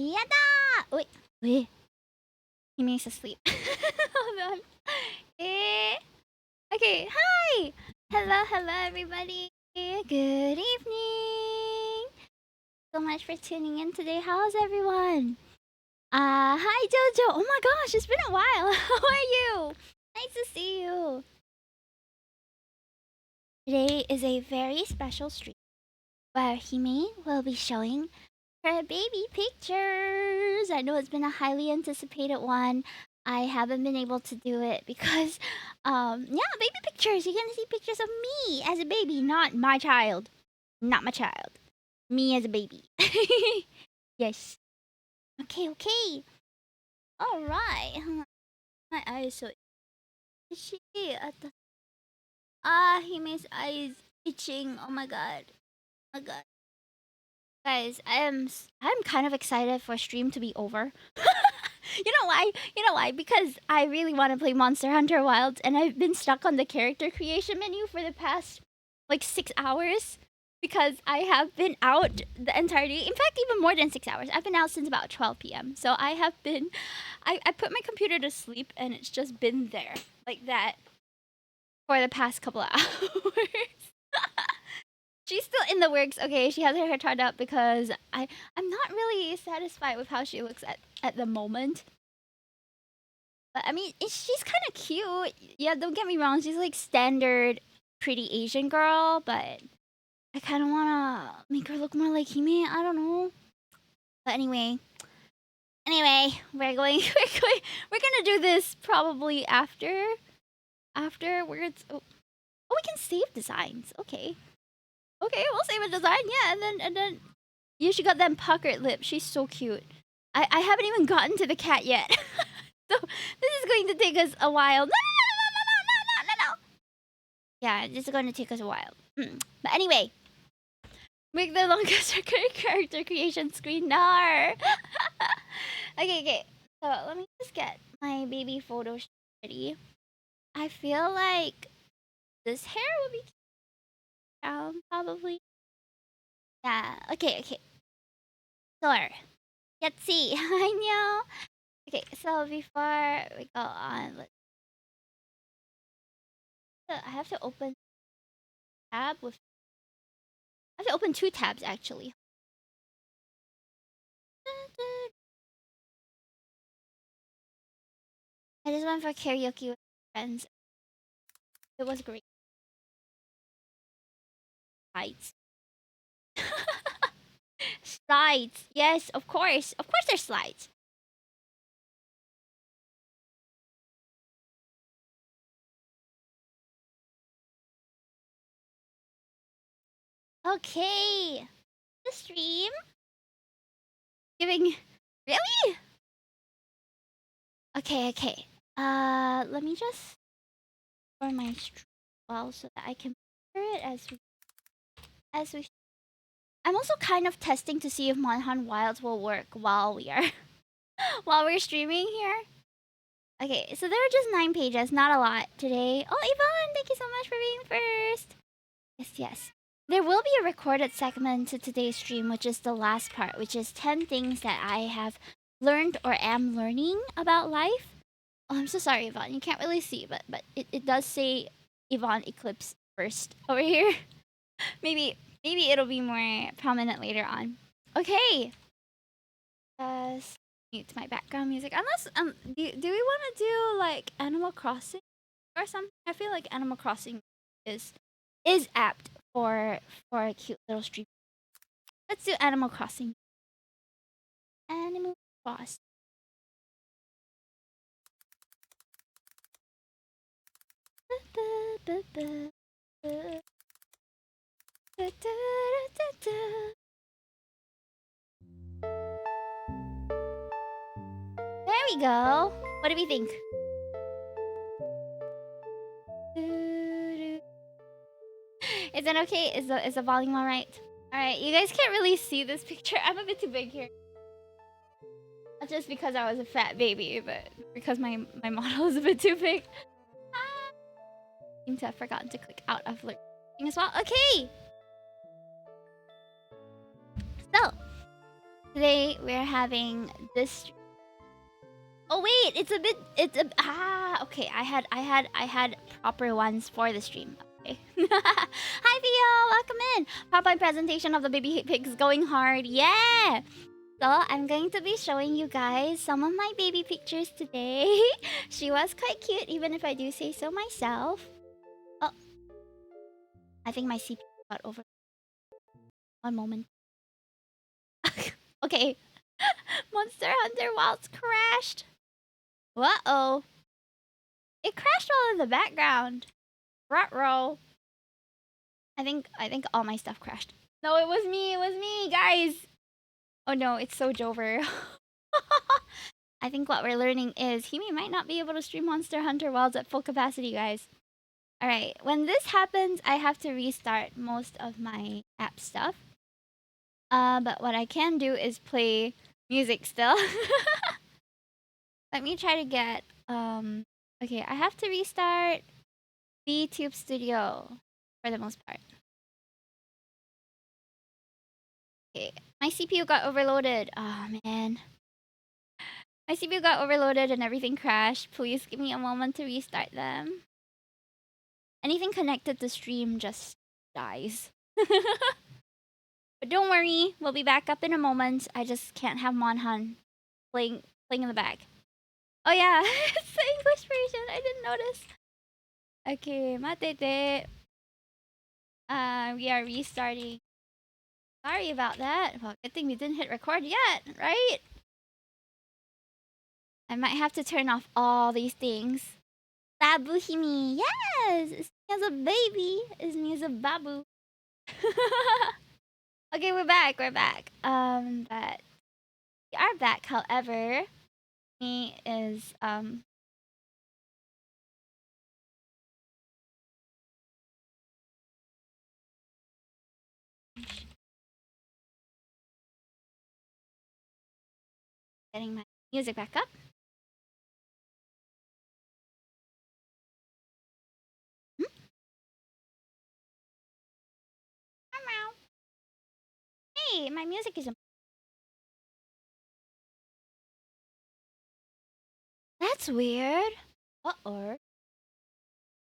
Yada! Wait, wait. He makes us sleep. Hold on. Eh. Okay, hi! Hello, hello, everybody. Good evening. So much for tuning in today. How's everyone? Hi, Jojo. Oh my gosh, it's been a while. How are you? Nice to see you. Today is a very special stream where Hime will be showing her baby pictures. I know it's been a highly anticipated one. I haven't been able to do it because, yeah, baby pictures. You're gonna see pictures of me as a baby, not my child. Not my child. Me as a baby. Yes. Okay, okay. Alright. My eyes so itchy at the. Hime's eyes itching. Oh my god. Oh my god. Guys, I'm kind of excited for stream to be over. You know why? You know why? Because I really want to play Monster Hunter Wilds, and I've been stuck on the character creation menu for the past like 6 hours because I have been out the entire day. In fact, even more than 6 hours. I've been out since about 12 p.m. So I have been, I put my computer to sleep, and it's just been there like that for the past couple of hours. She's still in the works. Okay, she has her hair tied up because I'm not really satisfied with how she looks at the moment. But I mean, she's kind of cute. Yeah, don't get me wrong. She's like standard pretty Asian girl, but I kind of wanna make her look more like Hime. I don't know. But anyway, we're gonna do this probably afterwards. Oh, we can save designs. Okay, we'll save a design. Yeah, and then you should got them puckered lips. She's so cute. I haven't even gotten to the cat yet. So this is going to take us a while. No. Yeah, this is going to take us a while. But anyway, make the longest character creation screen. Nar. Okay. So let me just get my baby photo ready. I feel like this hair will be down probably. Yeah. Okay. Sure. Let's see. I know. Okay, so before we go on, I have to open tab with. I have to open two tabs actually. I just went for karaoke with friends. It was great. Slides. Slides. Yes, of course. Of course there's slides. Okay. The stream. Giving. Really? Okay. Let me just for my stream well so that I can hear it as we. I'm also kind of testing to see if Monhan Wilds will work while we are while we're streaming here. Okay, so there are just 9 pages, not a lot today. Oh, Yvonne, thank you so much for being first. Yes. There will be a recorded segment to today's stream, which is the last part, which is 10 things that I have learned or am learning about life. Oh, I'm so sorry, Yvonne. You can't really see, but it does say Yvonne Eclipse first over here. maybe it'll be more prominent later on. Okay. Mute my background music. Unless do we want to do like Animal Crossing or something? I feel like Animal Crossing is apt for a cute little stream. Let's do Animal Crossing. Animal Crossing. There we go. What do we think? Is it okay? Is the volume alright? Alright, you guys can't really see this picture. I'm a bit too big here. Not just because I was a fat baby, but because my model is a bit too big. Seem to have forgotten to click out of learning as well. Okay! So, Today we're having this. Oh wait, okay. I had proper ones for the stream. Okay. Hi Theo, welcome in. PowerPoint presentation of the baby pigs going hard. Yeah. So I'm going to be showing you guys some of my baby pictures today. She was quite cute, even if I do say so myself. Oh, I think my CPU got over. One moment. Okay. Monster Hunter Wilds crashed. Uh-oh. It crashed all in the background. Ruh-roh. I think all my stuff crashed. No, it was me, guys. Oh no, it's so Jover. I think what we're learning is Hime might not be able to stream Monster Hunter Wilds at full capacity, guys. Alright, when this happens, I have to restart most of my app stuff. But what I can do is play music still. Let me try to get, okay, I have to restart VTube Studio for the most part. Okay, my CPU got overloaded. Oh man. My CPU got overloaded and everything crashed. Please give me a moment to restart them. Anything connected to stream just dies. But don't worry, we'll be back up in a moment. I just can't have Monhan playing in the back. Oh yeah, it's the English version. I didn't notice. Okay, matete. We are restarting. Sorry about that. Well, good thing we didn't hit record yet, right? I might have to turn off all these things. Babu Hime, yes! It's me as a baby. It's me as a babu. Okay, we're back. But we are back. However, me is getting my music back up. Hey, my music is. That's weird. Uh-oh.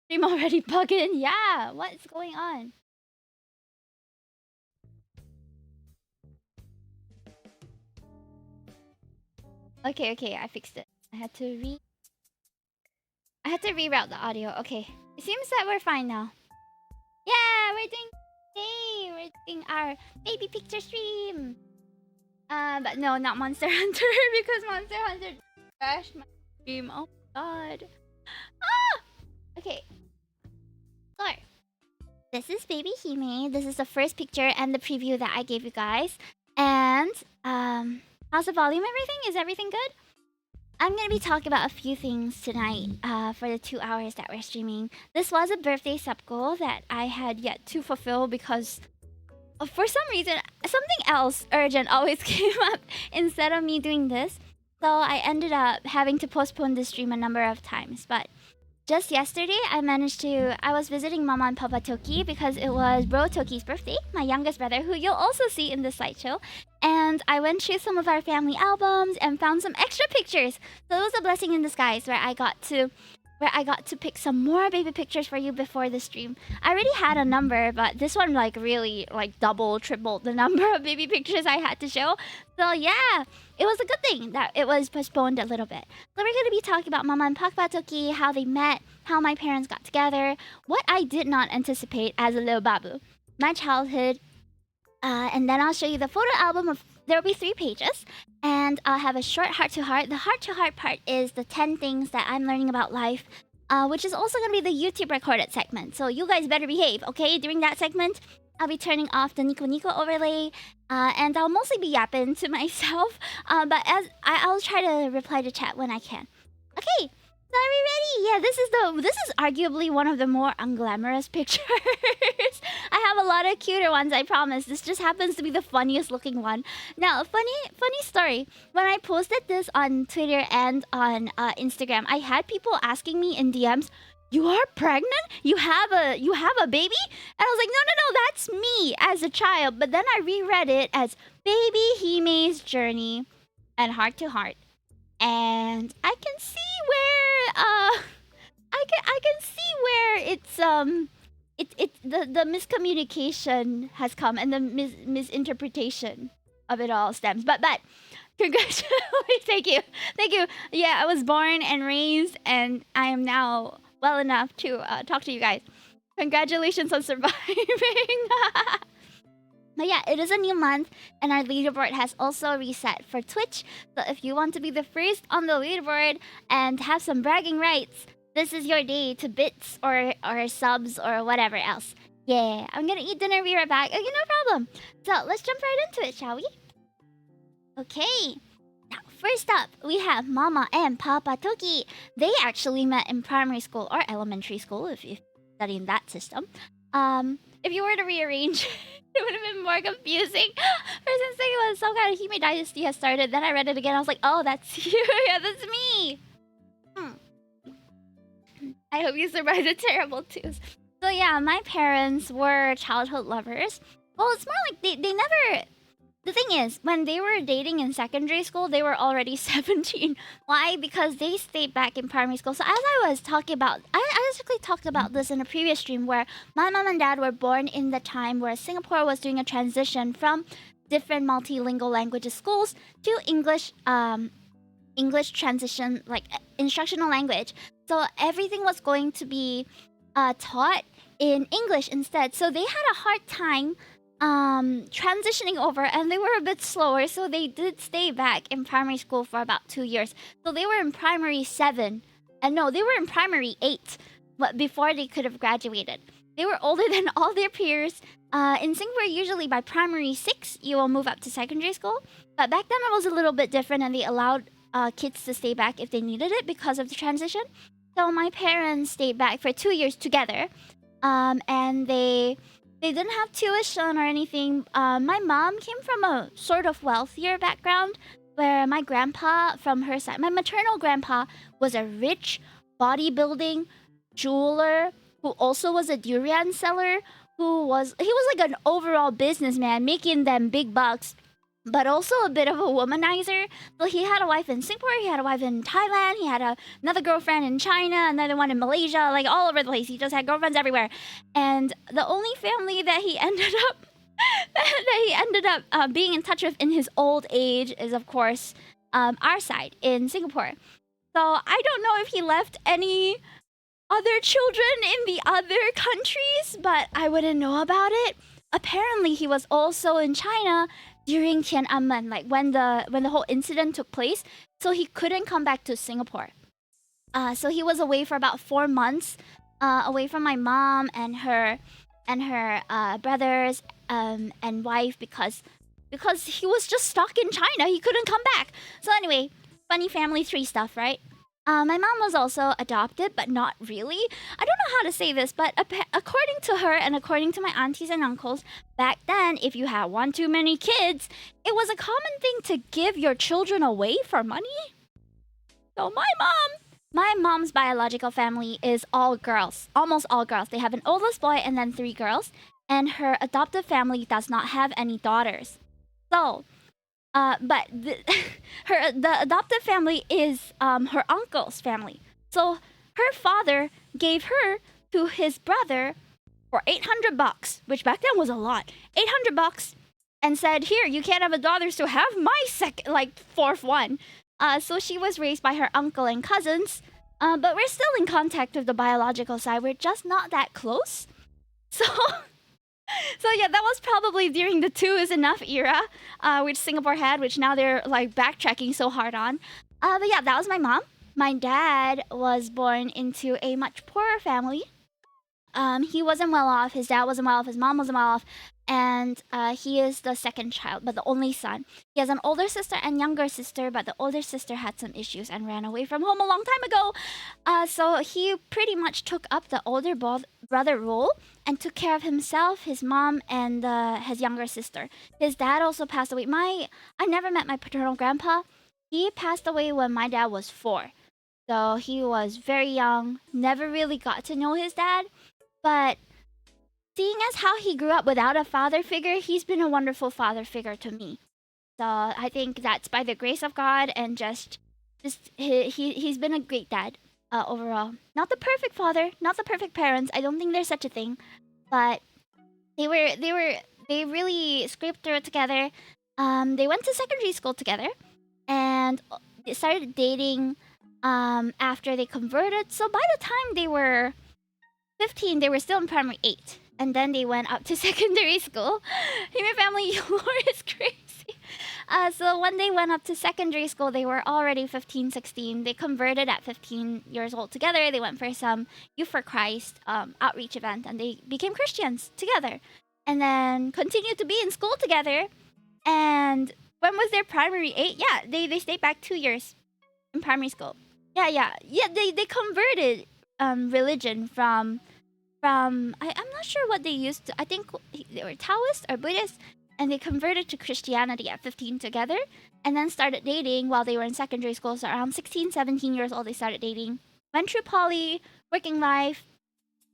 Stream already bugging? Yeah, what's going on? Okay, I fixed it. I had to reroute the audio. Okay. It seems that we're fine now. Yeah, we're doing our baby picture stream. But no, not Monster Hunter because Monster Hunter crashed my stream. Oh my god. Ah! Okay. So, this is baby Hime. This is the first picture and the preview that I gave you guys. And how's the volume? Everything? Is everything good? I'm gonna be talking about a few things tonight for the 2 hours that we're streaming. This was a birthday sub goal that I had yet to fulfill because for some reason something else urgent always came up instead of me doing this. So I ended up having to postpone the stream a number of times. But just yesterday, I was visiting Mama and Papa Toki because it was Bro Toki's birthday, my youngest brother, who you'll also see in this slideshow. And I went through some of our family albums and found some extra pictures. So it was a blessing in disguise where I got to pick some more baby pictures for you before the stream. I already had a number, but this one really double, tripled the number of baby pictures I had to show. So yeah, it was a good thing that it was postponed a little bit. So we're gonna be talking about Mama and Papa Toki, how they met, how my parents got together, what I did not anticipate as a little babu, my childhood, and then I'll show you the photo album of. There will be 3 pages, and I'll have a short heart to heart. The heart to heart part is the 10 things that I'm learning about life, which is also going to be the YouTube recorded segment. So you guys better behave, okay? During that segment, I'll be turning off the Nico Nico overlay, and I'll mostly be yapping to myself. But I'll try to reply to chat when I can. Okay. So are we ready? Yeah, this is arguably one of the more unglamorous pictures. I have a lot of cuter ones, I promise. This just happens to be the funniest looking one. Now, funny story. When I posted this on Twitter and on Instagram, I had people asking me in DMs, You are pregnant? You have a baby?" And I was like, "No, no, no, that's me as a child." But then I reread it as Baby Hime's Journey and Heart to Heart. And I can see where I can see where the miscommunication has come and the misinterpretation of it all stems. But congratulations. Thank you. Yeah, I was born and raised, and I am now well enough to talk to you guys. Congratulations on surviving. But yeah, it is a new month, and our leaderboard has also reset for Twitch. So if you want to be the first on the leaderboard and have some bragging rights, this is your day to bits or subs or whatever else. Yeah, I'm gonna eat dinner. Be right back. Okay, no problem. So let's jump right into it, shall we? Okay. Now, first up, we have Mama and Papa Toki. They actually met in primary school or elementary school, if you're studying that system. If you were to rearrange, it would have been more confusing. First and second was some kind of Hime dynasty has started. Then I read it again. I was like, "Oh, that's you. Yeah, that's me." I hope you survived the terrible twos. So yeah, my parents were childhood lovers. Well, it's more like they never. The thing is, when they were dating in secondary school, they were already 17. Why? Because they stayed back in primary school. So as I was talking about, I basically talked about this in a previous stream where my mom and dad were born in the time where Singapore was doing a transition from different multilingual languages schools to English transition, like instructional language. So everything was going to be taught in English instead. So they had a hard time transitioning over, and they were a bit slower, so they did stay back in primary school for about 2 years. So they were in primary 7, and no, they were in primary 8, but before they could have graduated. They were older than all their peers. In Singapore, usually by primary 6, you will move up to secondary school. But back then, it was a little bit different, and they allowed kids to stay back if they needed it because of the transition. So my parents stayed back for 2 years together, and they didn't have tuition or anything. My mom came from a sort of wealthier background where my grandpa, from her side, my maternal grandpa, was a rich bodybuilding jeweler who also was a durian seller. He was like an overall businessman, making them big bucks, but also a bit of a womanizer. So he had a wife in Singapore, he had a wife in Thailand, he had another girlfriend in China, another one in Malaysia, like all over the place. He just had girlfriends everywhere. And the only family that he ended up being in touch with in his old age is, of course, our side in Singapore. So I don't know if he left any other children in the other countries, but I wouldn't know about it. Apparently, he was also in China during Tiananmen, like when the whole incident took place. So he couldn't come back to Singapore. So he was away for about 4 months, away from my mom and her brothers and wife because he was just stuck in China. He couldn't come back. So anyway, funny family tree stuff, right? My mom was also adopted, but not really. I don't know how to say this, but according to her and according to my aunties and uncles, back then, if you had one too many kids, it was a common thing to give your children away for money. So my mom's biological family is all girls, almost all girls. They have an oldest boy and then 3 girls, and her adoptive family does not have any daughters. So but the adoptive family is her uncle's family. So her father gave her to his brother for $800, which back then was a lot. $800, and said, "Here, you can't have a daughter, so have my fourth one." So she was raised by her uncle and cousins. But we're still in contact with the biological side. We're just not that close. So So yeah, that was probably during the 2 is enough era, which Singapore had, which now they're like backtracking so hard on. But yeah, that was my mom. My dad was born into a much poorer family. He wasn't well off. His dad wasn't well off. His mom wasn't well off, and he is the second child, but the only son. He has an older sister and younger sister, but the older sister had some issues and ran away from home a long time ago. So he pretty much took up the older brother role and took care of himself, his mom, and his younger sister. His dad also passed away. I never met my paternal grandpa. He passed away when my dad was 4. So he was very young, never really got to know his dad. But seeing as how he grew up without a father figure, he's been a wonderful father figure to me. So I think that's by the grace of God and just he's been a great dad overall. Not the perfect father, not the perfect parents. I don't think there's such a thing, but they really scraped through it together. They went to secondary school together and they started dating after they converted. So by the time they were 15, they were still in primary 8. And then they went up to secondary school. Hime family lore is crazy. So when they went up to secondary school, they were already 15, 16. They converted at 15 years old together. They went for some Youth for Christ outreach event and they became Christians together. And then continued to be in school together. And when was their primary 8? Yeah, they stayed back 2 years in primary school. Yeah. They converted religion from I'm not sure what they used to. I think they were Taoist or Buddhist, and they converted to Christianity at 15 together, and then started dating while they were in secondary school. So around 16, 17 years old, they started dating. Went through poly, working life.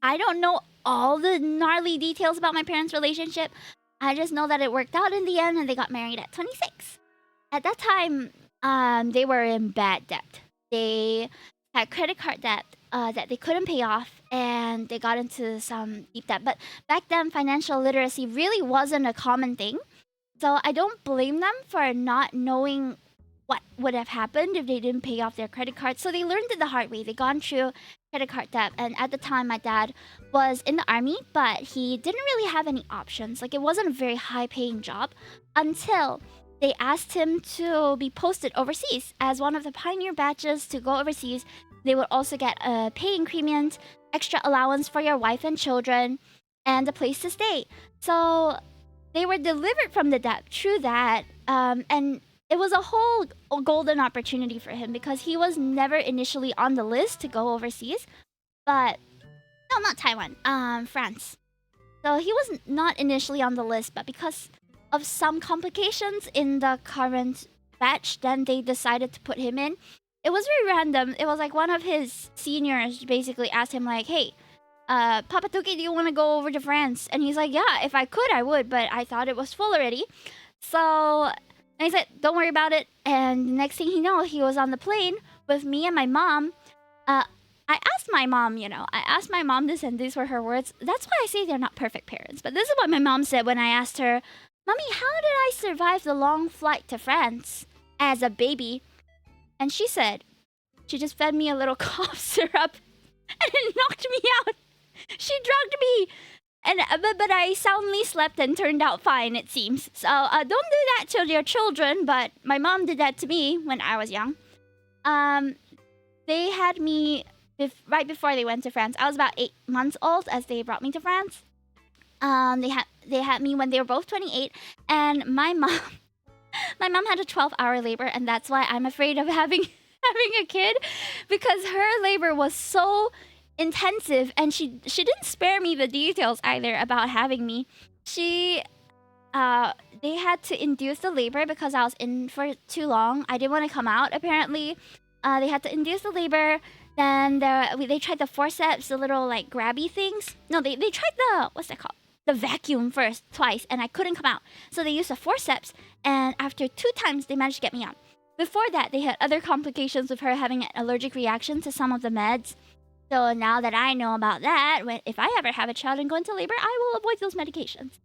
I don't know all the gnarly details about my parents' relationship. I just know that it worked out in the end, and they got married at 26. At that time, they were in bad debt. They had credit card debt that they couldn't pay off, and they got into some deep debt. But back then, financial literacy really wasn't a common thing. So I don't blame them for not knowing what would have happened if they didn't pay off their credit card. So they learned it the hard way. They gone through credit card debt. And at the time, my dad was in the army, but he didn't really have any options. Like, it wasn't a very high paying job until they asked him to be posted overseas as one of the pioneer batches to go overseas. They would also get a pay increment, extra allowance for your wife and children, and a place to stay. So they were delivered from the debt through that. And it was a whole golden opportunity for him because he was never initially on the list to go overseas. But, no, not Taiwan, France. So he was not initially on the list, but because of some complications in the current batch, then they decided to put him in. It was very random. It was like one of his seniors basically asked him like, "Hey, Papa Tuki, do you want to go over to France?" And he's like, "Yeah, if I could, I would, but I thought it was full already." So and he said, "Don't worry about it." And the next thing you know, he was on the plane with me and my mom. I asked my mom, I asked my mom this, and these were her words. That's why I say they're not perfect parents. But this is what my mom said when I asked her, "Mommy, how did I survive the long flight to France as a baby?" And she said, "She just fed me a little cough syrup and it knocked me out. She drugged me. And but I soundly slept and turned out fine, it seems. So don't do that to your children, but my mom did that to me when I was young." They had me right before they went to France. I was about 8 months old as they brought me to France. They had me when they were both 28, and my mom my mom had a 12-hour labor, and that's why I'm afraid of having a kid, because her labor was so intensive, and she didn't spare me the details either about having me. They had to induce the labor because I was in for too long. I didn't want to come out, apparently. They had to induce the labor. Then they tried the forceps, the little like grabby things. No, they tried the, what's that called? The vacuum first, twice, and I couldn't come out. So they used the forceps, and after 2 times, they managed to get me out. Before that, they had other complications with her having an allergic reaction to some of the meds. So now that I know about that, if I ever have a child and go into labor, I will avoid those medications.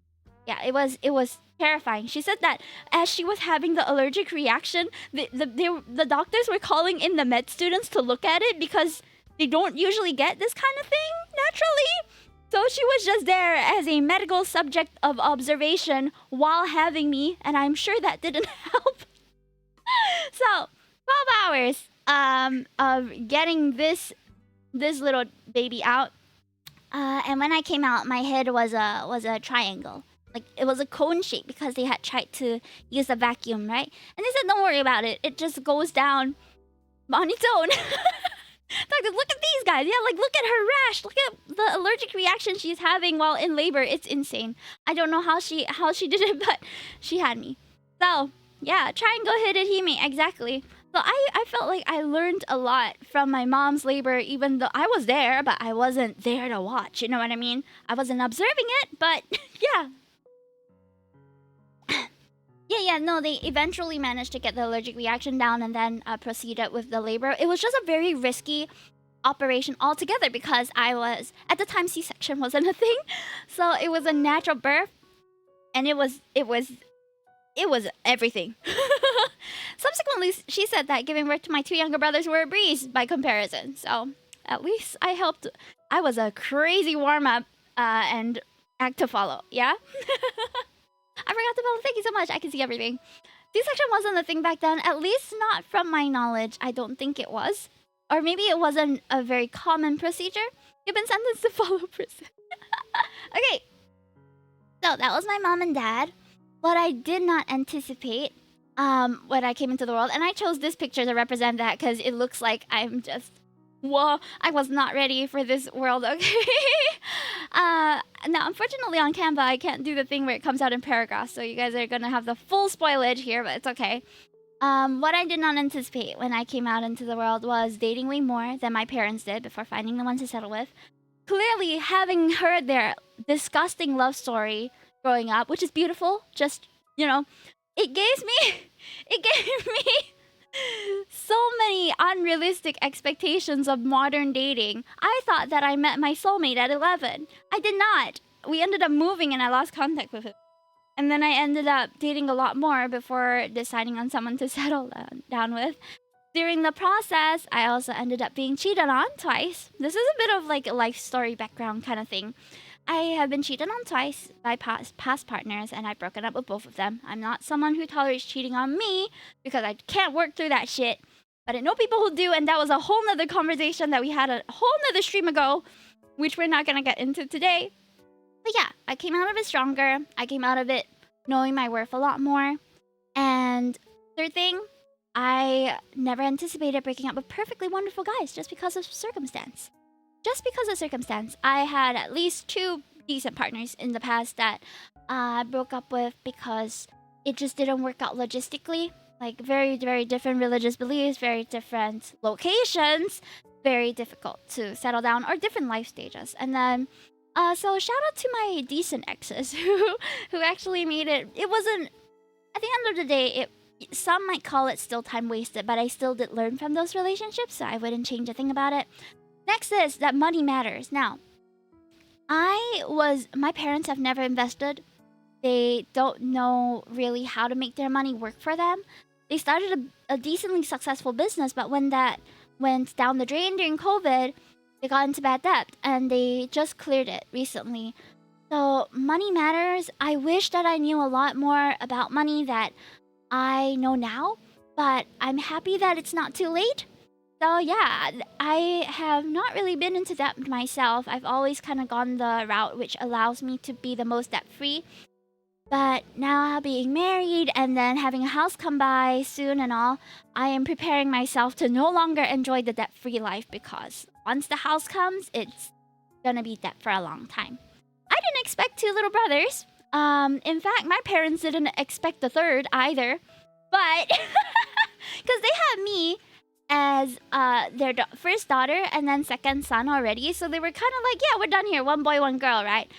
Yeah, it was terrifying. She said that as she was having the allergic reaction, the doctors were calling in the med students to look at it because they don't usually get this kind of thing naturally. So she was just there as a medical subject of observation while having me, and I'm sure that didn't help. So 12 hours of getting this little baby out, and when I came out, my head was a triangle. Like, it was a cone shape because they had tried to use the vacuum, right? And they said, "Don't worry about it. It just goes down on its own." Like, look at these guys. Yeah, like, look at her rash. Look at the allergic reaction she's having while in labor. It's insane. I don't know how she did it, but she had me. So, yeah, triangle-headed Hime, exactly. So I felt like I learned a lot from my mom's labor, even though I was there, but I wasn't there to watch. You know what I mean? I wasn't observing it, but yeah. Yeah, no, they eventually managed to get the allergic reaction down and then proceeded with the labor. It was just a very risky operation altogether because I was, at the time, C-section wasn't a thing. So it was a natural birth, and it was everything. Subsequently, she said that giving birth to my two younger brothers were a breeze by comparison. So at least I helped. I was a crazy warm up and act to follow. Yeah? I forgot to follow. Thank you so much. I can see everything. C-section wasn't a thing back then, at least not from my knowledge. I don't think it was. Or maybe it wasn't a very common procedure. You've been sentenced to follow prison. Okay. So that was my mom and dad. What I did not anticipate when I came into the world, and I chose this picture to represent that because it looks like I'm just, whoa, I was not ready for this world, okay? Now, unfortunately on Canva, I can't do the thing where it comes out in paragraphs, so you guys are gonna have the full spoilage here, but it's okay. What I did not anticipate when I came out into the world was dating way more than my parents did before finding the one to settle with. Clearly, having heard their disgusting love story growing up, which is beautiful, just, it gave me, it gave me so many unrealistic expectations of modern dating. I thought that I met my soulmate at 11. I did not. We ended up moving and I lost contact with him. And then I ended up dating a lot more before deciding on someone to settle down with. During the process, I also ended up being cheated on twice. This is a bit of like a life story background kind of thing. I have been cheated on twice by past partners, and I've broken up with both of them. I'm not someone who tolerates cheating on me because I can't work through that shit. But I know people who do, and that was a whole nother conversation that we had a whole nother stream ago, which we're not gonna get into today. But yeah, I came out of it stronger. I came out of it knowing my worth a lot more. And third thing, I never anticipated breaking up with perfectly wonderful guys just because of circumstance. Just because of circumstance. I had at least 2 decent partners in the past that I broke up with because it just didn't work out logistically. Like very, very different religious beliefs, very different locations, very difficult to settle down, or different life stages. And then so shout out to my decent exes who actually made it. It wasn't, at the end of the day, some might call it still time wasted, but I still did learn from those relationships, so I wouldn't change a thing about it. Next is that money matters. Now, my parents have never invested. They don't know really how to make their money work for them. They started a decently successful business, but when that went down the drain during COVID, they got into bad debt, and they just cleared it recently. So money matters. I wish that I knew a lot more about money that I know now, but I'm happy that it's not too late. So yeah, I have not really been into debt myself. I've always kind of gone the route which allows me to be the most debt free. But now being married and then having a house come by soon and all, I am preparing myself to no longer enjoy the debt free life because once the house comes, it's gonna be debt for a long time. I didn't expect 2 little brothers. In fact, my parents didn't expect the third either. But because they had me as their first daughter and then second son already, so they were kind of like, yeah, we're done here, 1 boy, 1 girl, right?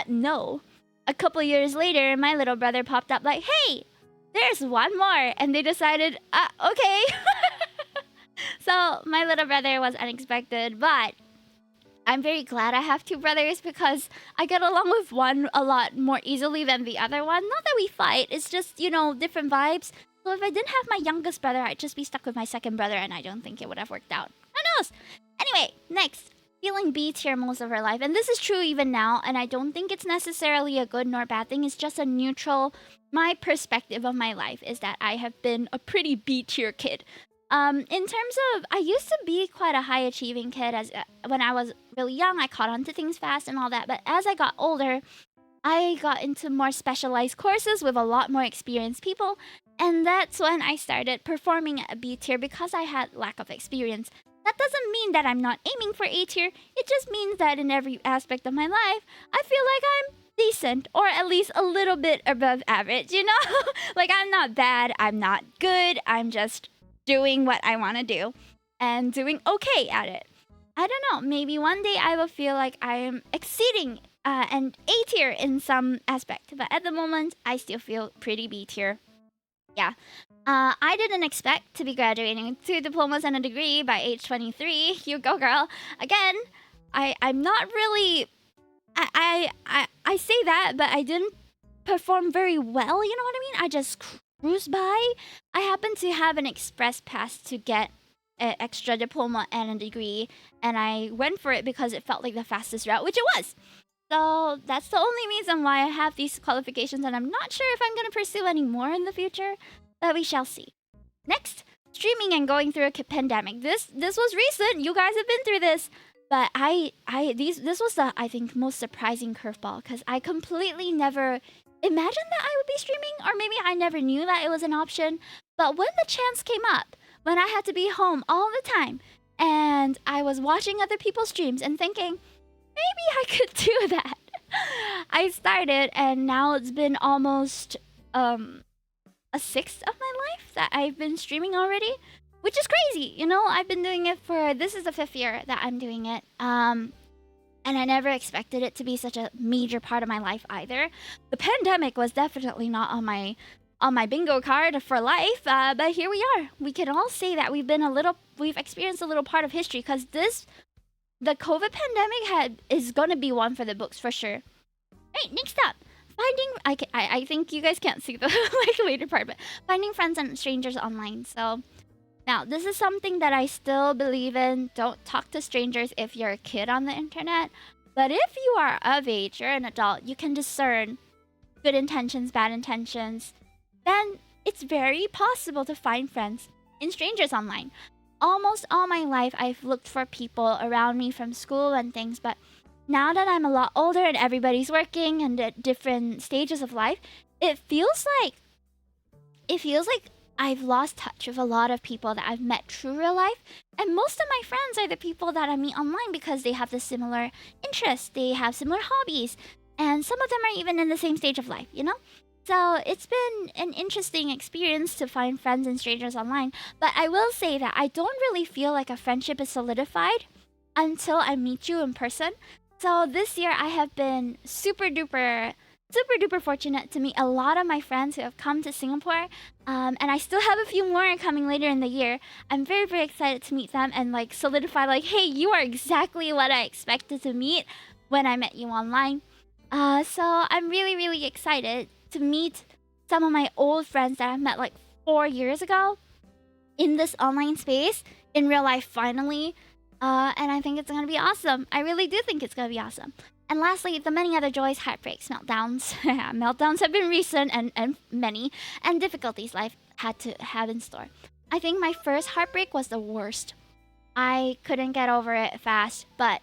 No. A couple years later, my little brother popped up like, hey, there's 1 more, and they decided, okay. So my little brother was unexpected, but I'm very glad I have 2 brothers because I get along with one a lot more easily than the other one. Not that we fight, it's just, different vibes. So if I didn't have my youngest brother, I'd just be stuck with my second brother, and I don't think it would have worked out. Who knows? Anyway, next. Feeling B tier most of her life. And this is true even now, and I don't think it's necessarily a good nor bad thing. It's just a neutral, my perspective of my life is that I have been a pretty B tier kid. In terms of, I used to be quite a high achieving kid as when I was really young. I caught on to things fast and all that. But as I got older, I got into more specialized courses with a lot more experienced people. And that's when I started performing at a B tier because I had lack of experience. That doesn't mean that I'm not aiming for A tier. It just means that in every aspect of my life, I feel like I'm decent, or at least a little bit above average, Like, I'm not bad, I'm not good, I'm just doing what I want to do and doing okay at it. I don't know, maybe one day I will feel like I am exceeding an A tier in some aspect, but at the moment I still feel pretty B tier. Yeah. I didn't expect to be graduating with 2 diplomas and a degree by age 23. You go, girl. Again, I'm not really. I say that, but I didn't perform very well. You know what I mean? I just cruised by. I happened to have an express pass to get an extra diploma and a degree, and I went for it because it felt like the fastest route, which it was. So that's the only reason why I have these qualifications, and I'm not sure if I'm going to pursue any more in the future, but we shall see. Next, streaming and going through a pandemic. This was recent. You guys have been through this, but this was the, I think, most surprising curveball, because I completely never imagined that I would be streaming, or maybe I never knew that it was an option. But when the chance came up, when I had to be home all the time, and I was watching other people's streams and thinking, maybe I could do that. I started, and now it's been almost a sixth of my life that I've been streaming already, which is crazy. You know, I've been doing it for, this is the 5th year that I'm doing it. And I never expected it to be such a major part of my life either. The pandemic was definitely not on my bingo card for life, but here we are. We can all say that we've experienced a little part of history, because the COVID pandemic is gonna be one for the books for sure. Right, next up, I think you guys can't see the like later part, but finding friends and strangers online. So now this is something that I still believe in. Don't talk to strangers if you're a kid on the internet. But if you are of age, you're an adult, you can discern good intentions, bad intentions, then it's very possible to find friends in strangers online. Almost all my life, I've looked for people around me from school and things, but now that I'm a lot older and everybody's working and at different stages of life, it feels like I've lost touch with a lot of people that I've met through real life. And most of my friends are the people that I meet online because they have the similar interests, they have similar hobbies, and some of them are even in the same stage of life, you know? So it's been an interesting experience to find friends and strangers online. But I will say that I don't really feel like a friendship is solidified until I meet you in person. So this year I have been super duper fortunate to meet a lot of my friends who have come to Singapore. And I still have a few more coming later in the year. I'm very, very excited to meet them and like solidify like, hey, you are exactly what I expected to meet when I met you online. So I'm really, really excited to meet some of my old friends that I met like 4 years ago in this online space in real life finally. And I think it's gonna be awesome. I really do think it's gonna be awesome. And lastly, the many other joys, heartbreaks, meltdowns. Meltdowns have been recent and many, and difficulties life had to have in store. I think my first heartbreak was the worst. I couldn't get over it fast, but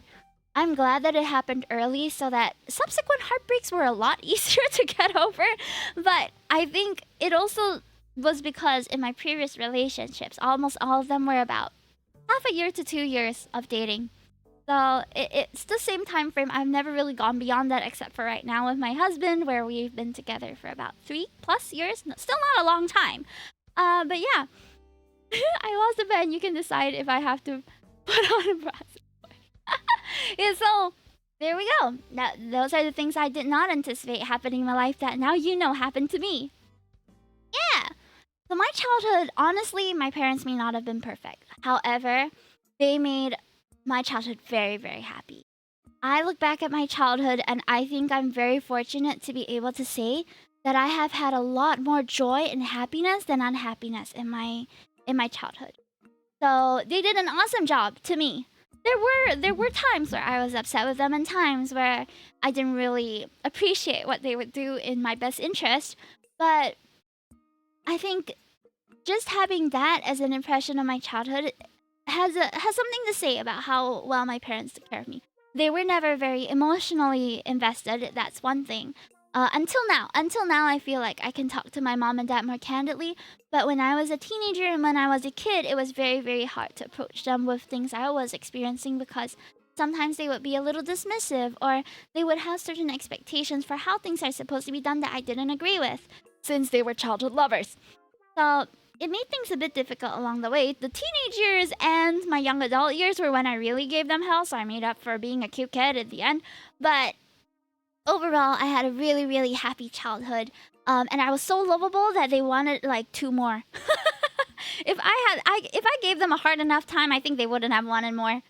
I'm glad that it happened early so that subsequent heartbreaks were a lot easier to get over. But I think it also was because in my previous relationships, almost all of them were about half a year to 2 years of dating. So it's the same time frame. I've never really gone beyond that except for right now with my husband, where we've been together for about 3+ years. No, still not a long time. But yeah, I lost a bet. You can decide if I have to put on a bra. Yeah, so there we go. Those are the things I did not anticipate happening in my life that now you know happened to me. Yeah. So my childhood, honestly, my parents may not have been perfect. However, they made my childhood very, very happy. I look back at my childhood and I think I'm very fortunate to be able to say that I have had a lot more joy and happiness than unhappiness in my childhood. So they did an awesome job to me. There were times where I was upset with them and times where I didn't really appreciate what they would do in my best interest. But I think just having that as an impression of my childhood has something to say about how well my parents took care of me. They were never very emotionally invested. That's one thing. Until now, I feel like I can talk to my mom and dad more candidly. But when I was a teenager and when I was a kid, it was very, very hard to approach them with things I was experiencing because sometimes they would be a little dismissive or they would have certain expectations for how things are supposed to be done that I didn't agree with since they were childhood lovers. So it made things a bit difficult along the way. The teenage years and my young adult years were when I really gave them hell, so I made up for being a cute kid at the end. But overall, I had a really, really happy childhood. And I was so lovable that they wanted like two more. If I gave them a hard enough time, I think they wouldn't have wanted more.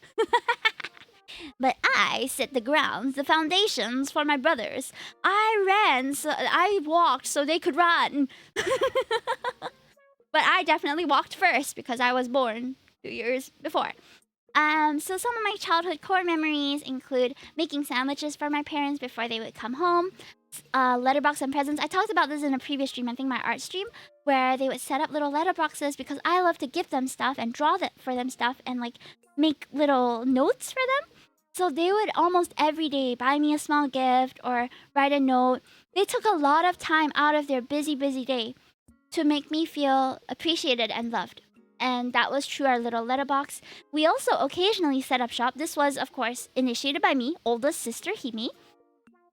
But I set the grounds, the foundations for my brothers. I walked so they could run. But I definitely walked first because I was born 2 years before. So some of my childhood core memories include making sandwiches for my parents before they would come home, letterbox and presents. I talked about this in a previous stream, I think my art stream, where they would set up little letterboxes because I love to give them stuff and draw for them stuff and like make little notes for them. So they would almost every day buy me a small gift or write a note. They took a lot of time out of their busy, busy day to make me feel appreciated and loved. And that was through our little letterbox. We also occasionally set up shop. This was, of course, initiated by me, oldest sister Hime.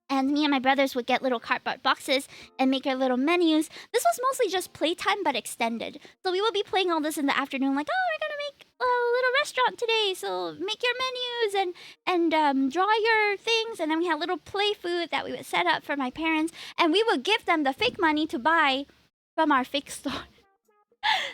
And me and my brothers would get little cardboard boxes and make our little menus. This was mostly just playtime, but extended. So we would be playing all this in the afternoon, like, oh, we're gonna make a little restaurant today. So make your menus and draw your things. And then we had little play food that we would set up for my parents. And we would give them the fake money to buy from our fake store.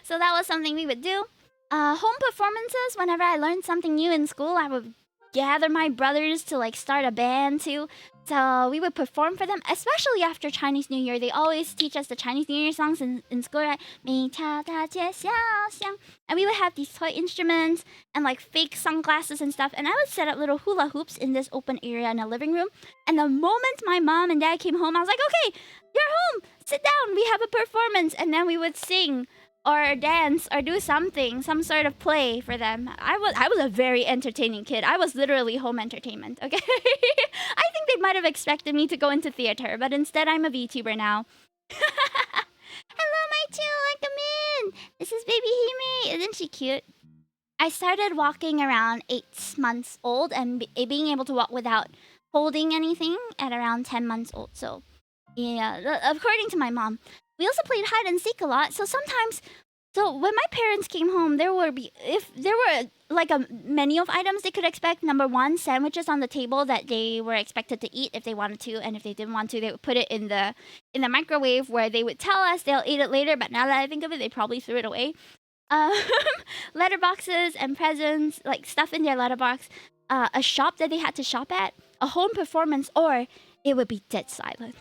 So that was something we would do. Home performances, whenever I learned something new in school, I would gather my brothers to like start a band too. So we would perform for them, especially after Chinese New Year. They always teach us the Chinese New Year songs in school, right? And we would have these toy instruments and like fake sunglasses and stuff. And I would set up little hula hoops in this open area in a living room. And the moment my mom and dad came home, I was like, okay, you're home. Sit down. We have a performance. And then we would sing or dance or do something, some sort of play for them. I was a very entertaining kid. I was literally home entertainment, okay? I think they might have expected me to go into theater, but instead I'm a VTuber now. Hello, my two, welcome in! This is baby Hime. Isn't she cute? I started walking around 8 months old and being able to walk without holding anything at around 10 months old. So, yeah, according to my mom. We also played hide and seek a lot. So sometimes, when my parents came home, if there were like a menu of items they could expect. Number one, sandwiches on the table that they were expected to eat if they wanted to, and if they didn't want to, they would put it in the microwave where they would tell us they'll eat it later. But now that I think of it, they probably threw it away. Letterboxes and presents, like stuff in their letterbox. A shop that they had to shop at, a home performance, or it would be dead silent.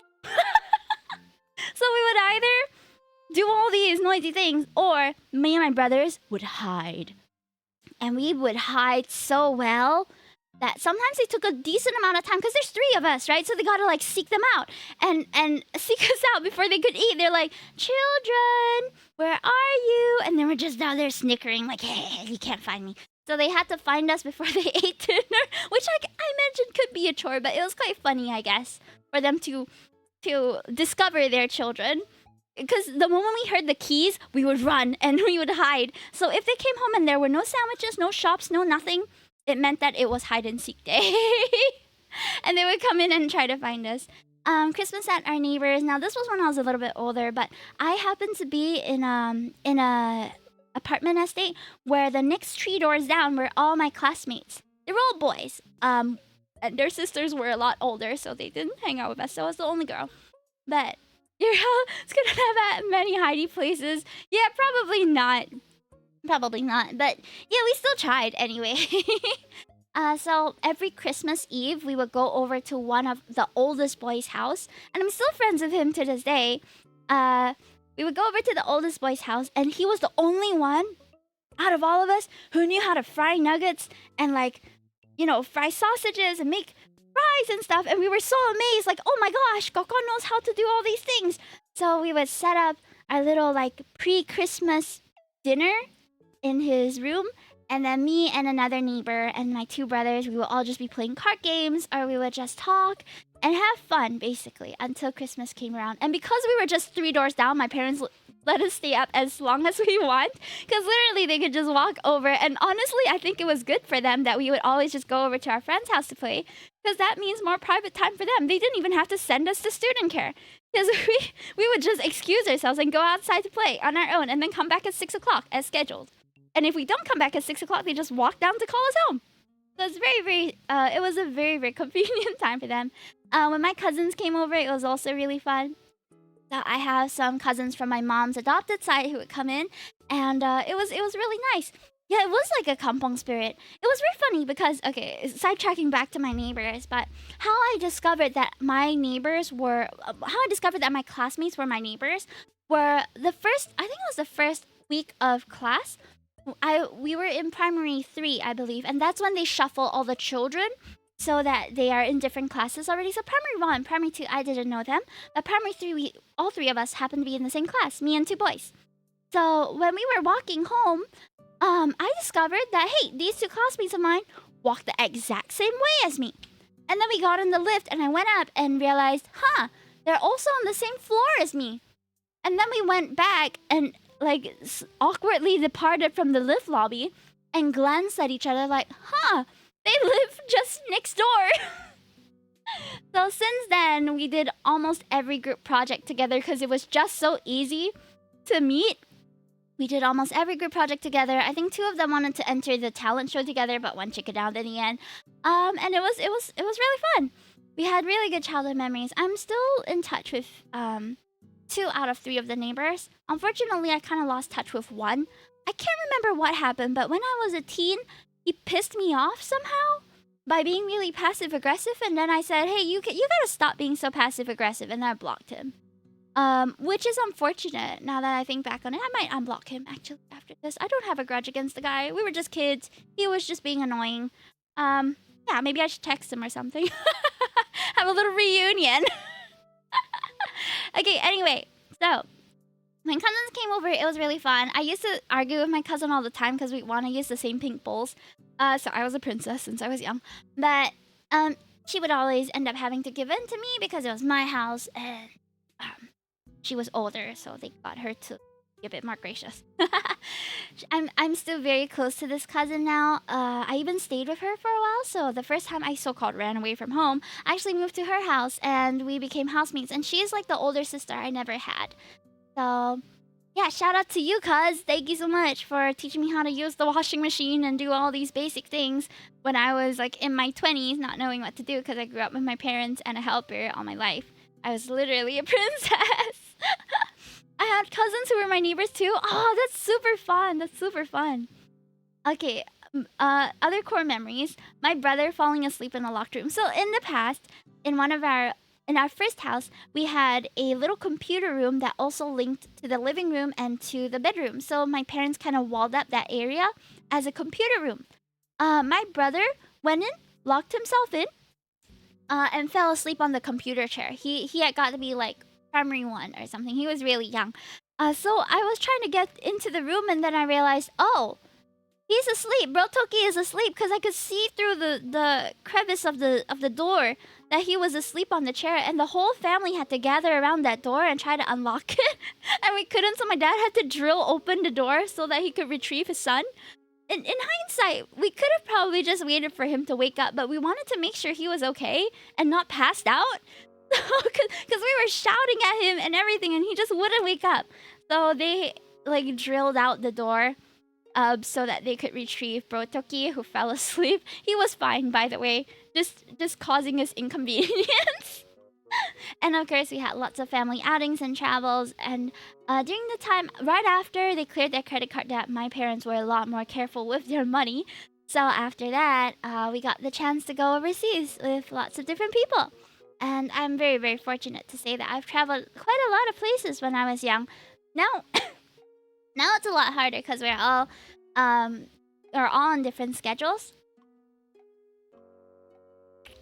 So we would either do all these noisy things, or me and my brothers would hide. And we would hide so well that sometimes it took a decent amount of time, because there's 3 of us, right? So they gotta like seek them out and seek us out before they could eat. They're like, children, where are you? And then we're just down there snickering, like, hey, you can't find me. So they had to find us before they ate dinner, which I mentioned could be a chore, but it was quite funny, I guess, for them to discover their children. Because the moment we heard the keys, we would run and we would hide. So if they came home and there were no sandwiches, no shops, no nothing, it meant that it was hide and seek day. And they would come in and try to find us. Christmas at our neighbors. Now this was when I was a little bit older, but I happened to be in a apartment estate where the next 3 doors down were all my classmates. They were all boys. And their sisters were a lot older, so they didn't hang out with us. So I was the only girl. But your house is gonna have that many hidey places. Yeah, probably not. Probably not. But yeah, we still tried anyway. So every Christmas Eve, we would go over to one of the oldest boy's house. And I'm still friends with him to this day. We would go over to the oldest boy's house, and he was the only one out of all of us who knew how to fry nuggets and like, fry sausages and make fries and stuff. And we were so amazed, like, oh my gosh, Coco knows how to do all these things. So we would set up our little like pre-Christmas dinner in his room. And then me and another neighbor and my 2 brothers, we would all just be playing card games, or we would just talk and have fun, basically, until Christmas came around. And because we were just 3 doors down, my parents let us stay up as long as we want, because literally they could just walk over. And honestly, I think it was good for them that we would always just go over to our friend's house to play, because that means more private time for them. They didn't even have to send us to student care, because we would just excuse ourselves and go outside to play on our own and then come back at 6 o'clock as scheduled. And if we don't come back at 6 o'clock, they just walk down to call us home. So it's it was a very, very convenient time for them. When my cousins came over, it was also really fun. So I have some cousins from my mom's adopted side who would come in, and it was really nice. Yeah, it was like a kampong spirit. It was very funny because, okay, sidetracking back to my neighbors, but how I discovered that my neighbors were, how I discovered that my classmates were my neighbors were the first, I think it was the first week of class. We were in primary 3, I believe, and that's when they shuffle all the children so that they are in different classes already. So primary 1, primary 2, I didn't know them, but primary 3, all 3 of us happened to be in the same class, me and 2 boys. So when we were walking home, I discovered that, hey, these 2 classmates of mine walk the exact same way as me. And then we got in the lift and I went up and realized, they're also on the same floor as me. And then we went back and like awkwardly departed from the lift lobby and glanced at each other like, they live just next door. So since then, we did almost every group project together because it was just so easy to meet. We did almost every group project together. I think 2 of them wanted to enter the talent show together, but one chickened out in the end. And it was really fun. We had really good childhood memories. I'm still in touch with 2 out of 3 of the neighbors. Unfortunately, I kind of lost touch with one. I can't remember what happened, but when I was a teen, he pissed me off somehow by being really passive aggressive. And then I said, hey, you gotta stop being so passive aggressive. And then I blocked him. Which is unfortunate now that I think back on it. I might unblock him actually after this. I don't have a grudge against the guy. We were just kids. He was just being annoying. Yeah, maybe I should text him or something. Have a little reunion. Okay, anyway, so when cousins came over, it was really fun. I used to argue with my cousin all the time because we want to use the same pink bowls. So I was a princess since I was young. But she would always end up having to give in to me because it was my house and she was older, so they got her to be a bit more gracious. I'm still very close to this cousin now. I even stayed with her for a while, so the first time I so-called ran away from home, I actually moved to her house and we became housemates. And she's like the older sister I never had. So yeah, shout out to you, cuz. Thank you so much for teaching me how to use the washing machine and do all these basic things when I was like in my 20s, not knowing what to do because I grew up with my parents and a helper all my life. I was literally a princess. I had cousins who were my neighbors too. Oh, that's super fun. That's super fun. Okay, other core memories. My brother falling asleep in the locked room. So in the past, in our first house, we had a little computer room that also linked to the living room and to the bedroom. So my parents kind of walled up that area as a computer room. My brother went in, locked himself in, and fell asleep on the computer chair. He had got to be like primary 1 or something. He was really young. So I was trying to get into the room and then I realized, oh, he's asleep. Bro Toki is asleep because I could see through the crevice of the door that he was asleep on the chair, and the whole family had to gather around that door and try to unlock it. And we couldn't, so my dad had to drill open the door so that he could retrieve his son. In hindsight, we could have probably just waited for him to wake up, but we wanted to make sure he was okay and not passed out. Because we were shouting at him and everything, and he just wouldn't wake up. So they like drilled out the door so that they could retrieve Bro Toki, who fell asleep. He was fine, by the way, just causing us inconvenience. And of course, we had lots of family outings and travels. And during the time right after they cleared their credit card debt, my parents were a lot more careful with their money. So after that, we got the chance to go overseas with lots of different people. And I'm very, very fortunate to say that I've traveled quite a lot of places when I was young. Now, now it's a lot harder because we're all on different schedules.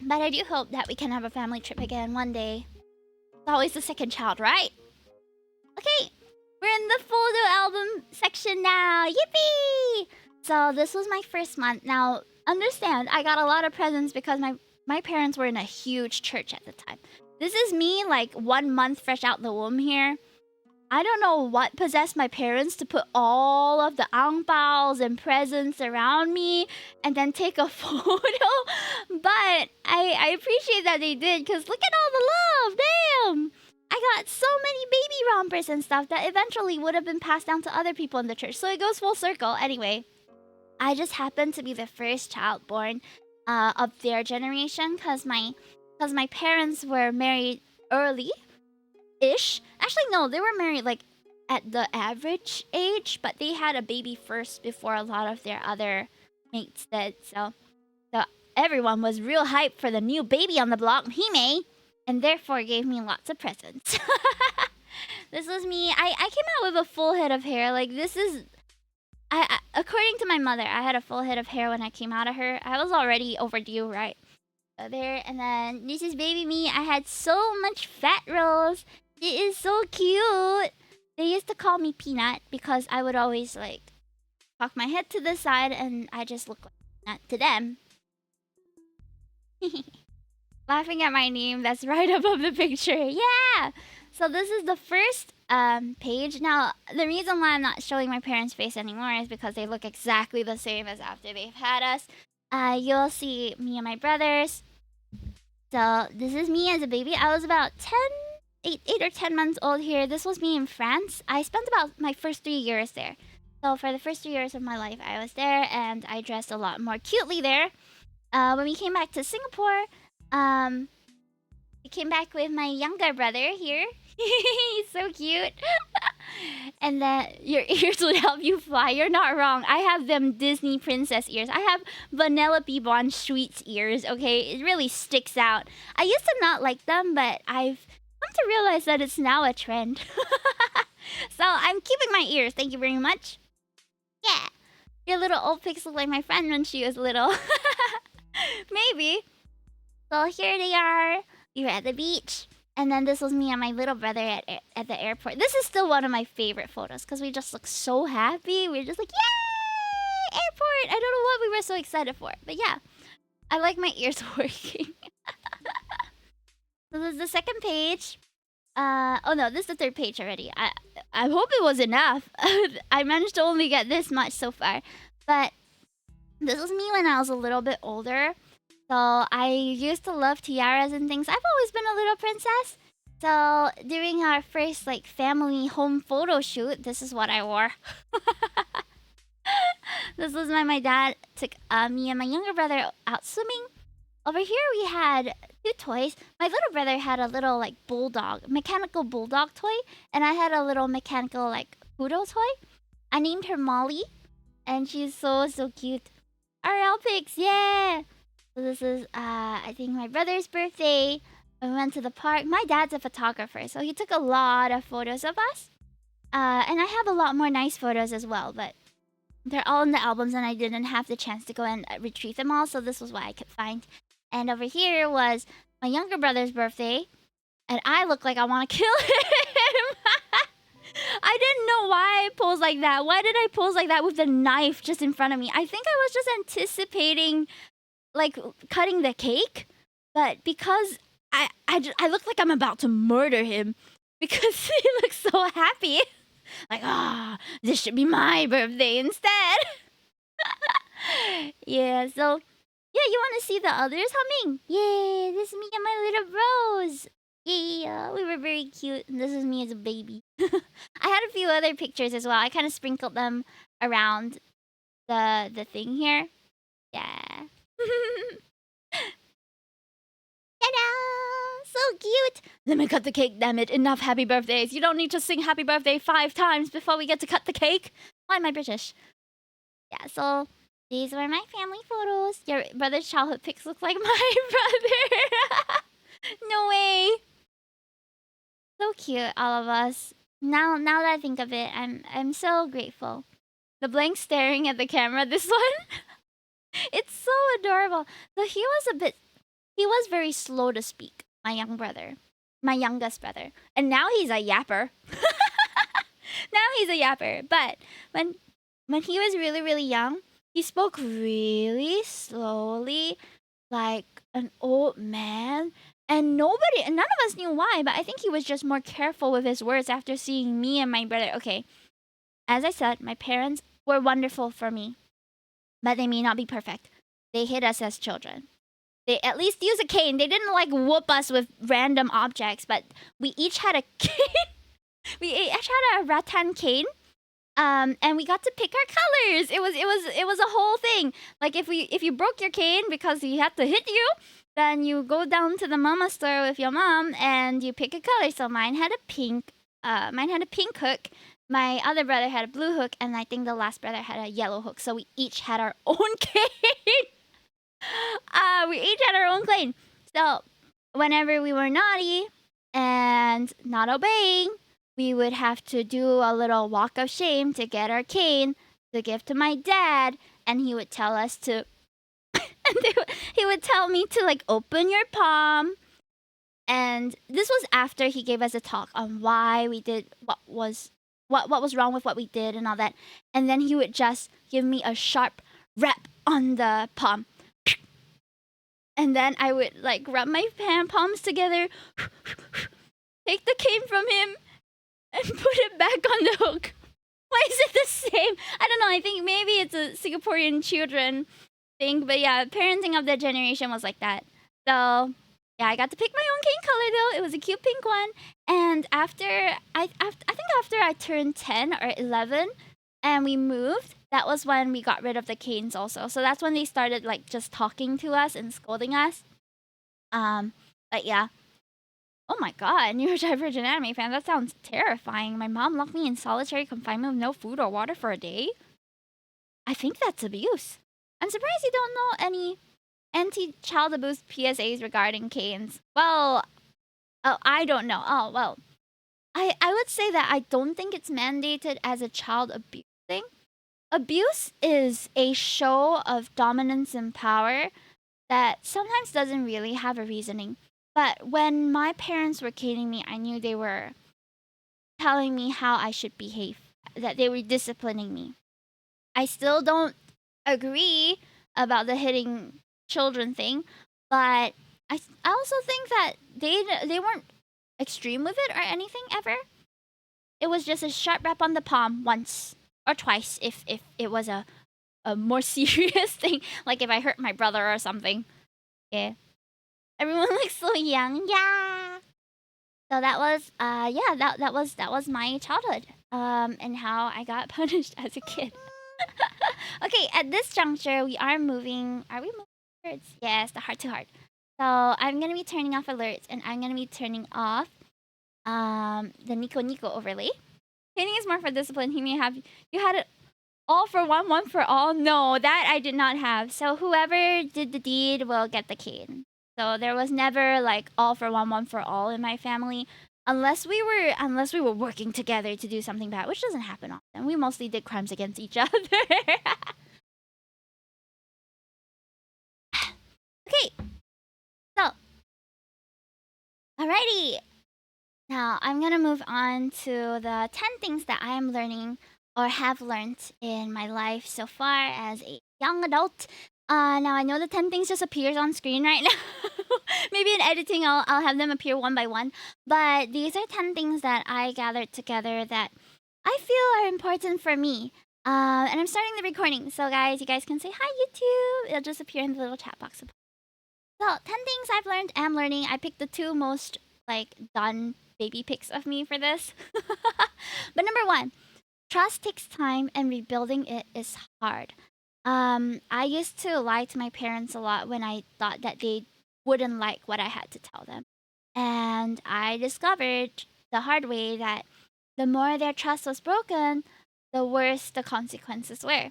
But I do hope that we can have a family trip again one day. It's always the second child, right? Okay, we're in the photo album section now. Yippee! So this was my first month. Now, understand, I got a lot of presents because my parents were in a huge church at the time. This is me like 1 month fresh out the womb here. I don't know what possessed my parents to put all of the ang baos and presents around me and then take a photo. But I appreciate that they did because look at all the love. Damn. I got so many baby rompers and stuff that eventually would have been passed down to other people in the church. So it goes full circle. Anyway, I just happened to be the first child born of their generation because my parents were married early ish. Actually, no, they were married like at the average age, but they had a baby first before a lot of their other mates did. So everyone was real hyped for the new baby on the block, Hime, and therefore gave me lots of presents. This was me. I came out with a full head of hair. Like this is. According to my mother, I had a full head of hair when I came out of her. I was already overdue, right? So there, and then this is baby me. I had so much fat rolls. It is so cute. They used to call me Peanut because I would always like cock my head to the side and I just look like Peanut to them. Laughing at my name that's right above the picture. Yeah! So this is the first page. Now, the reason why I'm not showing my parents' face anymore is because they look exactly the same as after they've had us. You'll see me and my brothers. So this is me as a baby. I was about 8 or 10 months old here. This was me in France. I spent about my first 3 years there. So for the first 3 years of my life, I was there and I dressed a lot more cutely there. When we came back to Singapore, we came back with my younger brother here. He's so cute. And then your ears would help you fly. You're not wrong. I have them Disney princess ears. I have Vanellope Bon Sweets ears, okay? It really sticks out. I used to not like them, but I've come to realize that it's now a trend. So I'm keeping my ears. Thank you very much. Yeah. Your little old pics look like my friend when she was little. Maybe. So here they are. We were at the beach. And then this was me and my little brother at the airport. This is still one of my favorite photos because we just look so happy. We were just like, yay! Airport! I don't know what we were so excited for. But yeah, I like my ears working. So this is the second page. Oh no, this is the third page already. I hope it was enough. I managed to only get this much so far. But this was me when I was a little bit older. So I used to love tiaras and things. I've always been a little princess. So during our first like family home photo shoot, this is what I wore. This was when my dad took me and my younger brother out swimming. Over here we had two toys. My little brother had a little like bulldog, mechanical bulldog toy, and I had a little mechanical like poodle toy. I named her Molly, and she's so cute. RL pics, yeah. So this is I think my brother's birthday. We went to the park. My dad's a photographer, so he took a lot of photos of us. And I have a lot more nice photos as well, but they're all in the albums and I didn't have the chance to go and retrieve them all, so this was what I could find. And over here was my younger brother's birthday, and I look like I want to kill him. I didn't know why I posed like that. Why did I pose like that with the knife just in front of me? I think I was just anticipating like cutting the cake, but because I look like I'm about to murder him because he looks so happy. Like, this should be my birthday instead. Yeah, so yeah, you want to see the others humming? Yeah, this is me and my little bros. Yeah, we were very cute. And this is me as a baby. I had a few other pictures as well. I kind of sprinkled them around the thing here. Yeah. Ta-da! So cute! Let me cut the cake, damn it. Enough happy birthdays. You don't need to sing happy birthday 5 times before we get to cut the cake. Why am I British? Yeah, so these were my family photos. Your brother's childhood pics look like my brother. No way. So cute, all of us. Now that I think of it, I'm so grateful. The blank staring at the camera, this one. It's so adorable. So he was very slow to speak, my youngest brother. And now he's a yapper. Now he's a yapper. But when he was really, really young, he spoke really slowly, like an old man. And nobody, and none of us knew why, but I think he was just more careful with his words after seeing me and my brother. Okay, as I said, my parents were wonderful for me, but they may not be perfect. They hit us as children. They at least use a cane. They didn't like whoop us with random objects, but we each had a cane. We each had a rattan cane. And we got to pick our colors. It was a whole thing. Like if you broke your cane because he had to hit you, then you go down to the mama store with your mom and you pick a color. So mine had a pink. Mine had a pink hook. My other brother had a blue hook, and I think the last brother had a yellow hook. So we each had our own cane. We each had our own cane. So whenever we were naughty and not obeying, we would have to do a little walk of shame to get our cane to give to my dad, and he would tell us to, he would tell me to like open your palm. And this was after he gave us a talk on why we did what was wrong with what we did and all that. And then he would just give me a sharp rap on the palm. And then I would like rub my hand palms together, take the cane from him, and put it back on the hook. Why is it the same? I don't know. I think maybe it's a Singaporean children thing, but yeah, parenting of that generation was like that. So yeah, I got to pick my own cane color though. It was a cute pink one. And I think after I turned 10 or 11 and we moved, that was when we got rid of the canes also. So that's when they started like just talking to us and scolding us. But yeah. Oh my god, neurodivergent anime fan. That sounds terrifying. My mom locked me in solitary confinement with no food or water for a day. I think that's abuse. I'm surprised you don't know any anti-child abuse PSAs regarding canes. Well, oh, I don't know. Oh, well. I would say that I don't think it's mandated as a child abuse thing. Abuse is a show of dominance and power that sometimes doesn't really have a reasoning. But when my parents were caning me, I knew they were telling me how I should behave, that they were disciplining me. I still don't agree about the hitting children thing, but I also think that they weren't extreme with it or anything ever. It was just a sharp rap on the palm once or twice if it was a more serious thing, like if I hurt my brother or something. Yeah. Everyone looks so young. Yeah. So that was yeah, that was my childhood. And how I got punished as a kid. Okay, at this juncture we are moving. Are we moving alerts? Yes, the heart to heart. So I'm gonna be turning off alerts and I'm gonna be turning off the Nico Nico overlay. Training is more for discipline. He may have you had it all for one for all. No, that I did not have. So whoever did the deed will get the cane. So there was never like all for one for all in my family, unless we were working together to do something bad, which doesn't happen often. We mostly did crimes against each other. Okay, so alrighty. Now I'm gonna move on to the 10 things that I am learning or have learned in my life so far as a young adult. Now I know the 10 things just appears on screen right now. Maybe in editing I'll have them appear one by one. But these are 10 things that I gathered together that I feel are important for me. And I'm starting the recording. So guys, you guys can say hi YouTube. It'll just appear in the little chat box. So 10 things I've learned, am learning. I picked the two most like done baby pics of me for this. But number one, trust takes time and rebuilding it is hard. I used to lie to my parents a lot when I thought that they wouldn't like what I had to tell them. And I discovered the hard way that the more their trust was broken, the worse the consequences were.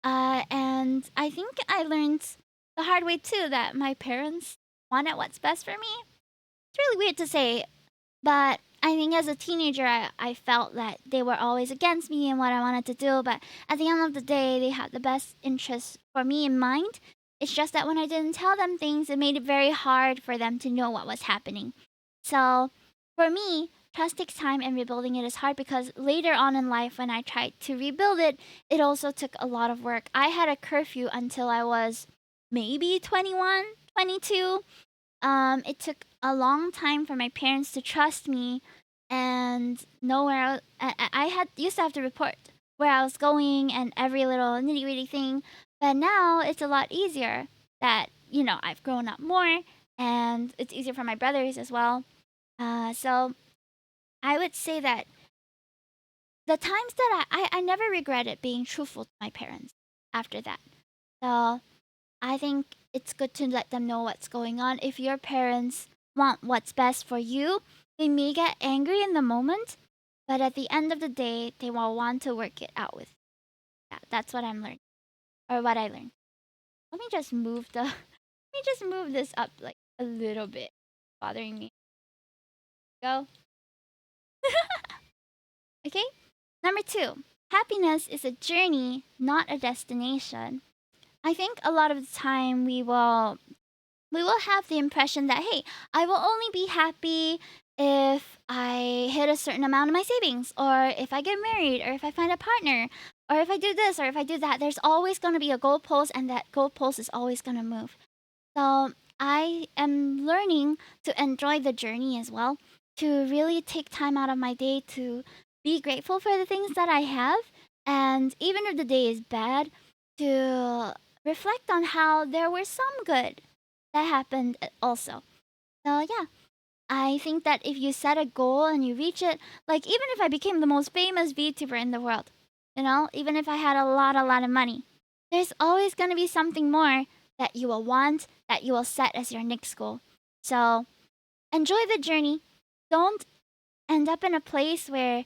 And I think I learned the hard way too that my parents wanted what's best for me. It's really weird to say, but I think as a teenager, I felt that they were always against me and what I wanted to do. But at the end of the day, they had the best interests for me in mind. It's just that when I didn't tell them things, it made it very hard for them to know what was happening. So for me, trust takes time and rebuilding it is hard because later on in life, when I tried to rebuild it, it also took a lot of work. I had a curfew until I was maybe 21, 22. It took a long time for my parents to trust me and know where I had used to have to report where I was going and every little nitty gritty thing. But now it's a lot easier that, I've grown up more and it's easier for my brothers as well. So I would say that the times that I never regretted being truthful to my parents after that. So I think it's good to let them know what's going on. If your parents want what's best for you, they may get angry in the moment, but at the end of the day, they will want to work it out with you. Yeah, that's what I'm learning, or what I learned. Let me just move the. Let me just move this up like a little bit, bothering me. Go. Okay. Number 2, happiness is a journey, not a destination. I think a lot of the time we will have the impression that, hey, I will only be happy if I hit a certain amount of my savings, or if I get married, or if I find a partner, or if I do this, or if I do that. There's always going to be a goalpost, and that goalpost is always going to move. So I am learning to enjoy the journey as well, to really take time out of my day to be grateful for the things that I have. And even if the day is bad, to reflect on how there were some good that happened also. So yeah, I think that if you set a goal and you reach it, like even if I became the most famous VTuber in the world, even if I had a lot of money, there's always going to be something more that you will want, that you will set as your next goal. So enjoy the journey. Don't end up in a place where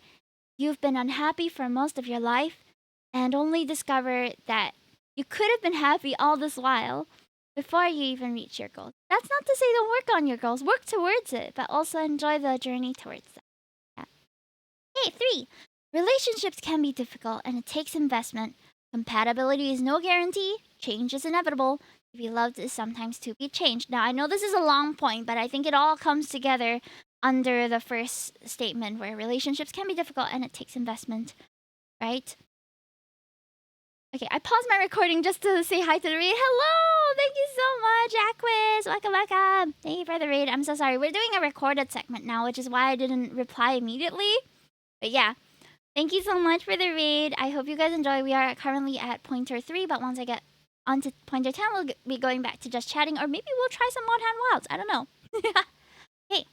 you've been unhappy for most of your life and only discover that you could have been happy all this while before you even reach your goals. That's not to say don't work on your goals, work towards it, but also enjoy the journey towards them. Yeah. Okay, 3. Relationships can be difficult and it takes investment. Compatibility is no guarantee, change is inevitable. To be loved is sometimes to be changed. Now, I know this is a long point, but I think it all comes together under the first statement where relationships can be difficult and it takes investment, right? Okay, I paused my recording just to say hi to the raid. Hello! Thank you so much, Aquis! Welcome, welcome! Thank you for the raid. I'm so sorry. We're doing a recorded segment now, which is why I didn't reply immediately. But yeah, thank you so much for the raid. I hope you guys enjoy. We are currently at pointer 3, but once I get onto pointer 10, we'll be going back to just chatting, or maybe we'll try some Mod Hand Wilds. I don't know. Hey.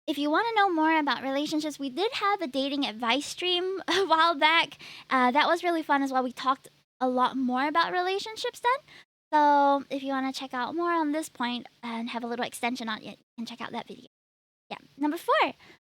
If you want to know more about relationships, we did have a dating advice stream a while back. That was really fun as well. We talked a lot more about relationships then. So if you want to check out more on this point and have a little extension on it, you can check out that video. Yeah. Number 4,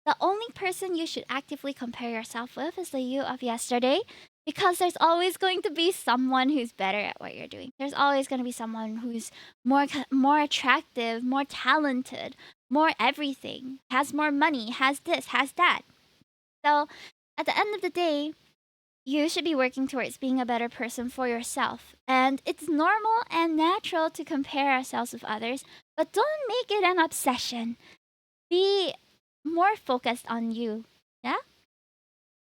the only person you should actively compare yourself with is the you of yesterday, because there's always going to be someone who's better at what you're doing. There's always going to be someone who's more attractive, more talented, more everything, has more money, has this, has that. So at the end of the day, you should be working towards being a better person for yourself. And it's normal and natural to compare ourselves with others, but don't make it an obsession. Be more focused on you. Yeah?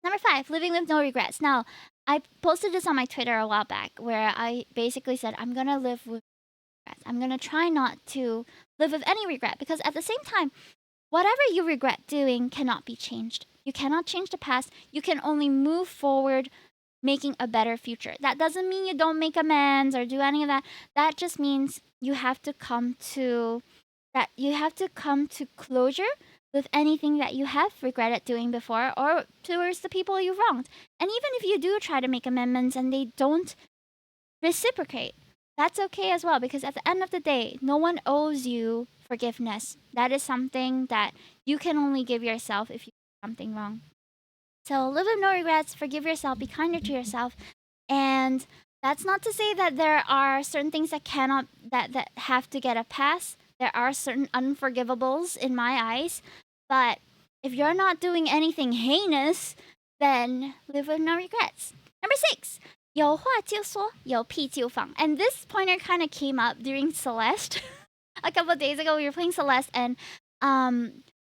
Number 5, living with no regrets. Now, I posted this on my Twitter a while back where I basically said, I'm going to live with regrets. I'm going to try not to live with any regret, because at the same time, whatever you regret doing cannot be changed. You cannot change the past. You can only move forward, making a better future. That doesn't mean you don't make amends or do any of that. That just means you have to come to closure with anything that you have regretted doing before, or towards the people you wronged. And even if you do try to make amendments and they don't reciprocate, that's okay as well, because at the end of the day, no one owes you forgiveness. That is something that you can only give yourself if you do something wrong. So live with no regrets, forgive yourself, be kinder to yourself. And that's not to say that there are certain things that that have to get a pass. There are certain unforgivables in my eyes. But if you're not doing anything heinous, then live with no regrets. Number 6, 有话就说，有屁就放. And this pointer kind of came up during Celeste. A couple of days ago, we were playing Celeste, and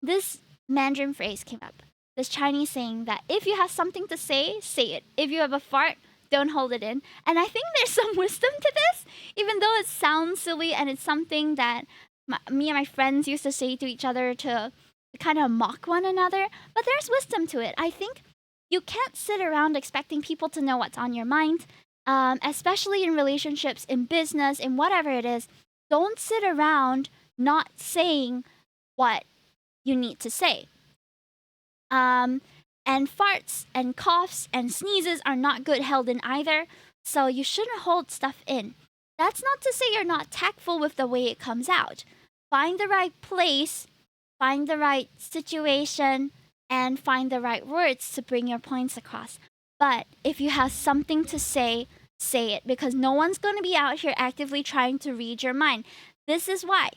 this Mandarin phrase came up. This Chinese saying that if you have something to say, say it. If you have a fart, don't hold it in. And I think there's some wisdom to this, even though it sounds silly and it's something that me and my friends used to say to each other to kind of mock one another. But there's wisdom to it. I think you can't sit around expecting people to know what's on your mind, especially in relationships, in business, in whatever it is. Don't sit around not saying what you need to say. And farts and coughs and sneezes are not good held in either, so you shouldn't hold stuff in. That's not to say you're not tactful with the way it comes out. Find the right place, find the right situation, and find the right words to bring your points across. But if you have something to say it, because no one's going to be out here actively trying to read your mind. This is why.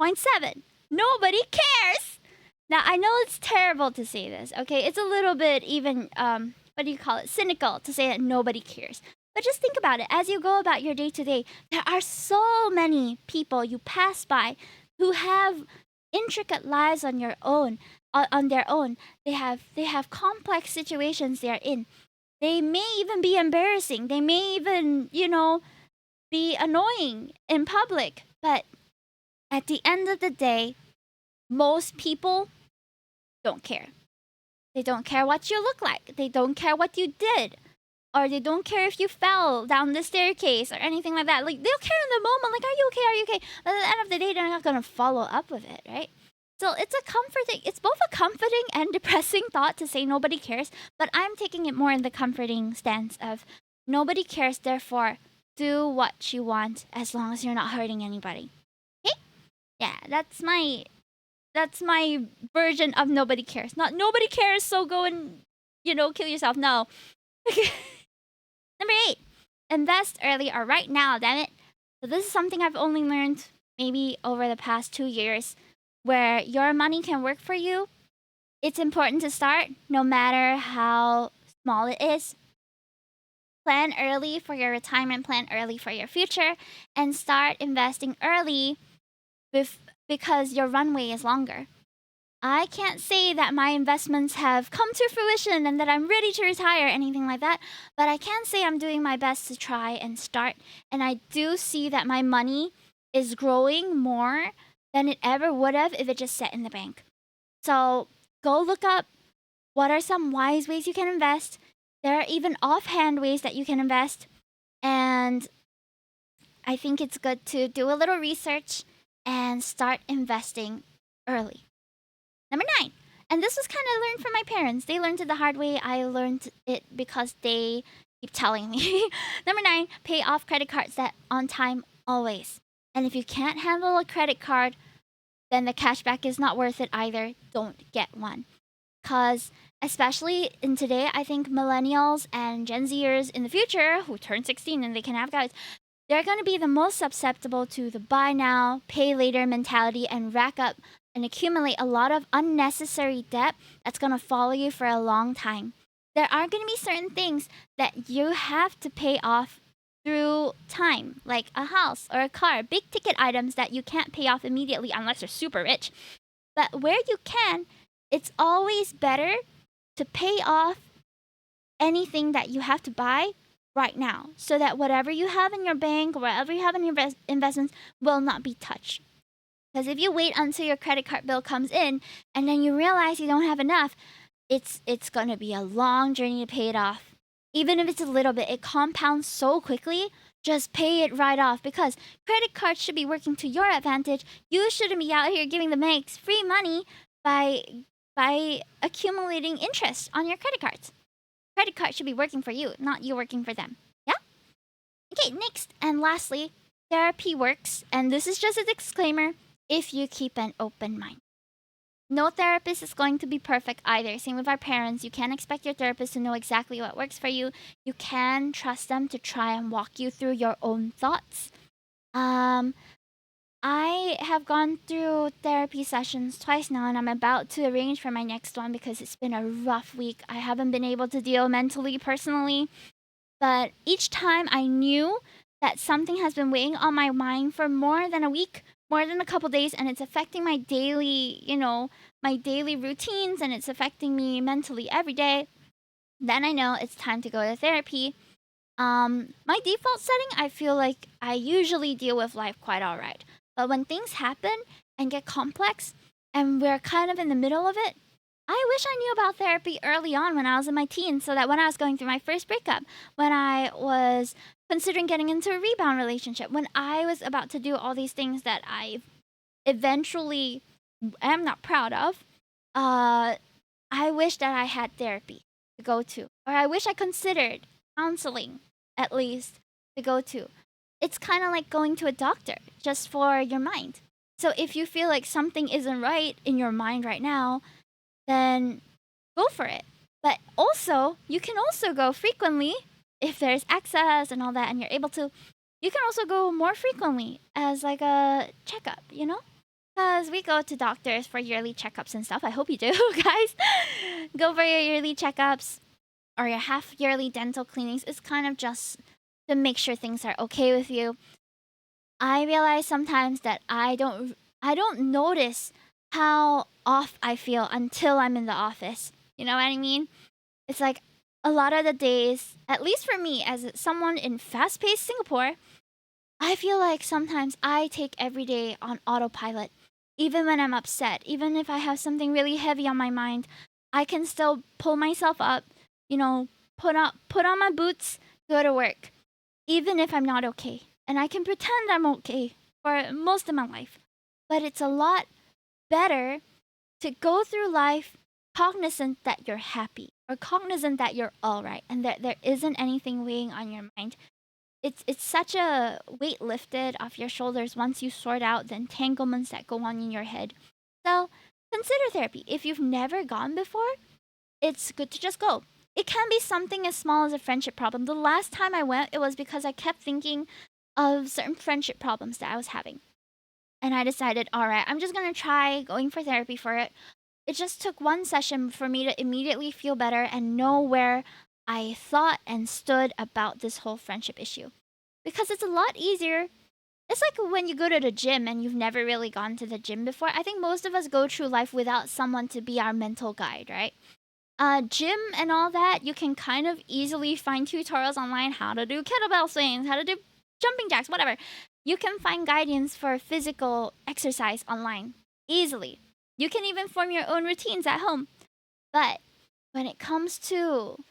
Point 7. Nobody cares. Now, I know it's terrible to say this, okay? It's a little bit even, cynical to say that nobody cares. But just think about it. As you go about your day to day, there are so many people you pass by who have intricate lives on their own. They have complex situations they are in. They may even be embarrassing. They may even, be annoying in public. But at the end of the day, most people don't care. They don't care what you look like. They don't care what you did. Or they don't care if you fell down the staircase or anything like that. Like, they'll care in the moment. Like, are you okay? Are you okay? But at the end of the day, they're not going to follow up with it, right? So it's both a comforting and depressing thought to say nobody cares. But I'm taking it more in the comforting stance of nobody cares, therefore do what you want as long as you're not hurting anybody. Okay? Yeah, that's my version of nobody cares. Not nobody cares, so go and, kill yourself. No. Number 8, invest early or right now, damn it. So this is something I've only learned maybe over the past 2 years, where your money can work for you. It's important to start no matter how small it is. Plan early for your retirement, plan early for your future, and start investing early because your runway is longer. I can't say that my investments have come to fruition and that I'm ready to retire, anything like that, but I can say I'm doing my best to try and start. And I do see that my money is growing more than it ever would have if it just sat in the bank. So go look up what are some wise ways you can invest. There are even offhand ways that you can invest. And I think it's good to do a little research and start investing early. Number 9, and this was kind of learned from my parents. They learned it the hard way. I learned it because they keep telling me. Number 9, pay off credit cards that on time always. And if you can't handle a credit card, then the cashback is not worth it either. Don't get one. Because especially in today, I think millennials and Gen Zers in the future who turn 16 and they can have cards, they're going to be the most susceptible to the buy now, pay later mentality and rack up and accumulate a lot of unnecessary debt that's going to follow you for a long time. There are going to be certain things that you have to pay off through time, like a house or a car, big ticket items that you can't pay off immediately unless you're super rich. But where you can, it's always better to pay off anything that you have to buy right now so that whatever you have in your bank or whatever you have in your investments will not be touched. Because if you wait until your credit card bill comes in and then you realize you don't have enough, it's going to be a long journey to pay it off. Even if it's a little bit, it compounds so quickly. Just pay it right off because credit cards should be working to your advantage. You shouldn't be out here giving the banks free money by accumulating interest on your credit cards. Credit cards should be working for you, not you working for them. Yeah? Okay, next and lastly, therapy works, and this is just a disclaimer, if you keep an open mind. No therapist is going to be perfect either. Same with our parents. You can't expect your therapist to know exactly what works for you. You can trust them to try and walk you through your own thoughts. I have gone through therapy sessions twice now, and I'm about to arrange for my next one because it's been a rough week. I haven't been able to deal mentally, personally. But each time I knew that something has been weighing on my mind for more than a week, more than a couple days, and it's affecting my daily, my daily routines, and it's affecting me mentally every day, then I know it's time to go to therapy. My default setting, I feel like I usually deal with life quite alright. But when things happen and get complex and we're kind of in the middle of it, I wish I knew about therapy early on when I was in my teens, so that when I was going through my first breakup, when I was considering getting into a rebound relationship, when I was about to do all these things that I eventually am not proud of, uh, I wish that I had therapy to go to, or I wish I considered counseling at least to go to. It's kind of like going to a doctor just for your mind. So if you feel like something isn't right in your mind right now, then go for it. But also, you can also go frequently if there's access and all that, and you're able to. You can also go more frequently as like a checkup, you know? Because we go to doctors for yearly checkups and stuff. I hope you do, guys. Go for your yearly checkups or your half yearly dental cleanings. It's kind of just to make sure things are okay with you. I realize sometimes that I don't notice how off I feel until I'm in the office. You know what I mean? It's like a lot of the days, at least for me as someone in fast-paced Singapore, I feel like sometimes I take every day on autopilot. Even when I'm upset, even if I have something really heavy on my mind, I can still pull myself up, you know, put on my boots, go to work, even if I'm not okay. And I can pretend I'm okay for most of my life. But it's a lot better to go through life cognizant that you're happy or cognizant that you're all right and that there isn't anything weighing on your mind. It's such a weight lifted off your shoulders once you sort out the entanglements that go on in your head. So consider therapy. If you've never gone before, it's good to just go. It can be something as small as a friendship problem. The last time I went, it was because I kept thinking of certain friendship problems that I was having. And I decided, all right, I'm just going to try going for therapy for it. It just took one session for me to immediately feel better and know where I thought and stood about this whole friendship issue. Because it's a lot easier. It's like when you go to the gym and you've never really gone to the gym before. I think most of us go through life without someone to be our mental guide, right? Gym and all that, you can kind of easily find tutorials online how to do kettlebell swings, how to do jumping jacks, whatever. You can find guidance for physical exercise online easily. You can even form your own routines at home. But when it comes to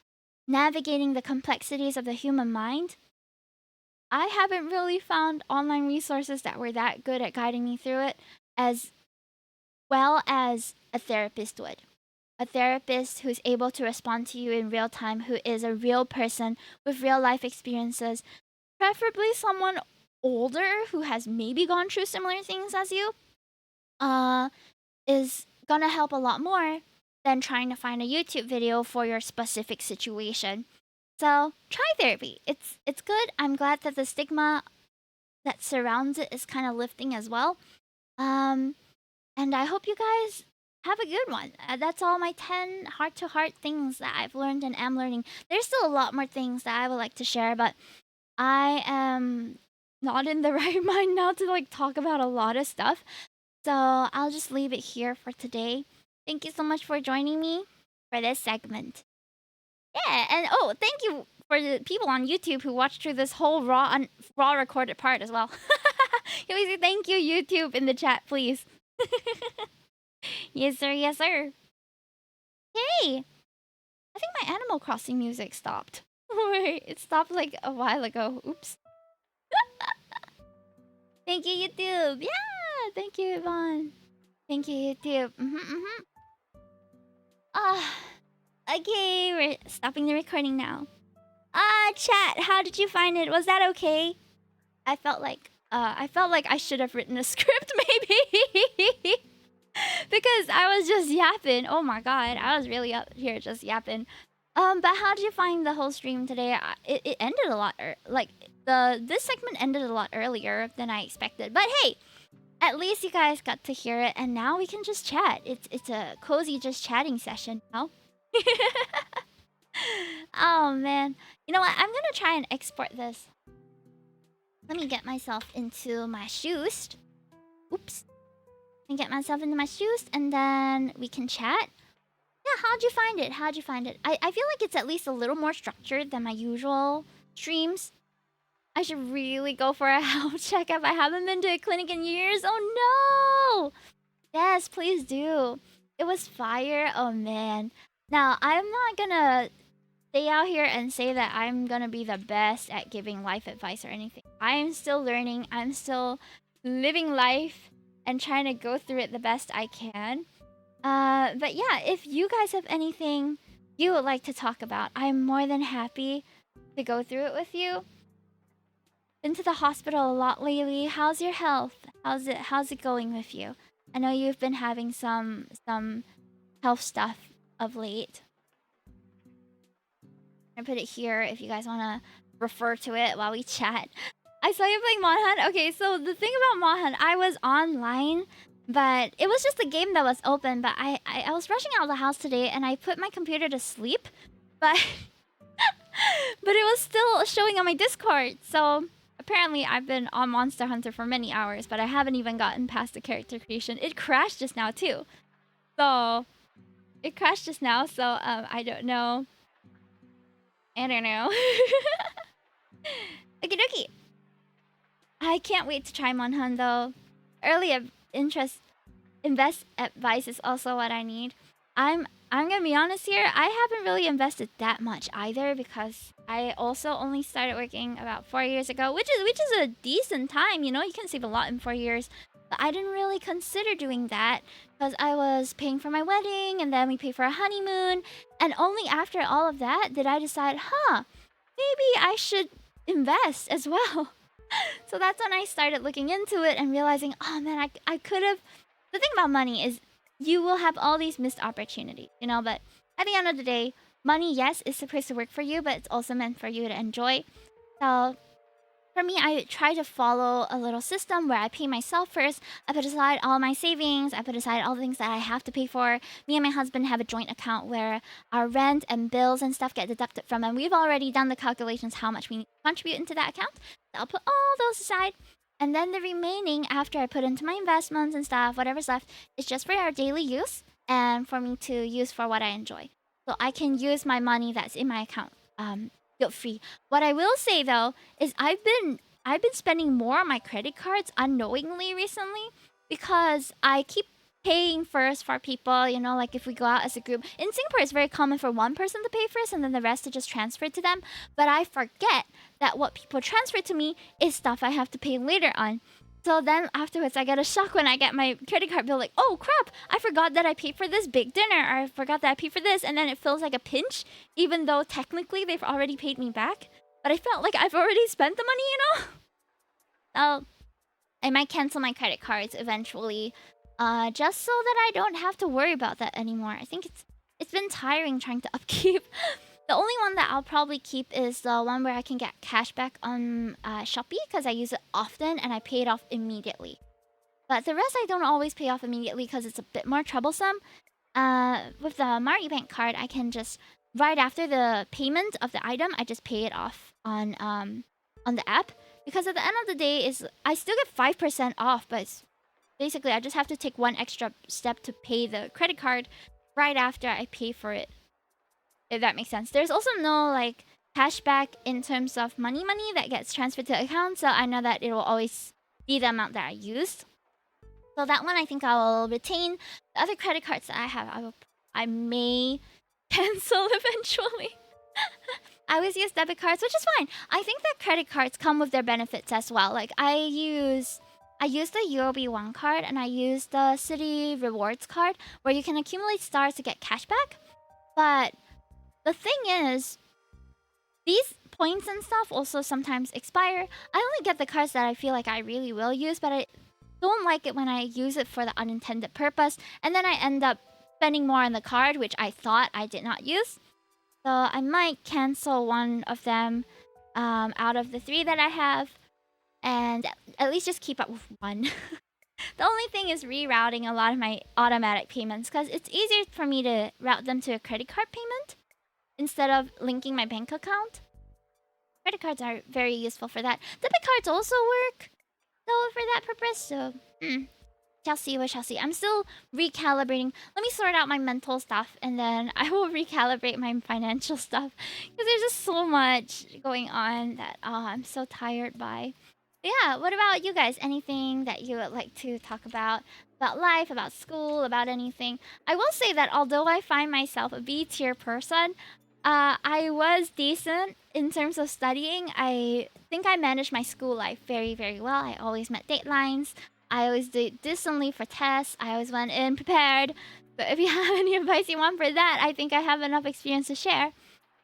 navigating the complexities of the human mind, I haven't really found online resources that were that good at guiding me through it as well as a therapist would. A therapist who's able to respond to you in real time, who is a real person with real life experiences, preferably someone older who has maybe gone through similar things as you, uh, is gonna help a lot more than trying to find a YouTube video for your specific situation. So try therapy. It's good. I'm glad that the stigma that surrounds it is kind of lifting as well. Um, and I hope you guys have a good one. That's all my 10 heart to heart things that I've learned and am learning. There's still a lot more things that I would like to share, but I am not in the right mind now to like talk about a lot of stuff. So I'll just leave it here for today. Thank you so much for joining me for this segment. Yeah, and oh, thank you for the people on YouTube who watched through this whole raw recorded part as well. Can we say thank you, YouTube, in the chat, please? Yes, sir. Yes, sir. Hey, I think my Animal Crossing music stopped. Wait, it stopped like a while ago. Oops. Thank you, YouTube. Yeah, thank you, Yvonne. Thank you, YouTube. Ah, okay, we're stopping the recording now. Chat, how did you find it? Was that okay? I felt like I should have written a script maybe. Because I was just yapping. Oh my god, I was really up here just yapping. But how did you find the whole stream today? It ended a lot like this segment ended a lot earlier than I expected. But hey, at least you guys got to hear it, and now we can just chat. It's a cozy just chatting session now. Oh man, you know what? I'm gonna try and export this. Let me get myself into my shoes. Oops. And get myself into my shoes, and then we can chat. Yeah, how'd you find it? I feel like it's at least a little more structured than my usual streams. I should really go for a health checkup. I haven't been to a clinic in years. Oh no! Yes, please do. It was fire. Oh man. Now, I'm not gonna stay out here and say that I'm gonna be the best at giving life advice or anything. I am still learning. I'm still living life and trying to go through it the best I can. But yeah, if you guys have anything you would like to talk about, I'm more than happy to go through it with you. Been to the hospital a lot lately. How's your health? How's it going with you? I know you've been having some health stuff of late. I put it here if you guys want to refer to it while we chat. I saw you playing Monhan. Okay, so the thing about Monhan, I was online, but it was just a game that was open. But I was rushing out of the house today, and I put my computer to sleep, but but it was still showing on my Discord. So apparently, I've been on Monster Hunter for many hours, but I haven't even gotten past the character creation. It crashed just now too. So it crashed just now. So I don't know. I don't know. Okie dokie. I can't wait to try Monhan though. Early interest invest advice is also what I need. I'm gonna be honest here. I haven't really invested that much either because I also only started working about 4 years ago, which is a decent time. You know, you can save a lot in 4 years. But I didn't really consider doing that because I was paying for my wedding and then we paid for a honeymoon, and only after all of that did I decide, maybe I should invest as well. So that's when I started looking into it and realizing, oh man, I could have. The thing about money is you will have all these missed opportunities, you know, but at the end of the day, money, yes, is supposed to work for you, but it's also meant for you to enjoy. So for me, I try to follow a little system where I pay myself first. I put aside all my savings. I put aside all the things that I have to pay for. Me and my husband have a joint account where our rent and bills and stuff get deducted from, and we've already done the calculations how much we need to contribute into that account. So I'll put all those aside. And then the remaining, after I put into my investments and stuff, whatever's left, is just for our daily use and for me to use for what I enjoy. So I can use my money that's in my account guilt free. What I will say though is I've been spending more on my credit cards unknowingly recently because I keep paying first for people, you know, like if we go out as a group. In Singapore, it's very common for one person to pay first and then the rest to just transfer to them. But I forget that what people transfer to me is stuff I have to pay later on. So then afterwards, I get a shock when I get my credit card bill like, oh crap, I forgot that I paid for this big dinner, or I forgot that I paid for this. And then it feels like a pinch, even though technically they've already paid me back. But I felt like I've already spent the money, you know? So I might cancel my credit cards eventually, just so that I don't have to worry about that anymore. I think it's been tiring trying to upkeep. The only one that I'll probably keep is the one where I can get cash back on Shopee because I use it often and I pay it off immediately. But the rest I don't always pay off immediately because it's a bit more troublesome. With the Bank card, I can just right after the payment of the item, I just pay it off on the app. Because at the end of the day, is I still get 5% off, but it's basically I just have to take one extra step to pay the credit card right after I pay for it. If that makes sense. There's also no like cashback in terms of money that gets transferred to the account, so I know that it will always be the amount that I used. So that one I think I will retain. The other credit cards that I have, I may cancel eventually. I always use debit cards, which is fine. I think that credit cards come with their benefits as well. Like I use the UOB One card and I use the City Rewards card where you can accumulate stars to get cashback. But the thing is, these points and stuff also sometimes expire. I only get the cards that I feel like I really will use, but I don't like it when I use it for the unintended purpose, and then I end up spending more on the card, which I thought I did not use. So I might cancel one of them out of the 3 that I have, and at least just keep up with one. The only thing is rerouting a lot of my automatic payments because it's easier for me to route them to a credit card payment instead of linking my bank account. Credit cards are very useful for that. Debit cards also work, though, for that purpose. So, Shall see, we shall see. I'm still recalibrating. Let me sort out my mental stuff and then I will recalibrate my financial stuff. Because there's just so much going on that I'm so tired by. Yeah, what about you guys? Anything that you would like to talk about? About life, about school, about anything? I will say that although I find myself a B tier person, I was decent in terms of studying. I think I managed my school life very, very well. I always met deadlines. I always did decently for tests. I always went in prepared. But if you have any advice you want for that, I think I have enough experience to share.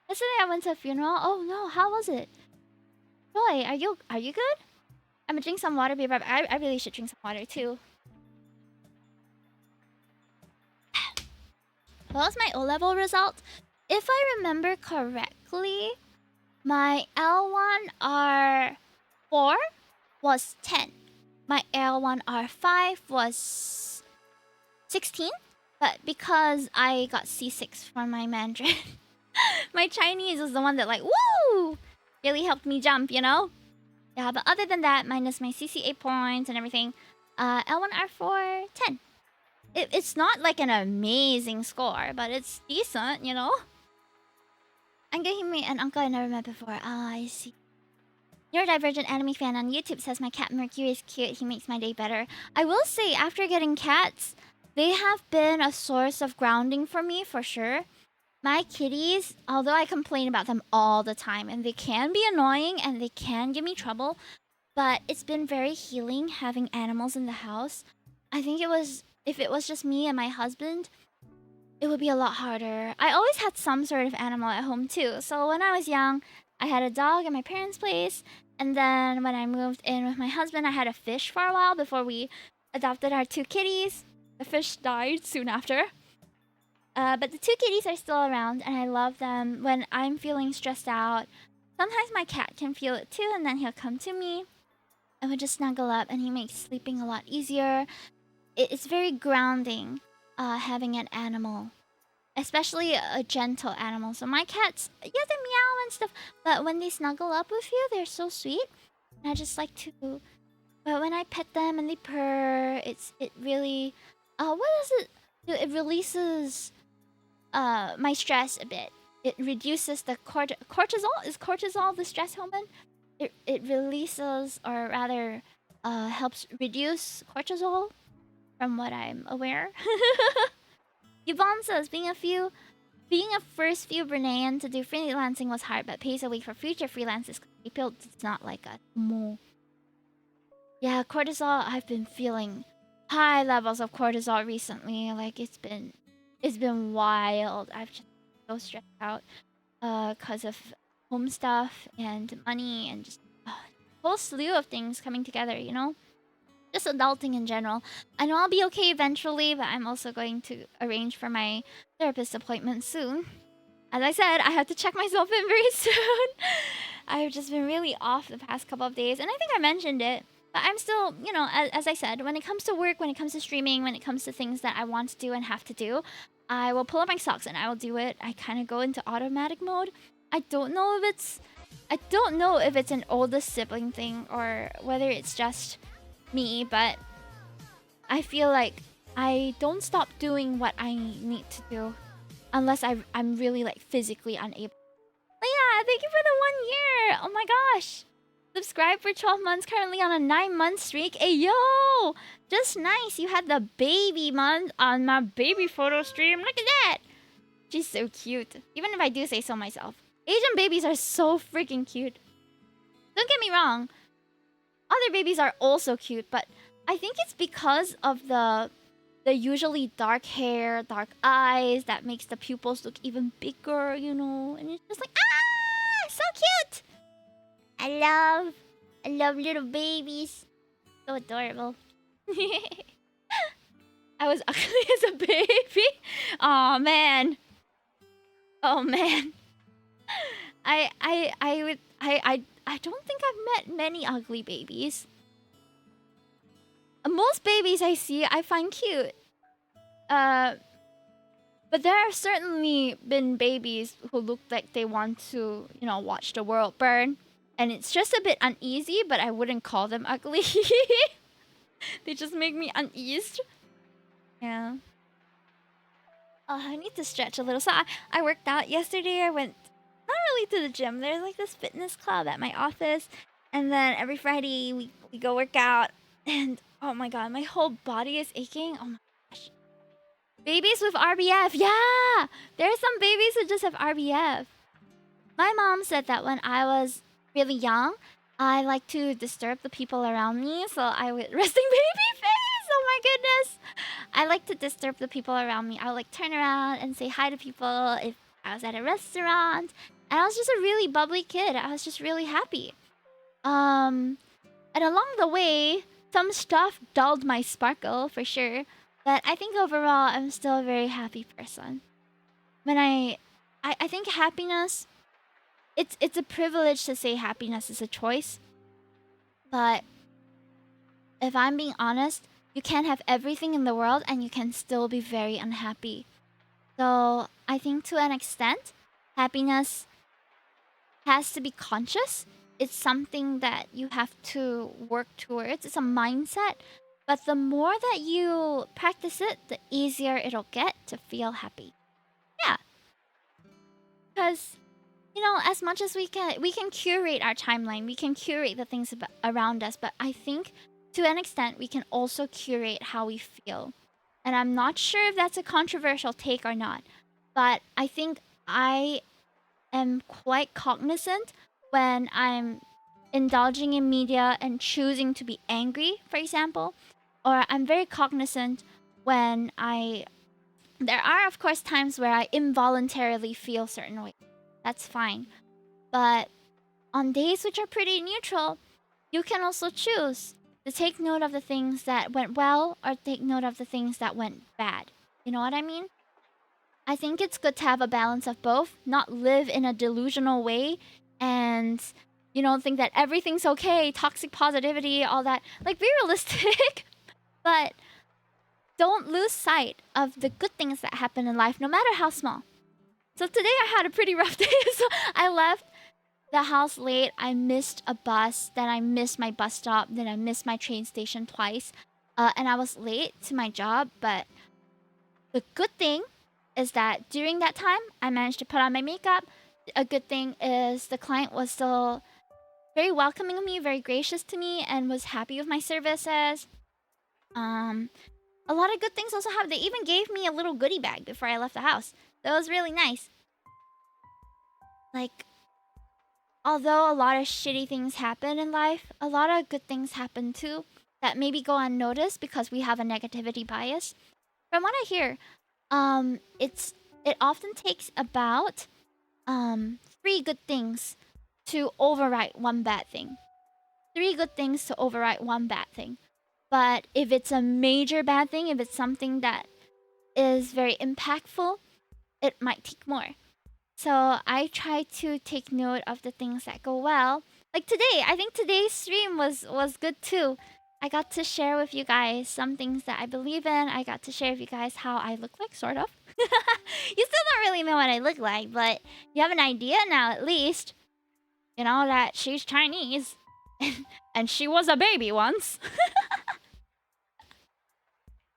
Yesterday I went to a funeral. Oh no, how was it? Joy, are you good? I'm gonna drink some water, babe. I really should drink some water too. What was my O-level result? If I remember correctly, my L1R4 was 10. My L1R5 was 16. But because I got C6 from my Mandarin, my Chinese was the one that like, woo! Really helped me jump, you know? Yeah, but other than that, minus my CC8 points and everything, L1R4, 10. It's not like an amazing score, but it's decent, you know? I'm getting me an uncle I never met before. Ah, I see. Neurodivergent anime fan on YouTube says my cat Mercury is cute. He makes my day better. I will say, after getting cats, they have been a source of grounding for me, for sure. My kitties, although I complain about them all the time, and they can be annoying and they can give me trouble, but it's been very healing having animals in the house. I think if it was just me and my husband, it would be a lot harder. I always had some sort of animal at home too. So when I was young, I had a dog at my parents' place. And then when I moved in with my husband, I had a fish for a while before we adopted our two kitties. The fish died soon after. But the two kitties are still around and I love them. When I'm feeling stressed out, sometimes my cat can feel it too, and then he'll come to me and we just snuggle up and he makes sleeping a lot easier. It's very grounding having an animal, especially a gentle animal. So my cats, yeah, they meow and stuff, but when they snuggle up with you, they're so sweet. And I just like to. But when I pet them and they purr, it really, what does it do? It releases my stress a bit. It reduces the cortisol. Is cortisol the stress hormone? It releases, or rather, helps reduce cortisol, from what I'm aware. Yvonne says being a first few Bruneian to do freelancing was hard, but pays a week for future freelancers. People, it's not like a more. Yeah, cortisol. I've been feeling high levels of cortisol recently. Like it's been wild. I've just been so stressed out, cause of home stuff and money and just a whole slew of things coming together. You know. Just adulting in general. I know I'll be okay eventually, but I'm also going to arrange for my therapist appointment soon. As I said, I have to check myself in very soon. I've just been really off the past couple of days, and I think I mentioned it. But I'm still, you know, as I said, when it comes to work, when it comes to streaming, when it comes to things that I want to do and have to do, I will pull up my socks and I will do it. I kind of go into automatic mode. I don't know if it's an oldest sibling thing or whether it's just me, but I feel like I don't stop doing what I need to do unless I'm really like physically unable. But yeah, thank you for the 1 year. Oh my gosh. Subscribe for 12 months, currently on a 9-month streak. Hey yo! Just nice. You had the baby month on my baby photo stream. Look at that. She's so cute. Even if I do say so myself. Asian babies are so freaking cute. Don't get me wrong. Other babies are also cute, but I think it's because of the usually dark hair, dark eyes that makes the pupils look even bigger, you know. And it's just like, ah, so cute. I love little babies. So adorable. I was ugly as a baby. Oh man. Oh man. I don't think I've met many ugly babies. Most babies I see, I find cute. But there have certainly been babies who look like they want to, you know, watch the world burn. And it's just a bit uneasy, but I wouldn't call them ugly. They just make me uneased. Yeah. I need to stretch a little. So I worked out yesterday. I went not really to the gym. There's like this fitness club at my office. And then every Friday we go work out. And oh my god, my whole body is aching. Oh my gosh. Babies with RBF. Yeah! There are some babies who just have RBF. My mom said that when I was really young, I like to disturb the people around me. So I would resting baby face. Oh my goodness. I like to disturb the people around me. I would like turn around and say hi to people if I was at a restaurant. And I was just a really bubbly kid. I was just really happy. And along the way, some stuff dulled my sparkle for sure. But I think overall, I'm still a very happy person. When I think happiness, it's a privilege to say happiness is a choice. But if I'm being honest, you can have everything in the world and you can still be very unhappy. So I think to an extent, happiness has to be conscious. It's something that you have to work towards. It's a mindset. But the more that you practice it, the easier it'll get to feel happy. Yeah. Because, you know, as much as we can curate our timeline, we can curate the things around us. But I think to an extent, we can also curate how we feel. And I'm not sure if that's a controversial take or not. But I think I am quite cognizant when I'm indulging in media and choosing to be angry, for example. Or I'm very cognizant when there are, of course, times where I involuntarily feel certain ways. That's fine. But on days which are pretty neutral, you can also choose to take note of the things that went well or take note of the things that went bad. You know what I mean? I think it's good to have a balance of both, not live in a delusional way and, you know, think that everything's okay, toxic positivity, all that. Like, be realistic, but don't lose sight of the good things that happen in life, no matter how small. So today I had a pretty rough day, so I left the house late. I missed a bus, then I missed my bus stop, then I missed my train station twice. And I was late to my job, but the good thing is that during that time, I managed to put on my makeup. A good thing is the client was still very welcoming of me, very gracious to me, and was happy with my services. A lot of good things also happened. They even gave me a little goodie bag before I left the house. That was really nice. Like, although a lot of shitty things happen in life, a lot of good things happen too that maybe go unnoticed because we have a negativity bias. From what I hear, it often takes about 3 good things to overwrite one bad thing. 3 good things to overwrite one bad thing. But if it's a major bad thing, if it's something that is very impactful, it might take more. So I try to take note of the things that go well. Like today, I think today's stream was good too. I got to share with you guys some things that I believe in. I got to share with you guys how I look like, sort of. You still don't really know what I look like, but you have an idea now at least. You know that she's Chinese. And she was a baby once.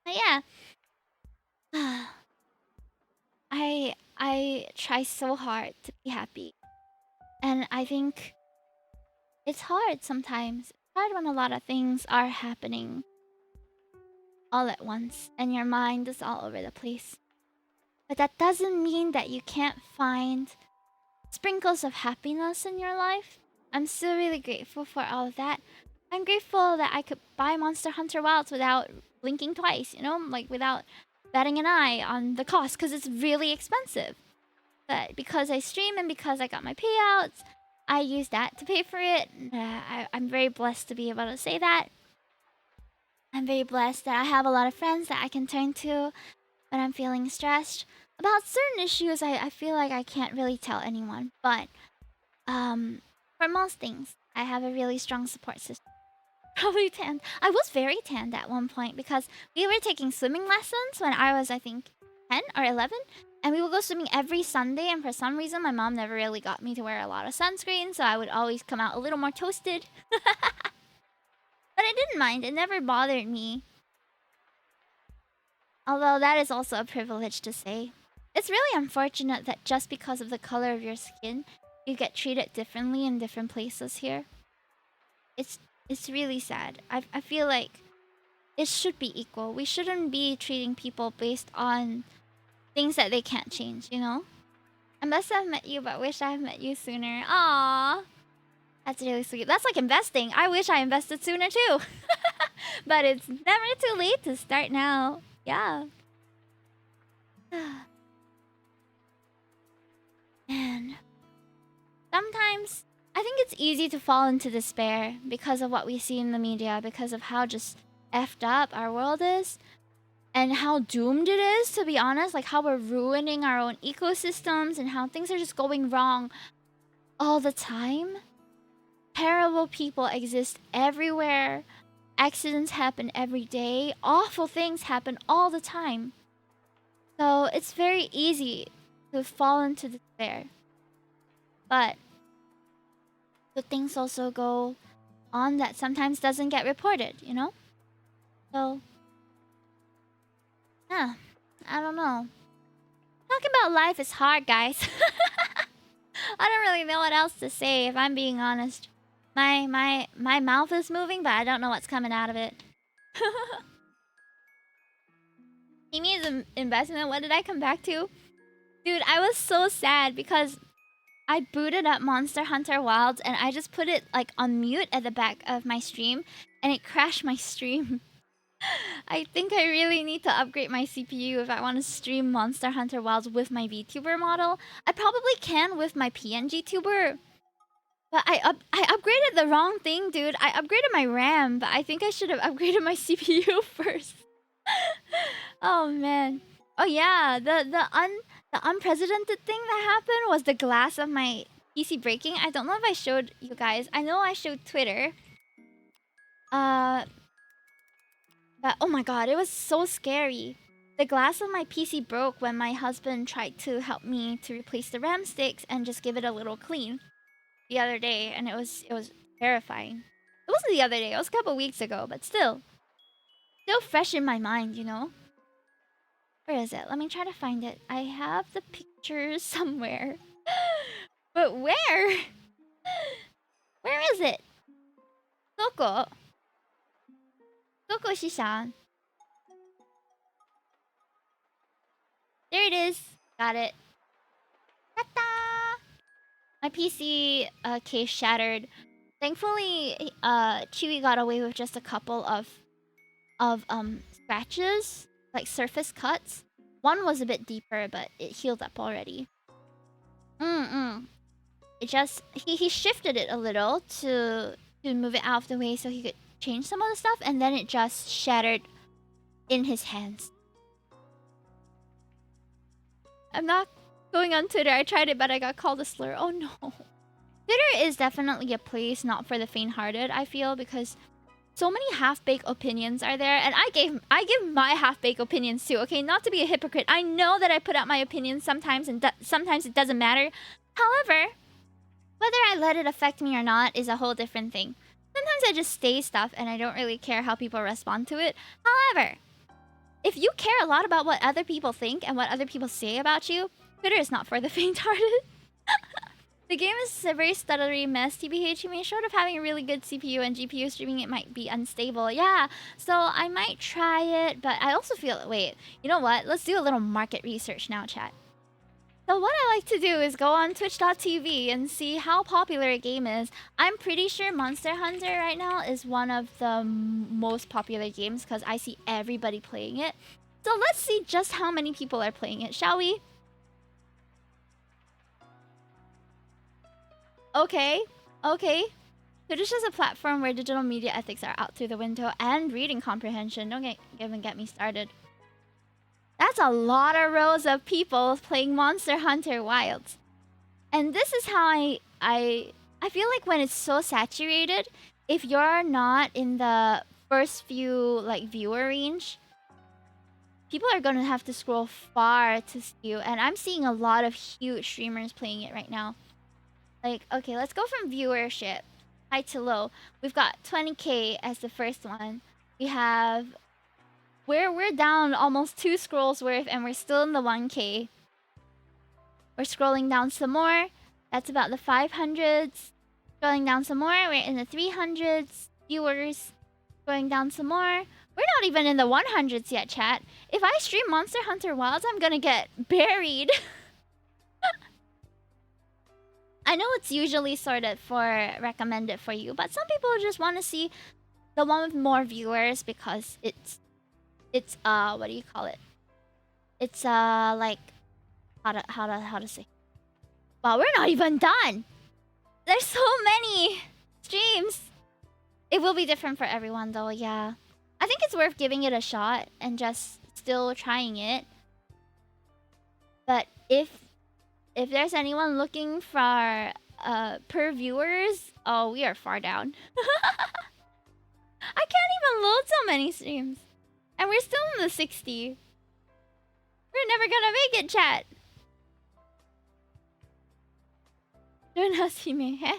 But yeah. I try so hard to be happy. And I think it's hard sometimes. It's hard when a lot of things are happening all at once and your mind is all over the place. But that doesn't mean that you can't find sprinkles of happiness in your life. I'm still really grateful for all of that. I'm grateful that I could buy Monster Hunter Wilds without blinking twice, you know, like without batting an eye on the cost because it's really expensive. But because I stream and because I got my payouts, I use that to pay for it. I'm very blessed to be able to say that. I'm very blessed that I have a lot of friends that I can turn to when I'm feeling stressed. About certain issues, I feel like I can't really tell anyone. But for most things, I have a really strong support system. Probably tanned. I was very tanned at one point because we were taking swimming lessons when I was, I think, 10 or 11. And we would go swimming every Sunday. And for some reason, my mom never really got me to wear a lot of sunscreen. So I would always come out a little more toasted. But I didn't mind. It never bothered me. Although that is also a privilege to say. It's really unfortunate that just because of the color of your skin, you get treated differently in different places here. It's it's really sad. I feel like it should be equal. We shouldn't be treating people based on things that they can't change, you know? I must have met you, but wish I had met you sooner. Aww. That's really sweet. That's like investing. I wish I invested sooner too. But it's never too late to start now. Yeah. Man. Sometimes I think it's easy to fall into despair because of what we see in the media, because of how just effed up our world is, and how doomed it is, to be honest. Like how we're ruining our own ecosystems and how things are just going wrong all the time. Terrible people exist everywhere. Accidents happen every day. Awful things happen all the time. So it's very easy to fall into despair. But good things also go on that sometimes doesn't get reported, you know? So, yeah, I don't know. Talking about life is hard, guys. I don't really know what else to say if I'm being honest. My mouth is moving, but I don't know what's coming out of it. Amy's investment, what did I come back to? Dude, I was so sad because I booted up Monster Hunter Wilds and I just put it like on mute at the back of my stream and it crashed my stream. I think I really need to upgrade my CPU if I want to stream Monster Hunter Wilds with my VTuber model. I probably can with my PNG tuber. But I upgraded the wrong thing, dude. I upgraded my RAM, but I think I should have upgraded my CPU first. Oh man. Oh yeah, the unprecedented thing that happened was the glass of my PC breaking. I don't know if I showed you guys. I know I showed Twitter. Uh but oh my god, it was so scary. The glass of my PC broke when my husband tried to help me to replace the RAM sticks and just give it a little clean the other day, and it was terrifying. It wasn't the other day, it was a couple weeks ago, but still fresh in my mind, you know? Where is it? Let me try to find it. I have the pictures somewhere. But where? Where is it? Doko? Doko Shishan? There it is. Got it. Ta-da! My PC case shattered. Thankfully, Chewy got away with just a couple of scratches, like surface cuts. One was a bit deeper, but it healed up already. It just he shifted it a little to move it out of the way so he could change some of the stuff, and then it just shattered in his hands. I'm not going on Twitter. I tried it, but I got called a slur. Oh no. Twitter is definitely a place not for the faint-hearted, I feel, because so many half-baked opinions are there, and I give my half-baked opinions too. Okay, not to be a hypocrite. I know that I put out my opinions sometimes, and sometimes it doesn't matter. However, whether I let it affect me or not is a whole different thing. Sometimes I just say stuff and I don't really care how people respond to it. However, if you care a lot about what other people think and what other people say about you, Twitter is not for the faint-hearted. The game is a very stuttery mess. TBH, you may short of having a really good CPU and GPU streaming, it might be unstable. Yeah, so I might try it, but I also feel... Wait, you know what? Let's do a little market research now, chat. So what I like to do is go on twitch.tv and see how popular a game is. I'm pretty sure Monster Hunter right now is one of the most popular games because I see everybody playing it. So let's see just how many people are playing it, shall we? Okay. Twitch is a platform where digital media ethics are out through the window and reading comprehension. Don't even get me started. That's a lot of rows of people playing Monster Hunter Wilds. And this is how I feel like when it's so saturated, if you're not in the first few like viewer range, people are gonna have to scroll far to see you. And I'm seeing a lot of huge streamers playing it right now. Like, okay, let's go from viewership. high to low. We've got 20k as the first one. We have we're down almost 2 scrolls worth and we're still in the 1k. We're scrolling down some more. That's about the 500s. Scrolling down some more. We're in the 300s. Viewers. Going down some more. We're not even in the 100s yet, chat. If I stream Monster Hunter Wilds, I'm gonna get buried. I know it's usually sorted for recommended for you, but some people just want to see the one with more viewers because it's what do you call it? It's like how to say. Wow, we're not even done. There's so many streams. It will be different for everyone though, yeah. I think it's worth giving it a shot and just still trying it. But if there's anyone looking for per viewers, oh, we are far down. I can't even load so many streams. And we're still in the 60. We're never gonna make it, chat. Don't ask me, eh?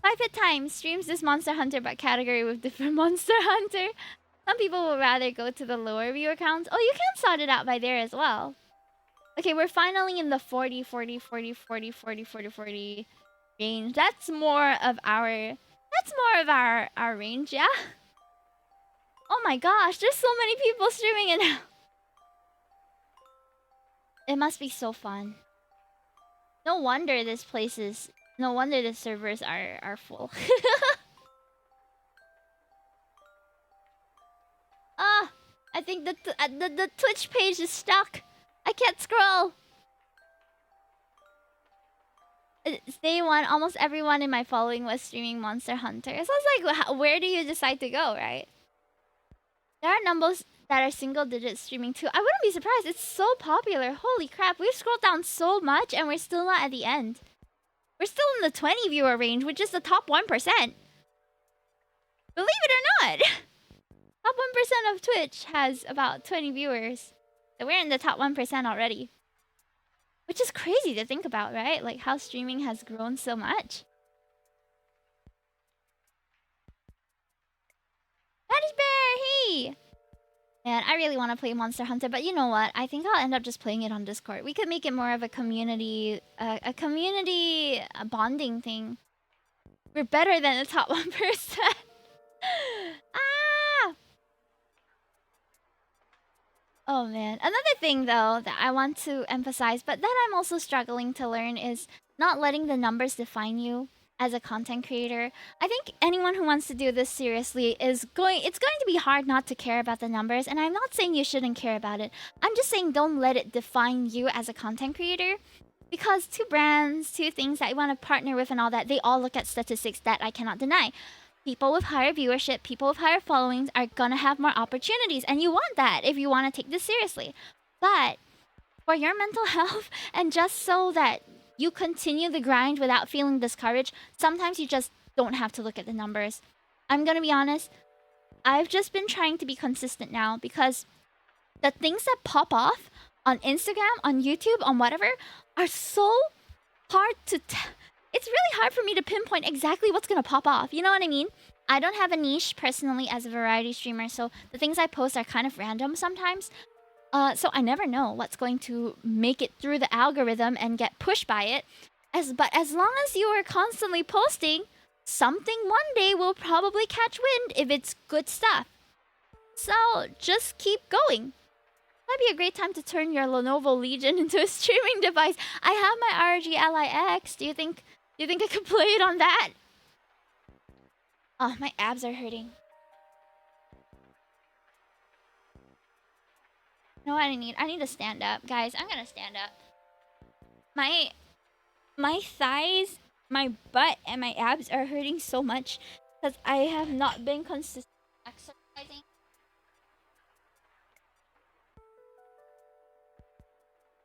5 hit times streams this Monster Hunter but category with different Monster Hunter. Some people will rather go to the lower viewer counts. Oh, you can sort it out by there as well. Okay, we're finally in the 40, 40, 40, 40, 40, 40, 40 range. That's more of our range, yeah? Oh my gosh, there's so many people streaming it now. It must be so fun. No wonder no wonder the servers are full. Ah, I think the Twitch page is stuck. I can't scroll. It's day one. Almost everyone in my following was streaming Monster Hunter. So I was like, where do you decide to go, right? There are numbers that are single digits streaming too. I wouldn't be surprised. It's so popular. Holy crap. We've scrolled down so much and we're still not at the end. We're still in the 20 viewer range, which is the top 1%. Believe it or not. Top 1% of Twitch has about 20 viewers. So we're in the top 1% already. Which is crazy to think about, right? Like how streaming has grown so much. Patty's Bear, hey! Man, I really want to play Monster Hunter, but you know what? I think I'll end up just playing it on Discord. We could make it more of a community bonding thing. We're better than the top 1%. Ah! Oh man. Another thing though that I want to emphasize, but that I'm also struggling to learn is not letting the numbers define you as a content creator. I think anyone who wants to do this seriously it's going to be hard not to care about the numbers, and I'm not saying you shouldn't care about it. I'm just saying don't let it define you as a content creator. Because two brands, two things that you want to partner with and all that, they all look at statistics that I cannot deny. People with higher viewership, people with higher followings are gonna have more opportunities. And you want that if you want to take this seriously. But for your mental health and just so that you continue the grind without feeling discouraged, sometimes you just don't have to look at the numbers. I'm gonna be honest, I've just been trying to be consistent now because the things that pop off on Instagram, on YouTube, on whatever, are so hard to it's really hard for me to pinpoint exactly what's gonna pop off. You know what I mean? I don't have a niche personally as a variety streamer, so the things I post are kind of random sometimes. So I never know what's going to make it through the algorithm and get pushed by it. But as long as you are constantly posting, something one day will probably catch wind if it's good stuff. So just keep going. Might be a great time to turn your Lenovo Legion into a streaming device. I have my ROG Ally X. Do you think I could play it on that? Oh, my abs are hurting. You know what I need? I need to stand up. Guys, I'm gonna stand up. My thighs, my butt, and my abs are hurting so much because I have not been consistent exercising.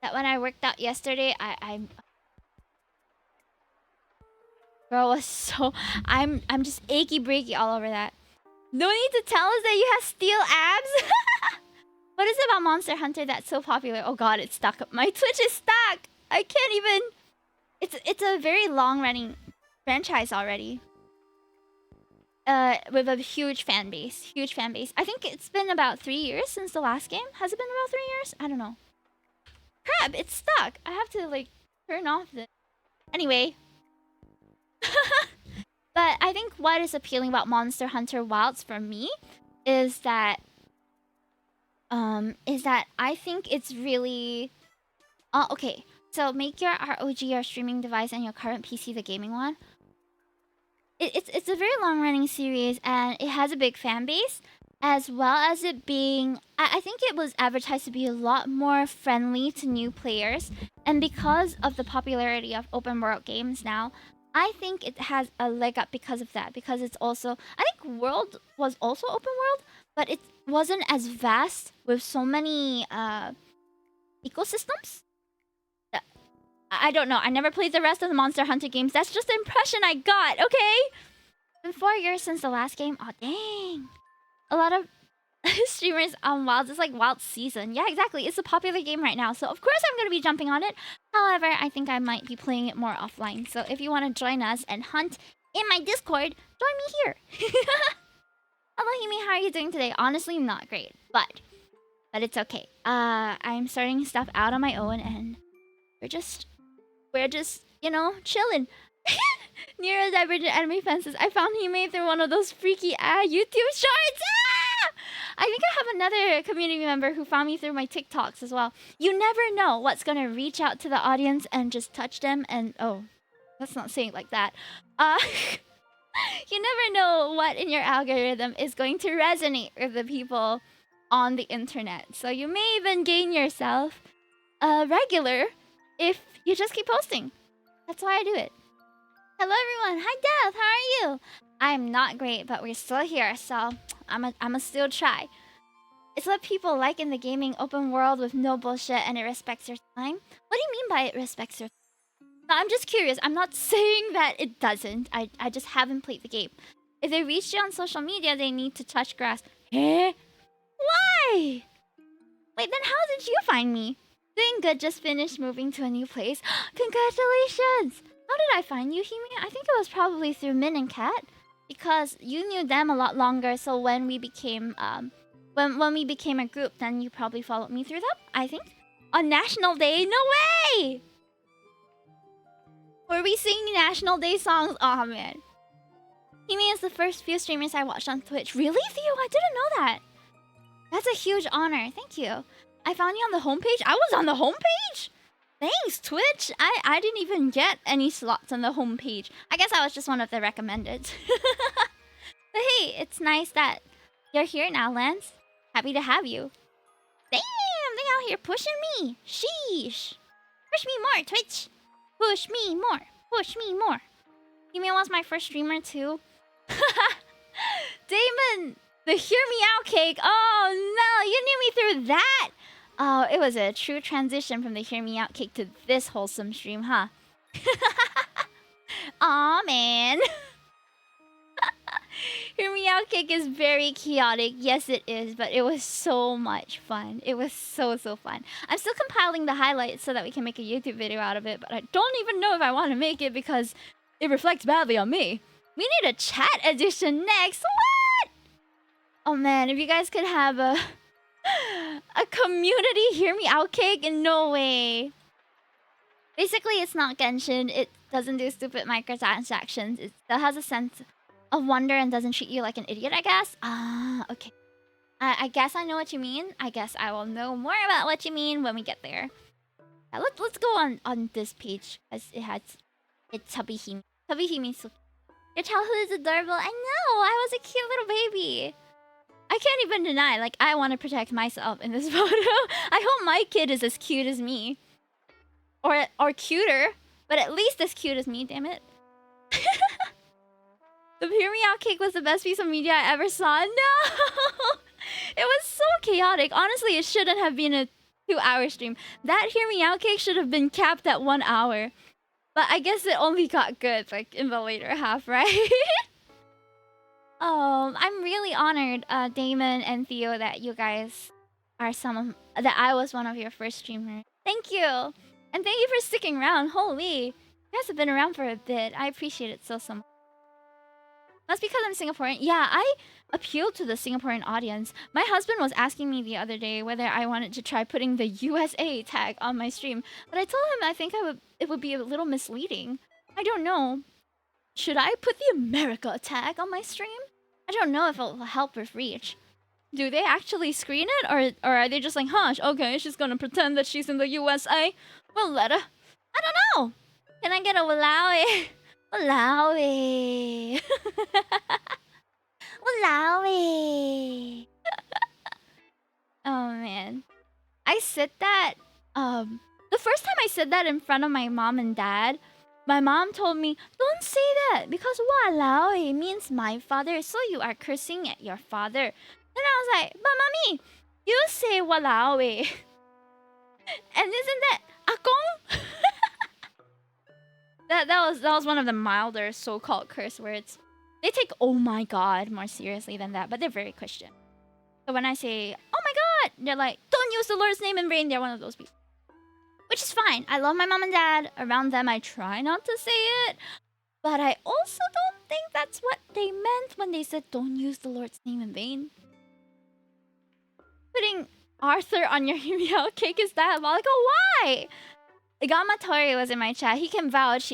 That when I worked out yesterday, I'm bro was so I'm just achy breaky all over that. No need to tell us that you have steel abs. What is it about Monster Hunter that's so popular? Oh god, it's stuck. My Twitch is stuck. I can't even. It's a very long running franchise already. with a huge fan base. Huge fan base. I think it's been about 3 years since the last game. Has it been about 3 years? I don't know. Crap, it's stuck. I have to like turn off the. Anyway, but I think what is appealing about Monster Hunter Wilds for me is that I think it's really okay. So make your ROG your streaming device and your current PC the gaming one. It's a very long running series and it has a big fan base, as well as it being I think it was advertised to be a lot more friendly to new players, and because of the popularity of open world games now, I think it has a leg up because of that, because it's also, I think World was also open world, but it wasn't as vast with so many ecosystems. I don't know. I never played the rest of the Monster Hunter games. That's just the impression I got, okay? It's been 4 years since the last game. Oh, dang. A lot of streamers on Wilds. It's like Wild Season. Yeah, exactly. It's a popular game right now. So, of course, I'm going to be jumping on it. However, I think I might be playing it more offline. So, if you want to join us and hunt in my Discord, join me here. Hello, Hime. How are you doing today? Honestly, not great. But it's okay. I'm starting stuff out on my own, and we're just, you know, chilling. Neurodivergent anime fences. I found Hime through one of those freaky YouTube shorts. I think I have another community member who found me through my TikToks as well. You never know what's gonna reach out to the audience and just touch them. And oh, let's not say it like that. You never know what in your algorithm is going to resonate with the people on the internet. So you may even gain yourself a regular if you just keep posting. That's why I do it. Hello everyone. Hi Death. How are you? I'm not great, but we're still here, so I'ma still try. It's what people like in the gaming open world with no bullshit and it respects your time. What do you mean by it respects your time? No, I'm just curious. I'm not saying that it doesn't. I just haven't played the game. If they reach you on social media, they need to touch grass. Eh? Why? Wait, then how did you find me? Doing good, just finished moving to a new place. Congratulations! How did I find you, Hime? I think it was probably through Min and Kat, because you knew them a lot longer. So when we became when we became a group, then you probably followed me through them. I think on National Day. No way! Were we singing National Day songs? Oh man, Hime is the first few streamers I watched on Twitch. Really, Theo? I didn't know that. That's a huge honor. Thank you. I found you on the homepage. I was on the homepage? Thanks, Twitch. I didn't even get any slots on the homepage. I guess I was just one of the recommended. But hey, it's nice that you're here now, Lance. Happy to have you. Damn, they out here pushing me. Sheesh. Push me more, Twitch. Push me more. Push me more. Hime was my first streamer too. Damon, the Hear Me Out cake. Oh no, you knew me through that. Oh, it was a true transition from the Hear Me Out cake to this wholesome stream, huh? Aw, man. Hear Me Out cake is very chaotic. Yes, it is, but it was so much fun. It was so fun. I'm still compiling the highlights so that we can make a YouTube video out of it, but I don't even know if I want to make it because it reflects badly on me. We need a chat edition next. What? Oh man, if you guys could have a community Hear Me Out cake, in no way. Basically, it's not Genshin. It doesn't do stupid microtransactions. It still has a sense of wonder and doesn't treat you like an idiot, I guess. Ah, okay. I guess I know what you mean. I guess I will know more about what you mean when we get there. Yeah, let's go on this page, as it's Hubby Hime. Hubby Hime, so your childhood is adorable. I know. I was a cute little baby. I can't even deny, like, I want to protect myself in this photo. I hope my kid is as cute as me. Or cuter, but at least as cute as me, damn it. The Hear Me Out cake was the best piece of media I ever saw. No! It was so chaotic. Honestly, it shouldn't have been a 2-hour stream. That Hear Me Out cake should have been capped at 1 hour. But I guess it only got good, like, in the later half, right? Oh, I'm really honored, Damon and Theo, that you guys are that I was one of your first streamers. Thank you! And thank you for sticking around. Holy, you guys have been around for a bit. I appreciate it so much. That's because I'm Singaporean. Yeah, I appeal to the Singaporean audience. My husband was asking me the other day whether I wanted to try putting the USA tag on my stream, but I told him I think it would be a little misleading. I don't know. Should I put the America tag on my stream? I don't know if it will help with reach. Do they actually screen it, or are they just like, huh, okay, she's gonna pretend that she's in the USA? We'll let her. I don't know. Can I get a Malawi? Malawi. Malawi. Oh man. I said that the first time I said that in front of my mom and dad, my mom told me, "Don't say that because walao means my father, so you are cursing at your father." And I was like, "But mommy, you say walao." And isn't that akong? that was one of the milder so-called curse words. They take "oh my god" more seriously than that, but they're very Christian. So when I say "oh my god," they're like, "Don't use the Lord's name in vain." They're one of those people, which is fine. I love my mom and dad. Around them, I try not to say it, but I also don't think that's what they meant when they said "don't use the Lord's name in vain." Putting Arthur on your Hime cake is diabolical. Why? Gama Tori was in my chat. He can vouch.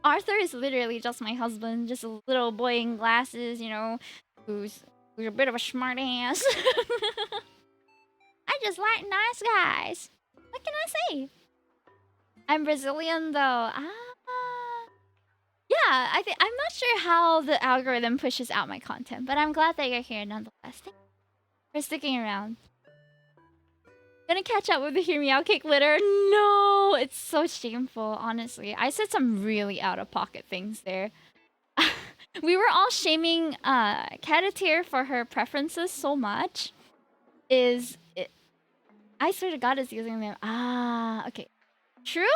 Arthur is literally just my husband, just a little boy in glasses, you know, who's a bit of a smart ass. I just like nice guys. What can I say? I'm Brazilian though. Yeah, I'm not sure how the algorithm pushes out my content, but I'm glad that you're here nonetheless. Thanks for sticking around. Gonna catch up with the Hear Me Out cake litter. No, it's so shameful, honestly. I said some really out of pocket things there. We were all shaming Catateer for her preferences so much. I swear to God, is using them. Okay. True?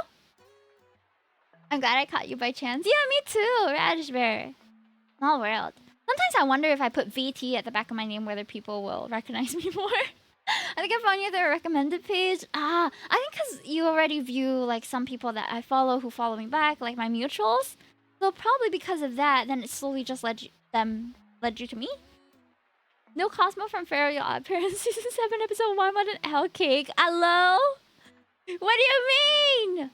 I'm glad I caught you by chance. Yeah, me too, Radish Bear. Small world. Sometimes I wonder if I put VT at the back of my name, whether people will recognize me more. I think I found you the recommended page. I think because you already view like some people that I follow who follow me back, like my mutuals. So probably because of that, then it slowly just led you to me. No Cosmo from Fairy Odd Parents season 7 episode 1 with an L cake. Hello? What do you mean?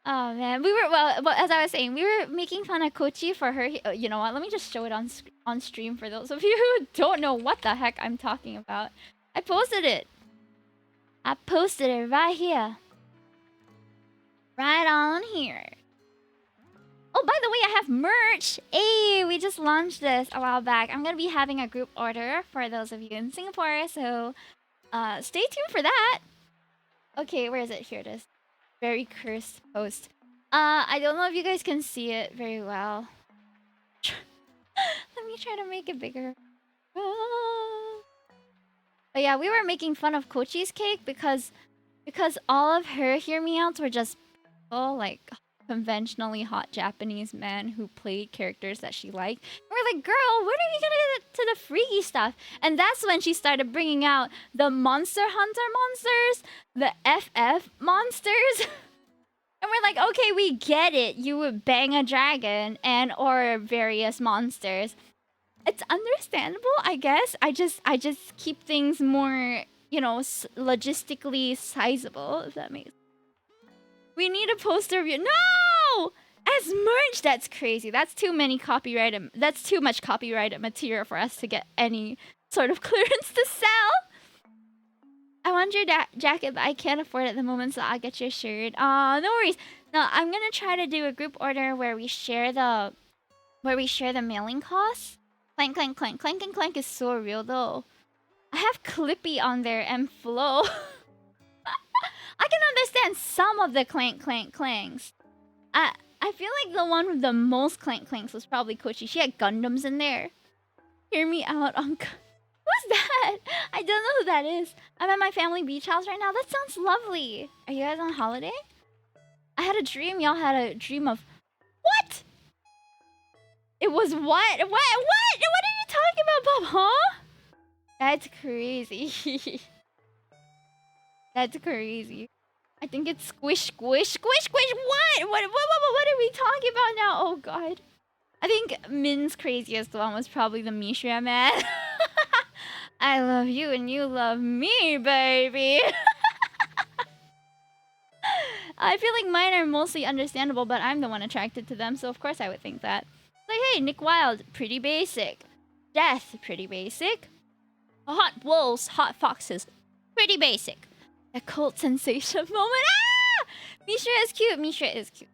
Oh man, we were as I was saying, we were making fun of Kochi for her. You know what? Let me just show it on stream for those of you who don't know what the heck I'm talking about. I posted it. I posted it right here. Right on here. Oh, by the way, I have merch. Hey, we just launched this a while back. I'm gonna be having a group order for those of you in Singapore, so stay tuned for that. Okay, where is it? Here it is. Very cursed post. I don't know if you guys can see it very well. Let me try to make it bigger. But yeah, we were making fun of Kochi's cake because all of her hear me outs were just like conventionally hot Japanese men who played characters that she liked. And we're like, girl, when are you gonna get to the freaky stuff? And that's when she started bringing out the Monster Hunter monsters, the FF monsters. And we're like, okay, we get it. You would bang a dragon and or various monsters. It's understandable, I guess. I just keep things more, you know, logistically sizable, if that makes sense. We need a poster review. No! As merch, that's crazy. That's too much copyrighted material for us to get any sort of clearance to sell. I want your jacket, but I can't afford it at the moment, so I'll get your shirt. No worries. No, I'm gonna try to do a group order where we share the mailing costs. Clank, clank, clank. Clank and clank is so real, though. I have Clippy on there and Flo. I can understand some of the clank, clank, clanks. I feel like the one with the most clank, clanks was probably Kochi. She had Gundams in there. Hear me out, Uncle. Who's that? I don't know who that is. I'm at my family beach house right now. That sounds lovely. Are you guys on holiday? I had a dream. Y'all had a dream of... What? It was what? What? What are you talking about, Bob? Huh? That's crazy. That's crazy. I think it's squish, squish, squish, squish. What? What are we talking about now? Oh, God. I think Min's craziest one was probably the Mishra man. I love you and you love me, baby. I feel like mine are mostly understandable, but I'm the one attracted to them, so of course I would think that. Like, hey, Nick Wilde, pretty basic. Death, pretty basic. Hot wolves, hot foxes, pretty basic. A cult sensation moment. Ah! Mishra is cute. Mishra is cute.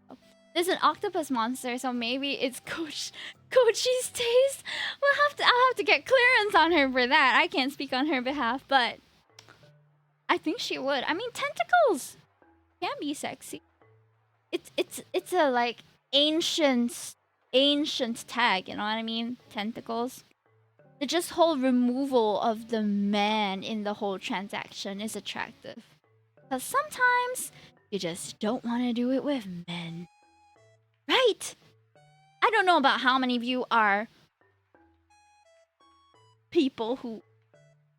There's an octopus monster, so maybe it's Kochi's taste. I'll have to get clearance on her for that. I can't speak on her behalf, but I think she would. I mean, tentacles can be sexy. It's a like ancient tag, you know what I mean? Tentacles. The just whole removal of the man in the whole transaction is attractive. Because sometimes you just don't want to do it with men. Right? I don't know about how many of you are people who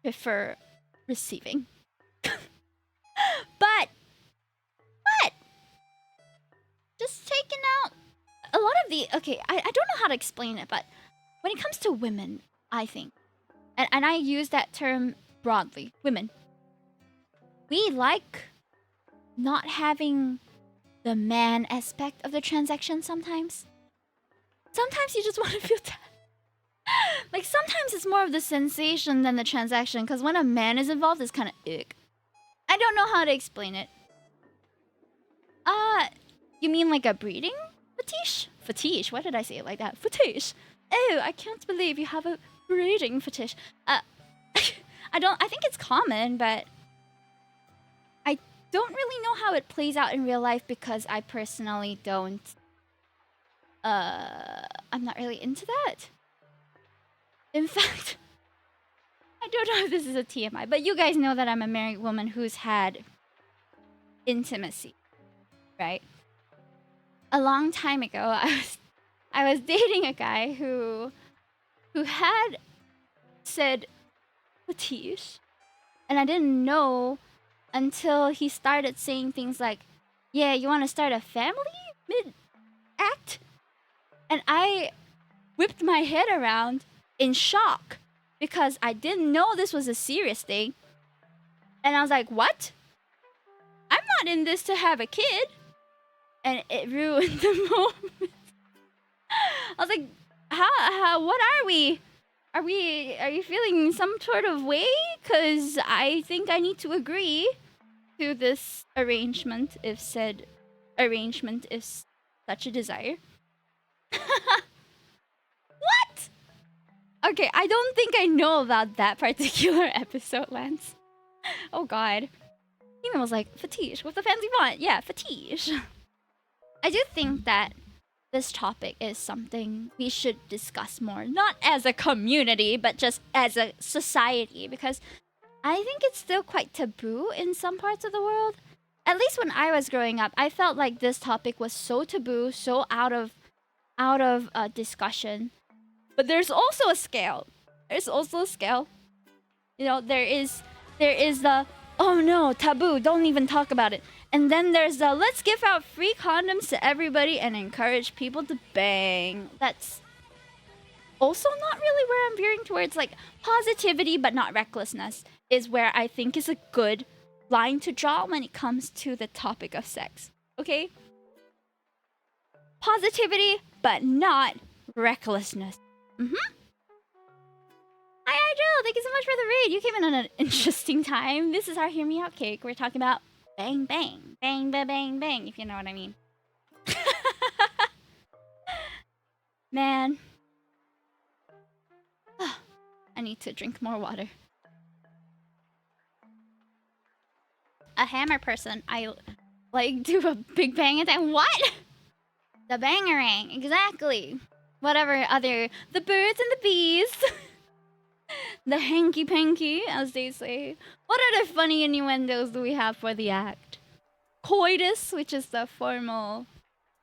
prefer receiving. but just taking out a lot of the okay, I don't know how to explain it, but when it comes to women, I think, and I use that term broadly, women, we like not having the man aspect of the transaction sometimes. Sometimes you just want to feel that. Like, sometimes it's more of the sensation than the transaction, because when a man is involved, it's kind of ick. I don't know how to explain it. You mean like a breeding fetish? Fetish? Why did I say it like that? Fetish. Oh, I can't believe you have a breeding fetish. I think it's common, but I don't really know how it plays out in real life because I personally don't. I'm not really into that. In fact, I don't know if this is a TMI, but you guys know that I'm a married woman who's had intimacy, right? A long time ago, I was dating a guy who had said fetish, and I didn't know until he started saying things like, "Yeah, you want to start a family mid-act?" And I whipped my head around in shock because I didn't know this was a serious thing. And I was like, "What? I'm not in this to have a kid." And it ruined the moment. I was like, how what are we? Are you feeling some sort of way? Cause I think I need to agree to this arrangement if said arrangement is such a desire. What? Okay, I don't think I know about that particular episode, Lance. Oh god. Hime was like, fetish, what the fancy want? Yeah, fetish. I do think that this topic is something we should discuss more, not as a community, but just as a society, because I think it's still quite taboo in some parts of the world. At least when I was growing up, I felt like this topic was so taboo, so out of discussion. But there's also a scale. There's also a scale. You know, there is the oh no, taboo, don't even talk about it. And then there's the let's give out free condoms to everybody and encourage people to bang. That's also not really where I'm veering towards. Like, positivity but not recklessness is where I think is a good line to draw when it comes to the topic of sex. Okay? Positivity but not recklessness. Hi, Joe. Thank you so much for the raid. You came in on an interesting time. This is our Hear Me Out cake. We're talking about bang, bang, bang, bang, bang, bang, if you know what I mean. Man. I need to drink more water. A hammer person. I like do a big bang at that. What? The bangerang. Exactly. Whatever other. The birds and the bees. The hanky-panky, as they say. What other funny innuendos do we have for the act? Coitus, which is the formal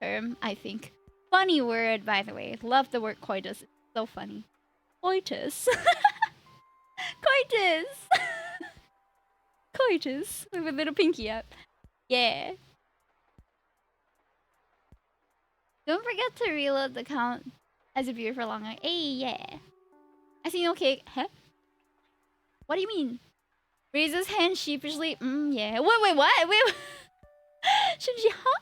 term, I think. Funny word, by the way. Love the word coitus. It's so funny. Coitus. Coitus. Coitus. With a little pinky up. Yeah. Don't forget to reload the count. As a viewer for long. Hey, yeah. I see no cake. Huh? What do you mean? Raises hand sheepishly. Yeah. Wait, what? Wait. Shinji, huh?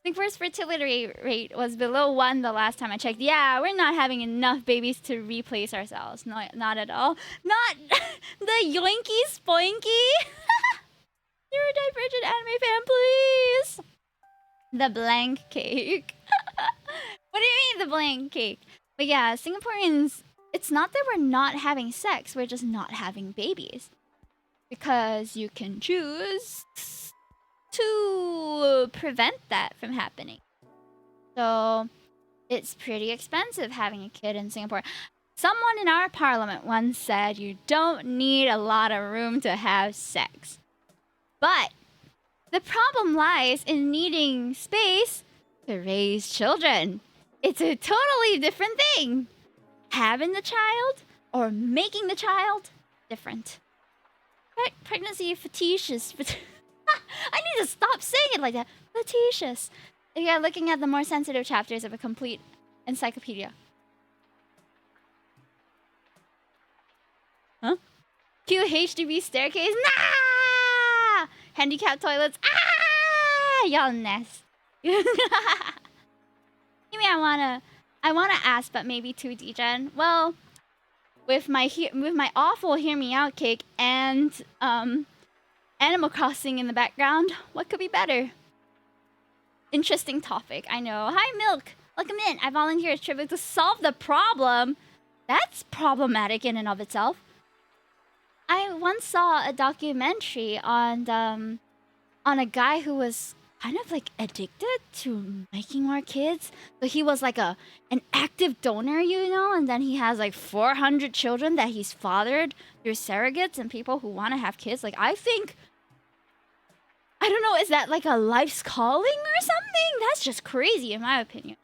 Singapore's fertility rate was below 1 the last time I checked. Yeah, we're not having enough babies to replace ourselves. No, not at all. Not the yoinky spoinky. Neurodivergent anime fan, please. The blank cake. What do you mean the blank cake? But yeah, Singaporeans, it's not that we're not having sex, we're just not having babies. Because you can choose to prevent that from happening. So it's pretty expensive having a kid in Singapore. Someone in our parliament once said you don't need a lot of room to have sex. But the problem lies in needing space to raise children. It's a totally different thing. Having the child or making the child, different. Pregnancy fetishous. I need to stop saying it like that. Fetishous. Yeah, looking at the more sensitive chapters of a complete encyclopedia. Huh? Cue HDB staircase. Nah! Handicap toilets. Ah! Y'all nest. Maybe I wanna ask, but maybe too degen. Well, with my awful hear me out cake and Animal Crossing in the background, what could be better? Interesting topic, I know. Hi, Milk. Welcome in. I volunteer as tribute to solve the problem. That's problematic in and of itself. I once saw a documentary on a guy who was kind of like addicted to making more kids. So he was like an active donor, you know, and then he has like 400 children that he's fathered through surrogates and people who want to have kids. Like, I think, I don't know, is that like a life's calling or something? That's just crazy in my opinion.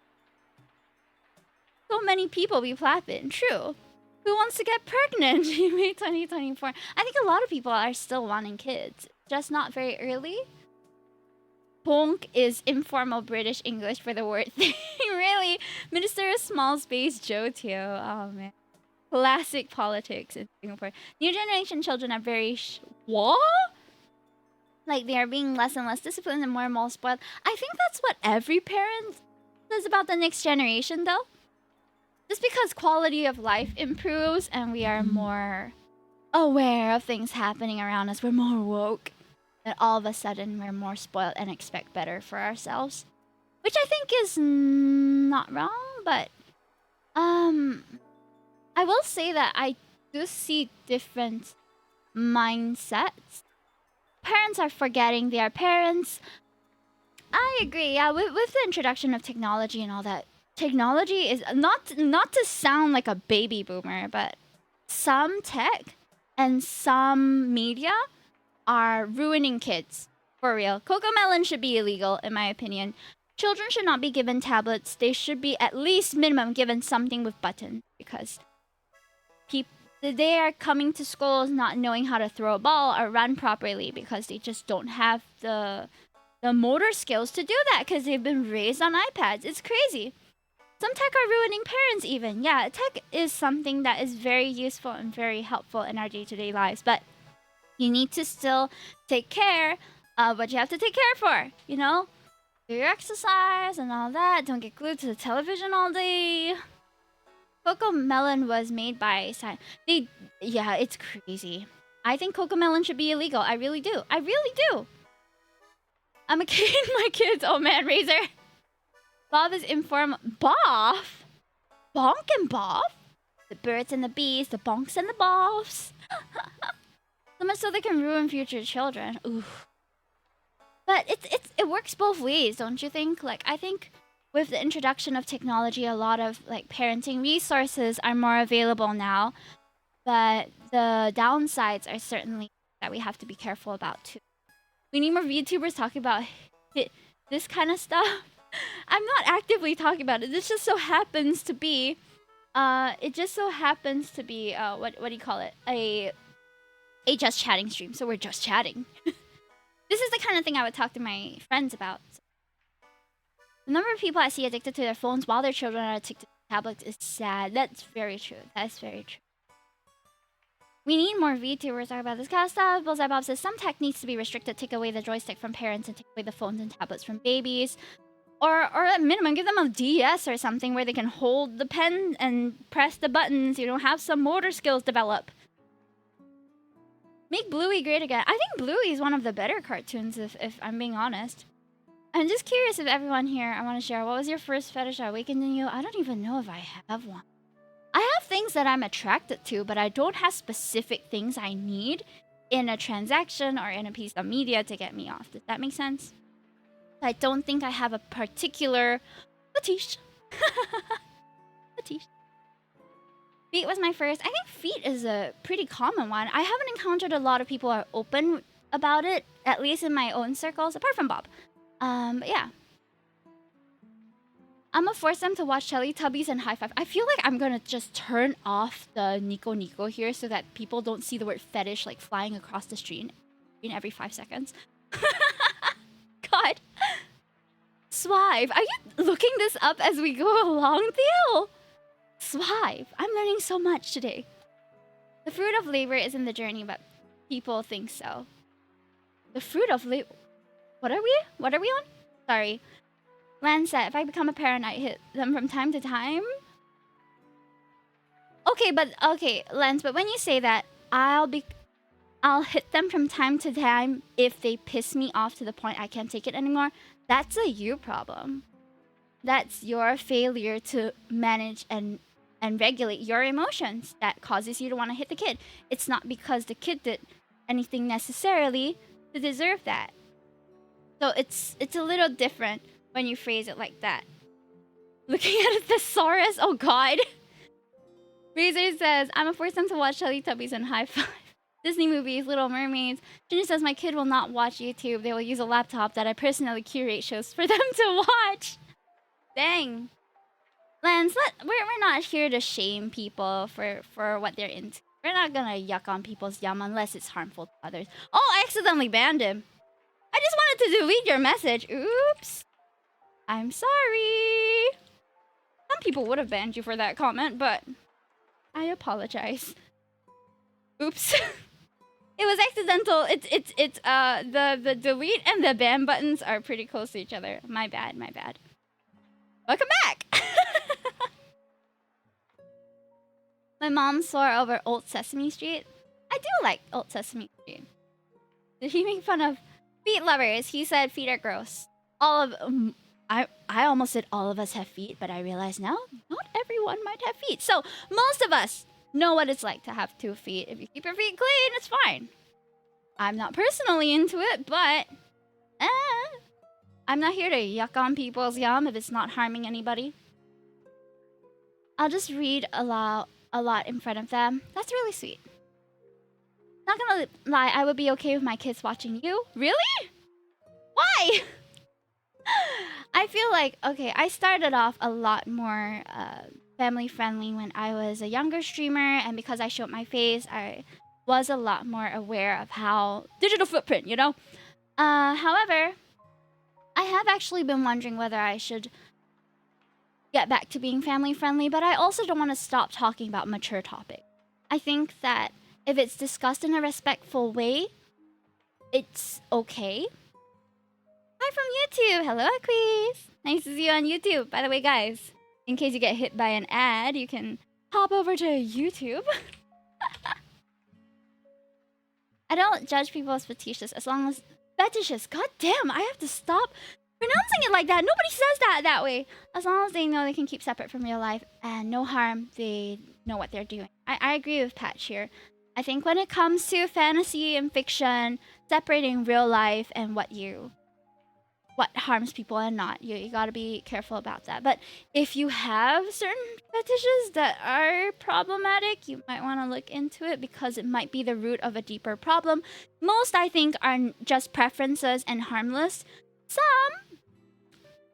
So many people be flapping, true. Who wants to get pregnant in May 2024? I think a lot of people are still wanting kids, just not very early. Bonk is informal British English for the word thing. Really? Minister of Small Space Joe Teo. Oh man. Classic politics in Singapore. New generation children are very what? Like they are being less and less disciplined and more spoiled. I think that's what every parent says about the next generation though. Just because quality of life improves and we are more aware of things happening around us, we're more woke. That all of a sudden we're more spoiled and expect better for ourselves, which I think is not wrong. But I will say that I do see different mindsets. Parents are forgetting they are parents. I agree. Yeah, with the introduction of technology and all that, technology is not to sound like a baby boomer, but some tech and some media are ruining kids. For real. Cocomelon should be illegal, in my opinion. Children should not be given tablets. They should be at least minimum given something with buttons. Because they are coming to schools not knowing how to throw a ball or run properly because they just don't have the motor skills to do that because they've been raised on iPads. It's crazy. Some tech are ruining parents even. Yeah, tech is something that is very useful and very helpful in our day-to-day lives. But you need to still take care of what you have to take care for, you know? Do your exercise and all that. Don't get glued to the television all day. Cocomelon was made by yeah, it's crazy. I think Cocomelon should be illegal. I really do. I really do. I'm a kid, my kids. Oh man, Razor. Bob is informal. Boff? Bonk and Boff? The birds and the bees, the bonks and the boffs. So much so they can ruin future children. Oof. But it works both ways, don't you think? Like, I think with the introduction of technology, a lot of like parenting resources are more available now. But the downsides are certainly that we have to be careful about too. We need more YouTubers talking about this kind of stuff. I'm not actively talking about it. This just so happens to be, what do you call it? A just chatting stream, so we're just chatting. This is the kind of thing I would talk to my friends about. The number of people I see addicted to their phones while their children are addicted to tablets is sad. That's very true. That's very true. We need more VTubers talk about this kind of stuff. Bullseye Bob says some tech needs to be restricted. Take away the joystick from parents and take away the phones and tablets from babies. Or at minimum, give them a DS or something where they can hold the pen and press the buttons. You know, have some motor skills develop. Make Bluey great again. I think Bluey is one of the better cartoons, if I'm being honest. I'm just curious if everyone here, I want to share, what was your first fetish that awakened in you? I don't even know if I have one. I have things that I'm attracted to, but I don't have specific things I need in a transaction or in a piece of media to get me off. Does that make sense? I don't think I have a particular fetish. Fetish. Feet was my first. I think feet is a pretty common one. I haven't encountered a lot of people who are open about it, at least in my own circles, apart from Bob. But yeah. I'm gonna force them to watch Teletubbies and High Five. I feel like I'm gonna just turn off the Nico Nico here so that people don't see the word fetish like flying across the screen every 5 seconds. God. Swive. Are you looking this up as we go along, Theo? Swive. I'm learning so much today. The fruit of labor isn't the journey, but people think so. The fruit of labor... What are we? What are we on? Sorry. Lan said, if I become a parent, I hit them from time to time. Okay, Lance, but when you say that, I'll hit them from time to time if they piss me off to the point I can't take it anymore. That's a you problem. That's your failure to manage and regulate your emotions that causes you to want to hit the kid. It's not because the kid did anything necessarily to deserve that. So it's a little different when you phrase it like that. Looking at a thesaurus, oh god. Razor says, I'm gonna force them to watch Teletubbies and High Five. Disney movies, Little Mermaids. Ginger says, my kid will not watch YouTube. They will use a laptop that I personally curate shows for them to watch. Dang. Lance, we're not here to shame people for what they're into. We're not gonna yuck on people's yum unless it's harmful to others. Oh, I accidentally banned him. I just wanted to delete your message. Oops. I'm sorry. Some people would have banned you for that comment, but I apologize. Oops. It was accidental. It's the delete and the ban buttons are pretty close to each other. My bad. Welcome back. My mom swore over Old Sesame Street. I do like Old Sesame Street. Did he make fun of feet lovers? He said feet are gross. I almost said all of us have feet, but I realize now not everyone might have feet. So most of us know what it's like to have 2 feet. If you keep your feet clean, it's fine. I'm not personally into it, but I'm not here to yuck on people's yum if it's not harming anybody. I'll just read a lot in front of them. That's really sweet. Not gonna lie, I would be okay with my kids watching you. Really? Why? I feel like, okay, I started off a lot more family friendly when I was a younger streamer, and because I showed my face, I was a lot more aware of how digital footprint, you know? However, I have actually been wondering whether I should get back to being family friendly, but I also don't want to stop talking about mature topics. I think that if it's discussed in a respectful way, it's okay. Hi from YouTube. Hello, Aquis. Nice to see you on YouTube. By the way, guys, in case you get hit by an ad, you can hop over to YouTube. I don't judge people's fetishes as long as fetishes. God damn, I have to stop pronouncing it like that. Nobody says that way. As long as they know they can keep separate from real life and no harm, they know what they're doing. I agree with Patch here. I think when it comes to fantasy and fiction, separating real life and what harms people and not, you gotta be careful about that. But if you have certain fetishes that are problematic, you might want to look into it because it might be the root of a deeper problem. Most, I think, are just preferences and harmless. Some,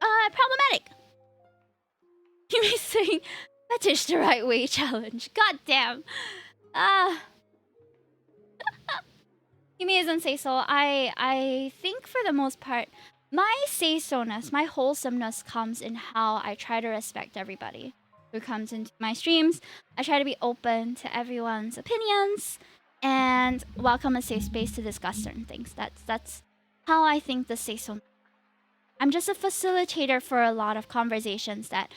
problematic. You may say, fetish the right way challenge. God damn. Hime doesn't say so. I think for the most part, my say-so-ness, my wholesomeness comes in how I try to respect everybody. who comes into my streams. I try to be open to everyone's opinions and welcome a safe space to discuss certain things. That's how I think the say so. I'm just a facilitator for a lot of conversations that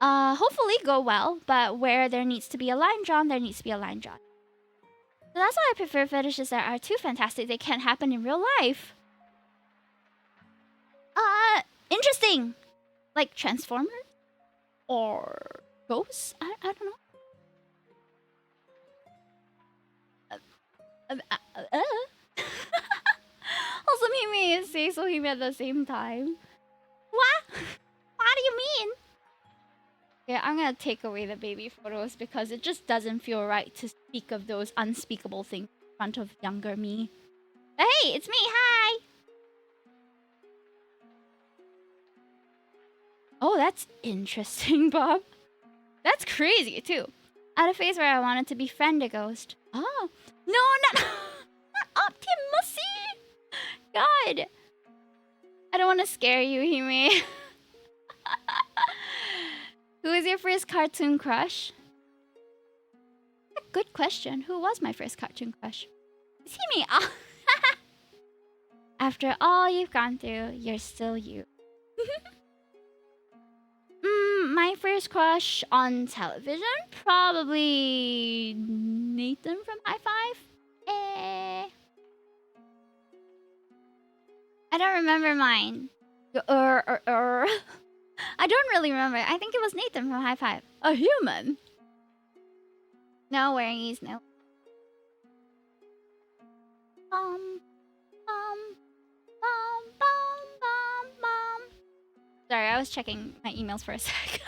hopefully go well, but where there needs to be a line drawn, there needs to be a line drawn. So that's why I prefer fetishes that are too fantastic they can't happen in real life. Interesting. Like Transformers? Or ghosts? I don't know. Also, Hime say so Hime at the same time. What? What do you mean? Yeah, I'm gonna take away the baby photos because it just doesn't feel right to speak of those unspeakable things in front of younger me. Hey, it's me, hi! Oh, that's interesting, Bob. That's crazy, too. At a phase where I wanted to befriend a ghost. Oh, no, not Optimus! God! I don't want to scare you, Hime. Who was your first cartoon crush? Good question. Who was my first cartoon crush? It's Hime. Oh. After all you've gone through, you're still you. My first crush on television? Probably Nathan from High Five. I don't remember mine. I don't really remember. I think it was Nathan from High Five. A human. No worries, no. Bum, bum, bum, bum, bum, bum. Sorry, I was checking my emails for a sec.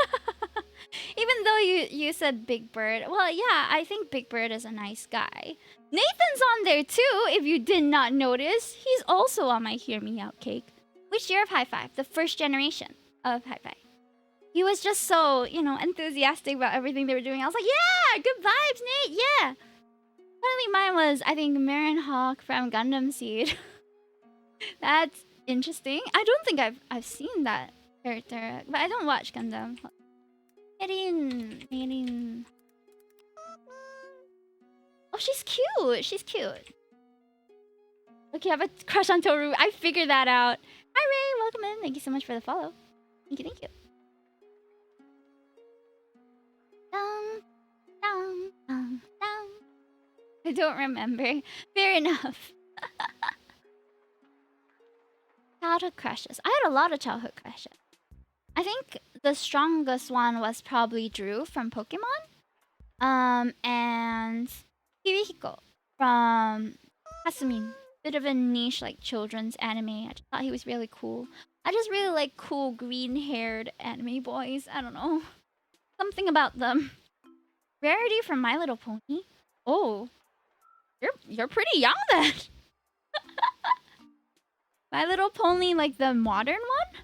Even though you said Big Bird. Well, yeah, I think Big Bird is a nice guy. Nathan's on there too, if you did not notice. He's also on my Hear Me Out cake. Which year of High Five? The first generation of High Five. He was just so, enthusiastic about everything they were doing. I was like, yeah, good vibes, Nate, yeah. Finally, mine was, I think, Marin Hawk from Gundam Seed. That's interesting. I don't think I've seen that character, but I don't watch Gundam. Merin. Oh, she's cute. She's cute. Okay, I have a crush on Toru. I figured that out. Hi, Ray. Welcome in. Thank you so much for the follow. Thank you, thank you. Dum, dum, dum, dum. I don't remember. Fair enough. Childhood crushes. I had a lot of childhood crushes. I think the strongest one was probably Drew from Pokemon. And Kirihiko from Hasumin. Bit of a niche, like, children's anime. I just thought he was really cool. I just really like cool green-haired anime boys. I don't know. Something about them. Rarity from My Little Pony. Oh. You're pretty young then. My Little Pony, like the modern one?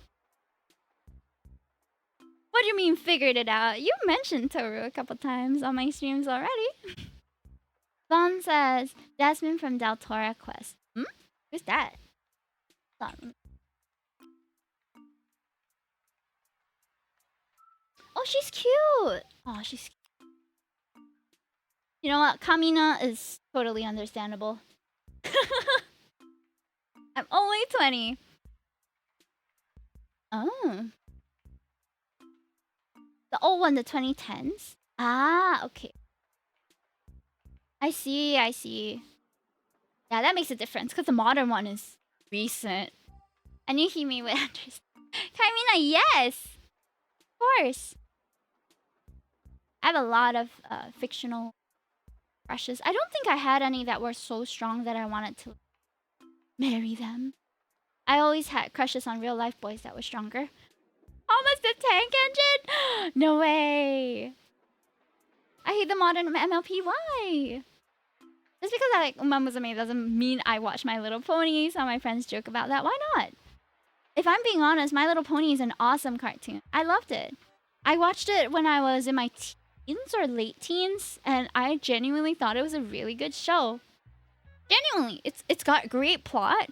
What do you mean figured it out? You mentioned Toru a couple times on my streams already. Vaughn says, Jasmine from Deltora Quest. Who's that? Oh, she's cute. Oh, she's cute. You know what? Kamina is totally understandable. I'm only 20. Oh. The old one, the 2010s? Ah, okay. I see. Yeah, that makes a difference, because the modern one is recent. I knew Hime would understand. Kamina, yes! Of course. I have a lot of fictional crushes. I don't think I had any that were so strong that I wanted to marry them. I always had crushes on real life boys that were stronger. Almost the tank engine? No way! I hate the modern MLP. Why? Just because I like Uma Musume doesn't mean I watch My Little Pony. Some of my friends joke about that. Why not? If I'm being honest, My Little Pony is an awesome cartoon. I loved it. I watched it when I was in my teens or late teens, and I genuinely thought it was a really good show. Genuinely. It's got great plot.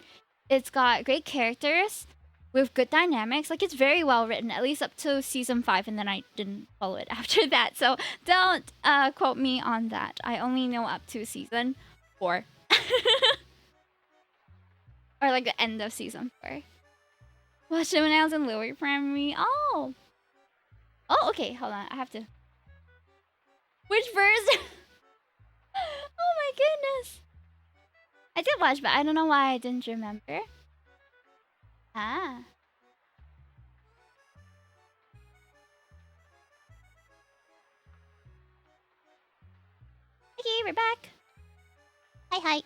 It's got great characters. with good dynamics. Like it's very well written, at least up to season 5, and then I didn't follow it after that. So don't quote me on that. I only know up to season 4. Or like the end of season 4. Watched it when I was in lower primary. Oh. Oh, okay, hold on. I have to. Which verse? Oh my goodness. I did watch, but I don't know why I didn't remember. Ah. Okay, we're back. Hi, hi.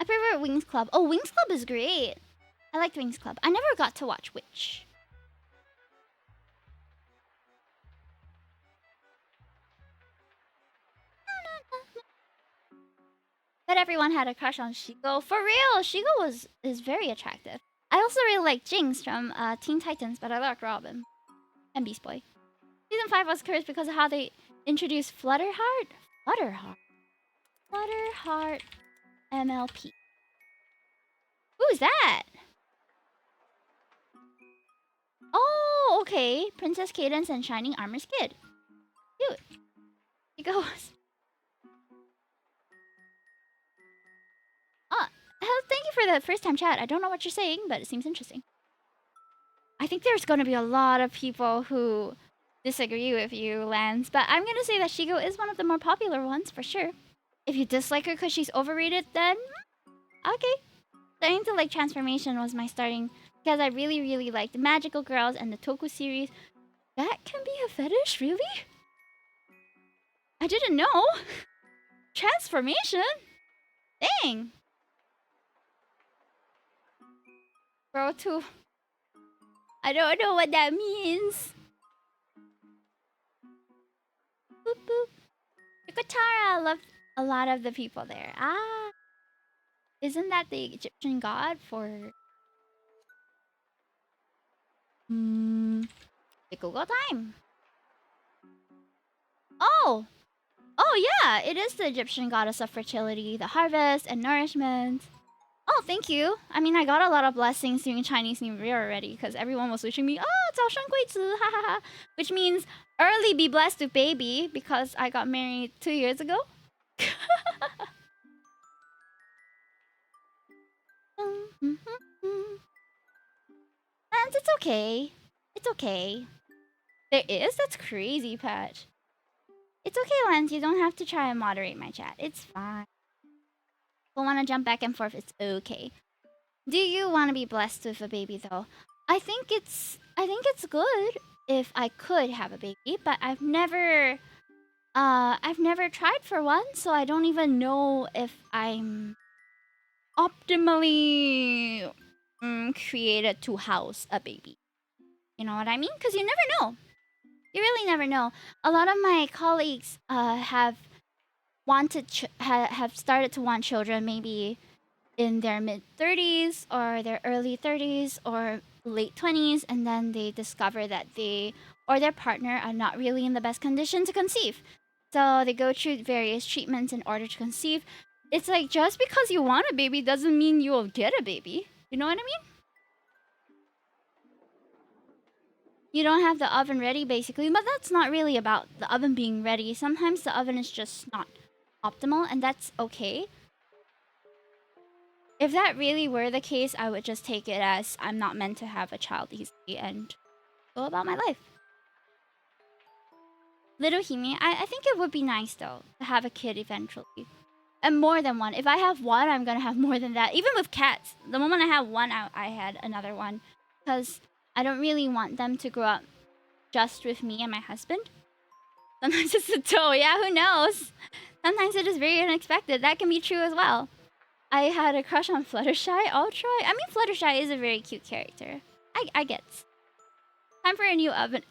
I prefer Wings Club. Oh, Wings Club is great. I liked Wings Club. I never got to watch Witch. But everyone had a crush on Shigo. For real, Shigo is very attractive. I also really like Jinx from Teen Titans, but I like Robin and Beast Boy. Season 5 was cursed because of how they introduced Flutterheart? Flutterheart? Flutterheart MLP. Who's that? Oh, okay. Princess Cadence and Shining Armor's kid. Cute. He goes. Thank you for the first time chat. I don't know what you're saying, but it seems interesting. I think there's going to be a lot of people who disagree with you, Lance, but I'm going to say that Shigo is one of the more popular ones for sure. If you dislike her because she's overrated, then okay. Starting to like Transformation was my starting because I really, really liked the Magical Girls and the Toku series. That can be a fetish, really? I didn't know. Transformation? Dang. Bro, too. I don't know what that means. Boop boop. Katara loved a lot of the people there. Ah. Isn't that the Egyptian god for the Google time? Oh! Oh yeah, it is the Egyptian goddess of fertility, the harvest, and nourishment. Oh, thank you. I mean, I got a lot of blessings during Chinese New Year already because everyone was wishing me, oh, 早生贵子, ha ha ha. Which means early be blessed with baby because I got married 2 years ago. And it's okay. It's okay. There is? That's crazy, Patch. It's okay, Lance. You don't have to try and moderate my chat. It's fine. Don't want to jump back and forth. It's okay. Do you want to be blessed with a baby, though? I think it's good if I could have a baby, but I've never tried for one, so I don't even know if I'm optimally created to house a baby. You know what I mean? Because you never know. You really never know. A lot of my colleagues have have started to want children maybe in their mid 30s or their early 30s or late 20s, and then they discover that they or their partner are not really in the best condition to conceive. So they go through various treatments in order to conceive. It's like just because you want a baby doesn't mean you will get a baby. You know what I mean? You don't have the oven ready basically, but that's not really about the oven being ready. Sometimes the oven is just not optimal, and that's okay. If that really were the case, I would just take it as I'm not meant to have a child easily and go about my life. Little Hime, I think it would be nice though to have a kid eventually. And more than one. If I have one, I'm gonna have more than that. Even with cats. The moment I have one, I had another one. Because I don't really want them to grow up just with me and my husband. Sometimes it's a toe, yeah, who knows? Sometimes it is very unexpected. That can be true as well. I had a crush on Fluttershy Ultra. I mean, Fluttershy is a very cute character. I get. Time for a new oven.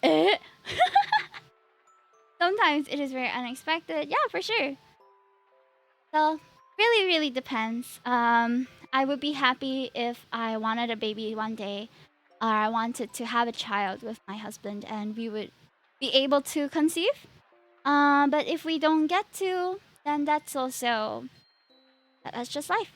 Sometimes it is very unexpected. Yeah, for sure. So, really, really depends. I would be happy if I wanted a baby one day, or I wanted to have a child with my husband, and we would be able to conceive. But if we don't get to, then that's just life.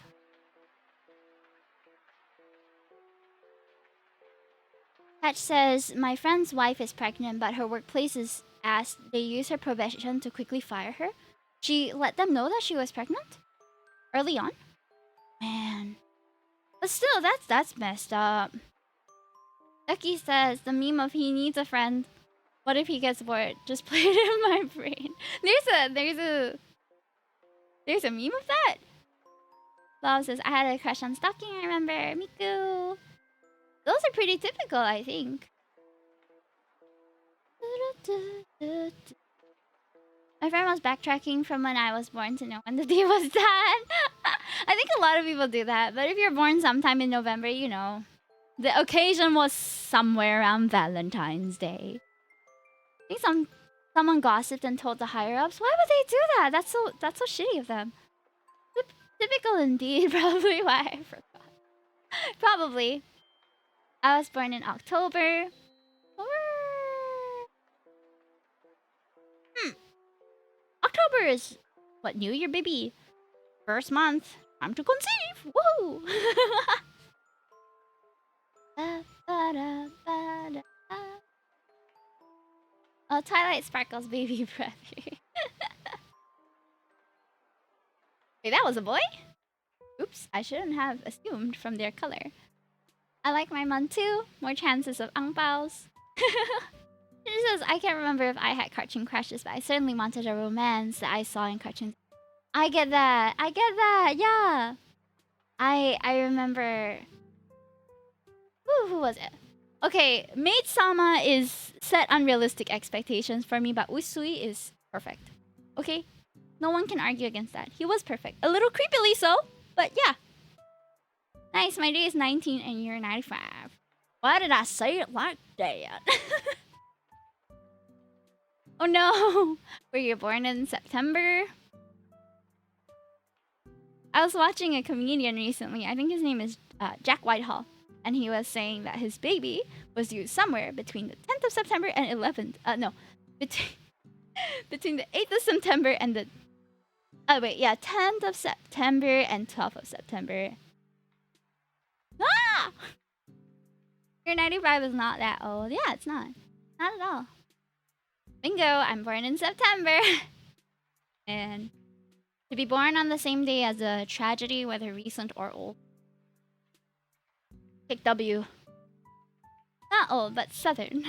Hatch says, my friend's wife is pregnant, but her workplace is asked they use her probation to quickly fire her. She let them know that she was pregnant early on. Man. But still, that's messed up. Ducky says, the meme of he needs a friend. What if he gets bored? Just play it in my brain. There's a meme of that. Love says, I had a crush on Stalking, I remember. Miku. Those are pretty typical, I think. My friend was backtracking from when I was born to know when the day was done. I think a lot of people do that. But if you're born sometime in November, you know. The occasion was somewhere around Valentine's Day. I think someone gossiped and told the higher ups. Why would they do that? That's so shitty of them. Typical indeed. Probably why I forgot. Probably. I was born in October. October is what, New Year, baby. First month. Time to conceive. Woohoo! Oh, Twilight Sparkles baby breath. Wait, that was a boy? Oops, I shouldn't have assumed from their color. I like my month too. More chances of ang paos. She says, I can't remember if I had cartoon crushes, but I certainly wanted a romance that I saw in cartoons. I get that. I get that. Yeah. I remember. Who was it? Okay, Maid Sama is set unrealistic expectations for me, but Usui is perfect. Okay? No one can argue against that. He was perfect. A little creepily so, but yeah. Nice, my day is 19 and you're 95. Why did I say it like that? Oh no! Were you born in September? I was watching a comedian recently. I think his name is Jack Whitehall. And he was saying that his baby was due somewhere between the 10th of September and 11th. No. Between the 8th of September and the... Oh, wait. Yeah, 10th of September and 12th of September. Ah! Your 95 is not that old. Yeah, it's not. Not at all. Bingo, I'm born in September. And to be born on the same day as a tragedy, whether recent or old. Pick W. Not old, but southern.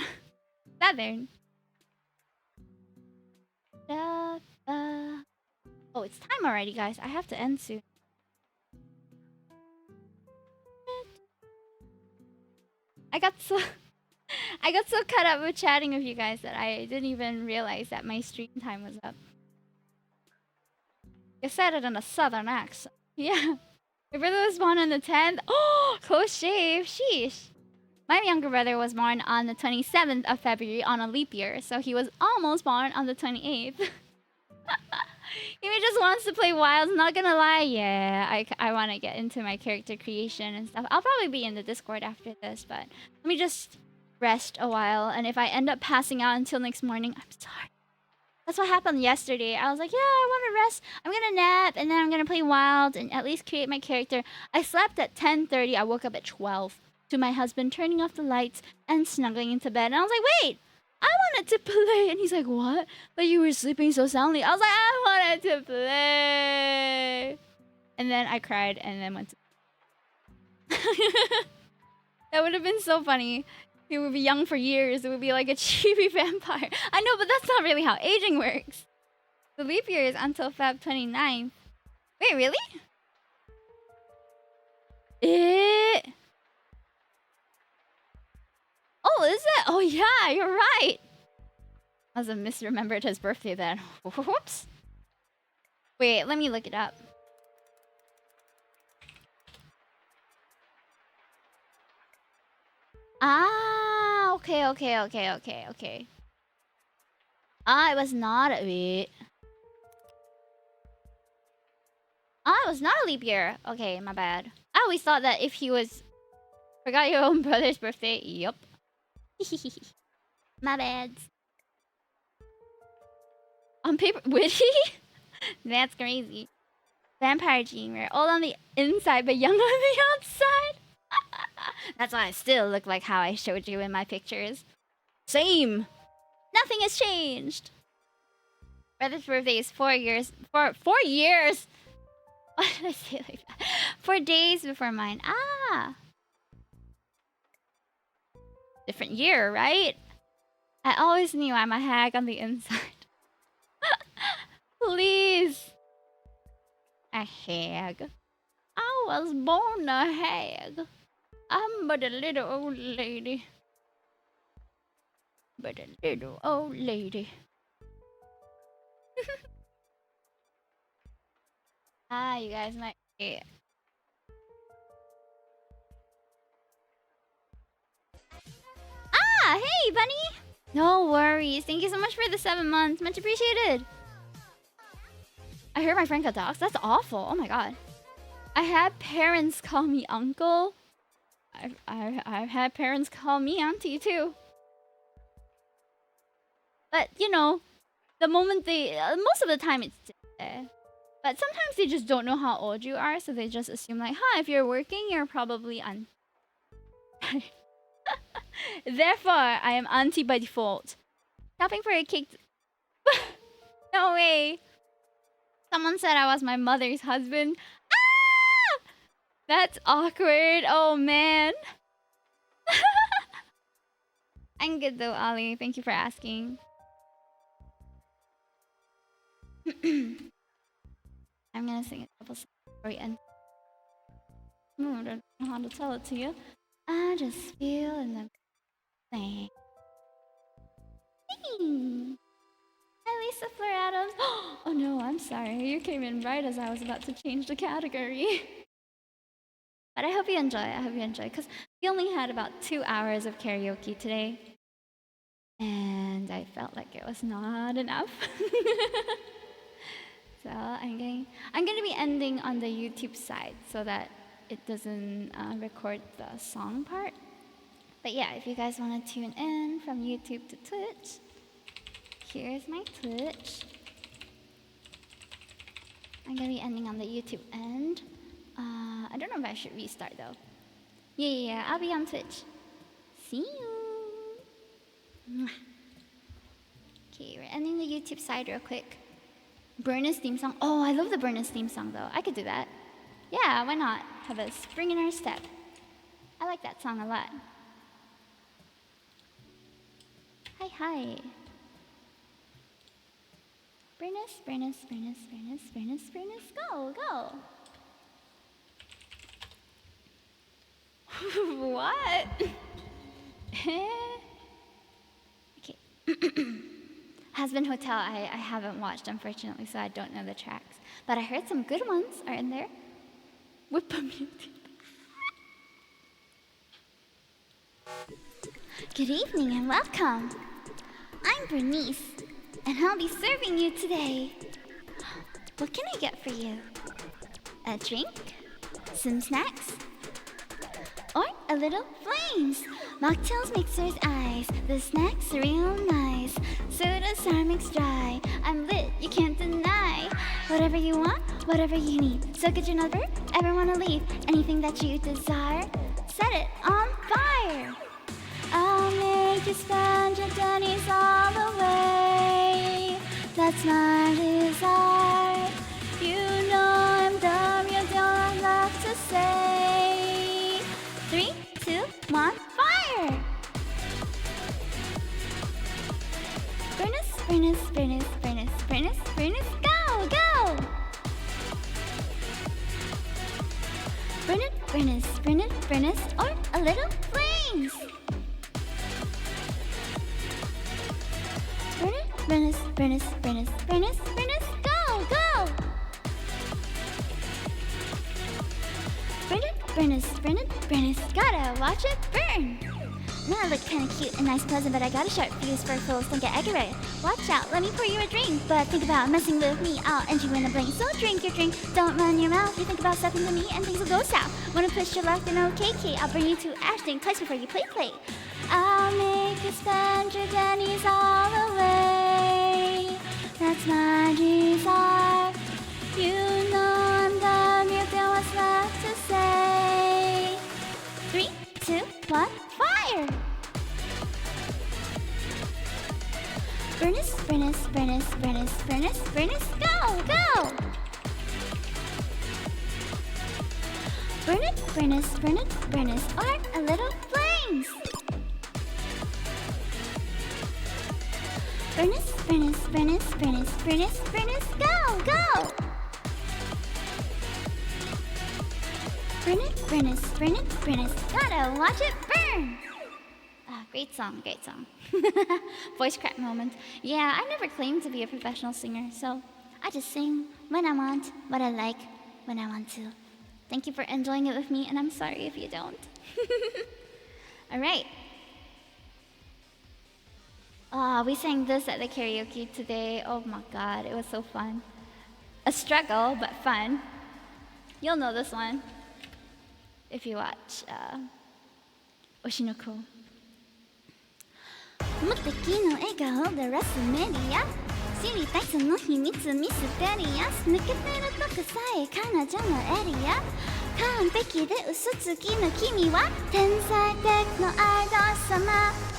Southern. Oh, it's time already, guys. I have to end soon. I got so caught up with chatting with you guys that I didn't even realize that my stream time was up. You said it in a southern accent. Yeah. My brother was born on the 10th. Oh, close shave. Sheesh. My younger brother was born on the 27th of February on a leap year, so he was almost born on the 28th. He just wants to play Wild, not gonna lie. Yeah, I want to get into my character creation and stuff. I'll probably be in the Discord after this, but let me just rest a while. And if I end up passing out until next morning, I'm sorry. That's what happened yesterday. I was like, yeah, I want to rest. I'm gonna nap, and then I'm gonna play Wild and at least create my character. I slept at 10:30. I woke up at 12 to my husband turning off the lights and snuggling into bed. And I was like, wait, I wanted to play. And he's like, what? But you were sleeping so soundly. I was like, I wanted to play. And then I cried and then went to... That would have been so funny. He would be young for years. It would be like a chibi vampire. I know, but that's not really how aging works. The leap year is until Feb 29th. Wait, really? Oh, is it? Oh, yeah, you're right. I must have misremembered his birthday then. Whoops. Wait, let me look it up. Ah, okay. Ah, it was not a... Wait. Ah, it was not a leap year. Okay, my bad. I always thought that if he was... Forgot your own brother's birthday? Yup. My bad. On paper... Would he? That's crazy. Vampire dreamer. Old on the inside, but young on the outside. That's why I still look like how I showed you in my pictures. Same. Nothing has changed. Brother's birthday is 4 years. 4 years. Why did I say it like that? 4 days before mine. Ah. Different year, right? I always knew I'm a hag on the inside. Please. A hag. I was born a hag. I'm but a little old lady. But a little old lady. Ah, you guys might be. Ah, hey, bunny. No worries. Thank you so much for the 7 months. Much appreciated. I heard my friend got doxxed. That's awful. Oh my god. I had parents call me uncle. I've had parents call me auntie too. But you know, the moment they most of the time it's but sometimes they just don't know how old you are, so they just assume like, huh, if you're working, you're probably Therefore, I am auntie by default. Shopping for a cake. No way. Someone said I was my mother's husband. Ah! That's awkward. Oh man. I'm good though, Ali. Thank you for asking. I'm gonna sing a couple songs before we end. I don't know how to tell it to you. I just feel in the thing. Hi, Lisa Fleur Adams. Oh no, I'm sorry. You came in right as I was about to change the category. But I hope you enjoy. I hope you enjoy. Because we only had about 2 hours of karaoke today. And I felt like it was not enough. So I'm going to be ending on the YouTube side so that it doesn't record the song part. But yeah, if you guys want to tune in from YouTube to Twitch, here's my Twitch. I'm going to be ending on the YouTube end. I don't know if I should restart though. Yeah, I'll be on Twitch. See you. Okay, we're ending the YouTube side real quick. Burnus theme song. Oh, I love the Burnus theme song though. I could do that. Yeah, why not? Have a spring in our step. I like that song a lot. Hi. Burnus. Go. What? Okay. Husband Hotel, I haven't watched, unfortunately, so I don't know the tracks. But I heard some good ones are in there. Whip a beauty. Good evening and welcome. I'm Bernice, and I'll be serving you today. What can I get for you? A drink? Some snacks? Or a little flames? Mocktails, mixers, ice. The snacks are real nice. Soda's are mixed dry. I'm lit, you can't deny. Whatever you want, whatever you need. So could you never ever want to leave? Anything that you desire, set it on fire. I'll make you spend your pennies all the way. That's my desire. You know I'm dumb, you don't have enough to say. 3, 2, 1, fire! Furnace, go! Furnace, or a little flames. Furnace, go! Furnace, gotta watch it burn. Now I look kinda cute and nice pleasant, but I got a sharp fuse for fools, don't get aggravated. Watch out, let me pour you a drink, but think about messing with me, I'll end you in a blink. So drink your drink, don't run your mouth, you think about stepping to me and things will go south. Wanna push your luck, then okay, I'll bring you to Ashton, twice before you play. I'll make you spend your pennies all the way. That's my desire. You know I'm dumb, you feel what's left to say. 3, 2, sprinters, sprinters, sprinters, sprinters, sprinters, go, go! Sprinters, sprinters, sprinters, sprinters are a little flames. Sprinters, sprinters, sprinters, sprinters, sprinters, sprinters, go, go! Sprinters, sprinters, sprinters, sprinters, gotta watch it burn! Ah, great song, great song. Voice crack moment. Yeah, I never claimed to be a professional singer, so I just sing when I want, what I like, when I want to. Thank you for enjoying it with me, and I'm sorry if you don't. Alright. We sang this at the karaoke today. Oh my god, it was so fun. A struggle, but fun. You'll know this one if you watch Oshinoko. 無敵の笑顔でラスメディア知りたいその秘密ミステリアス抜けてるとこさえ彼女のエリア完璧で嘘つきの君は天才的のアイドル様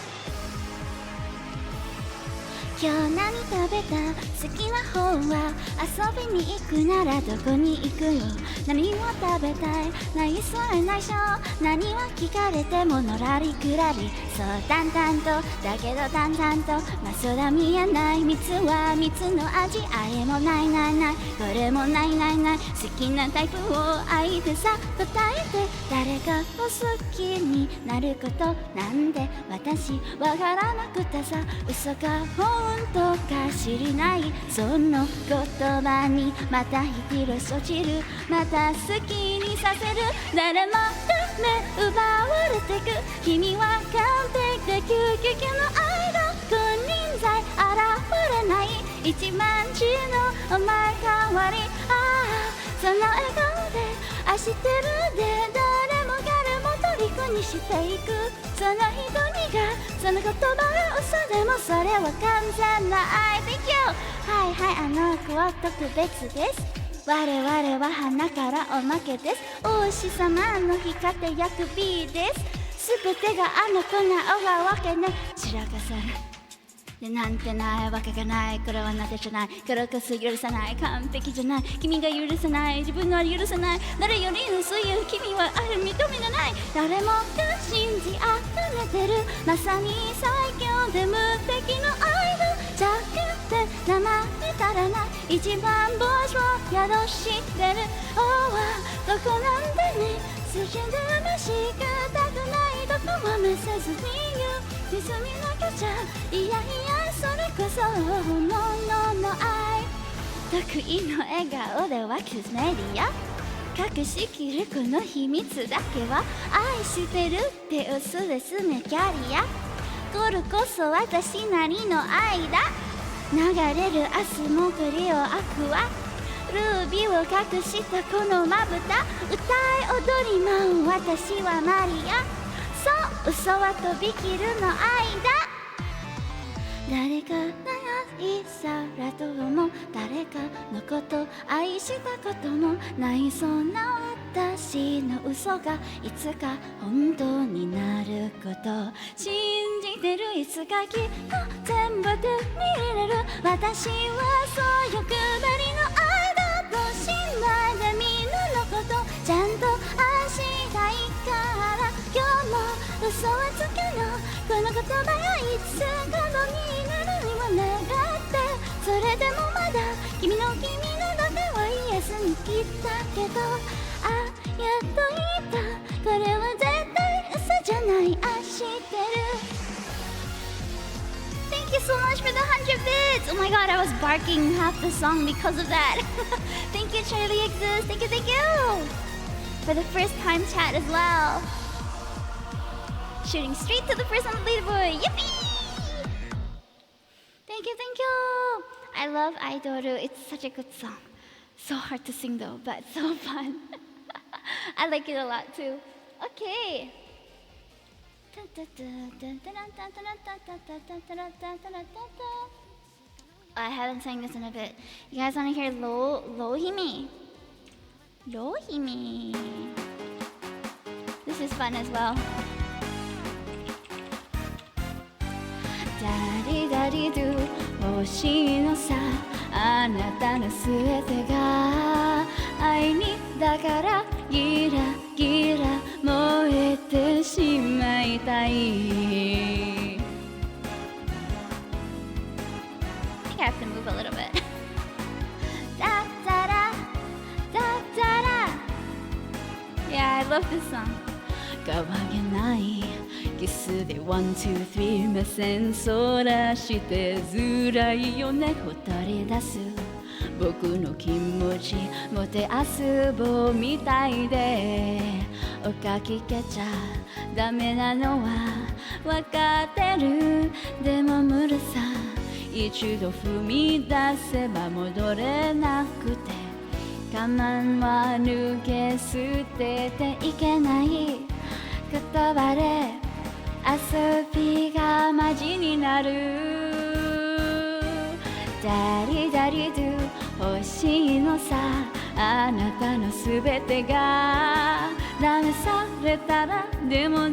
今日何食べた好きな方は遊びに行くならどこに行くよ何を食べたいないそれないしょ何は聞かれてものらりくらりそう淡々とだけど淡々とまあそら見えない蜜は蜜の味あれもないないないこれもないないない好きなタイプを愛でさ答えて誰かを好きになることなんで私わからなくてさ嘘か本当か知りないその言葉にまた引き落ちるまた好きにさせる誰も目奪われてく君は完璧で究極の愛の金輪際現れない一万字のお前代わりその笑顔で愛してるで誰も彼も虜にしていくその瞳がその言葉が嘘でもそれは完全な愛 Thank you はいはいあの子は特別です我々は花からおまけですお星様の光って役 B です全てがあの子なわけね散らかされでなんてないわけがないこれはなぜじゃないからこそ許さない完璧じゃない君が許さない自分は許さない誰よりのそういう君はある認めがない誰もが信じあふれてるまさに最強で無敵の愛のジャケット名前足らない一番星を宿してる Oh どこなんでね筋で飯がたくないどこも見せずに言う沈みなきゃじゃいやいやそれこそ本物の愛得意の笑顔でワックスメディア隠しきるこの秘密だけは愛してるって嘘ですねキャリアこれこそ私なりの愛だ流れる明日も栗をアクアルービーを隠したこのまぶた歌い踊り舞う私はマリアそう嘘はとびきるの愛だ誰かないさらとも誰かのこと愛したこともないそんな私の嘘がいつか本当になること信じてるいつかきっと全部手に入れる私はそう欲張りの愛だと信頼でみんなのことちゃんと愛したいから今日も嘘はつけのこの言葉がいつかのになるにも願ってそれでもまだ君のだけはイエスに来たけどあやっと言ったこれは絶対嘘じゃない愛してる Thank you so much for the 100 bits! Oh my god, I was barking half the song because of that. Thank you, Charlie Exists. Thank you, thank you! For the first time chat as well. Shooting straight to the first on the leaderboard. Yippee! Thank you, thank you! I love Aidoru. It's such a good song. So hard to sing though, but so fun. I like it a lot too. Okay. I haven't sang this in a bit. You guys want to hear Low Hime? Low Hime. This is fun as well. Daddy, daddy, do. あなたのすべてが愛にだからギラギラ燃えてしまいたい I have to move a little bit だったら Yeah, I love this song 変わげないキスでワン、ツー、スリー目線そらしてずらいよねほたり出す僕の気持ちもてあそぼうみたいでおかきけちゃダメなのはわかってるでも無理さ一度踏み出せば戻れなくて我慢は抜け捨てていけない言葉で遊びがマジになるダリダリドゥ欲しいのさあなたのすべてがダメされたらでも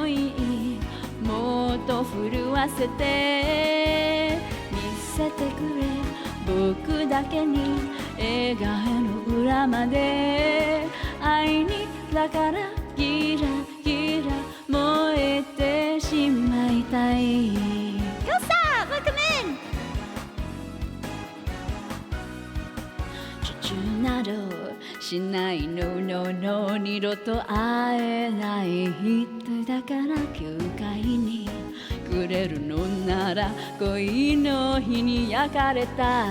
いいもっと震わせて見せてくれ僕だけに笑顔の裏まで愛にだからギラギラ燃えてしまいたい Go stop! Welcome in! 受注などしないの二度と会えない人だから9回にくれるのなら恋の日に焼かれたい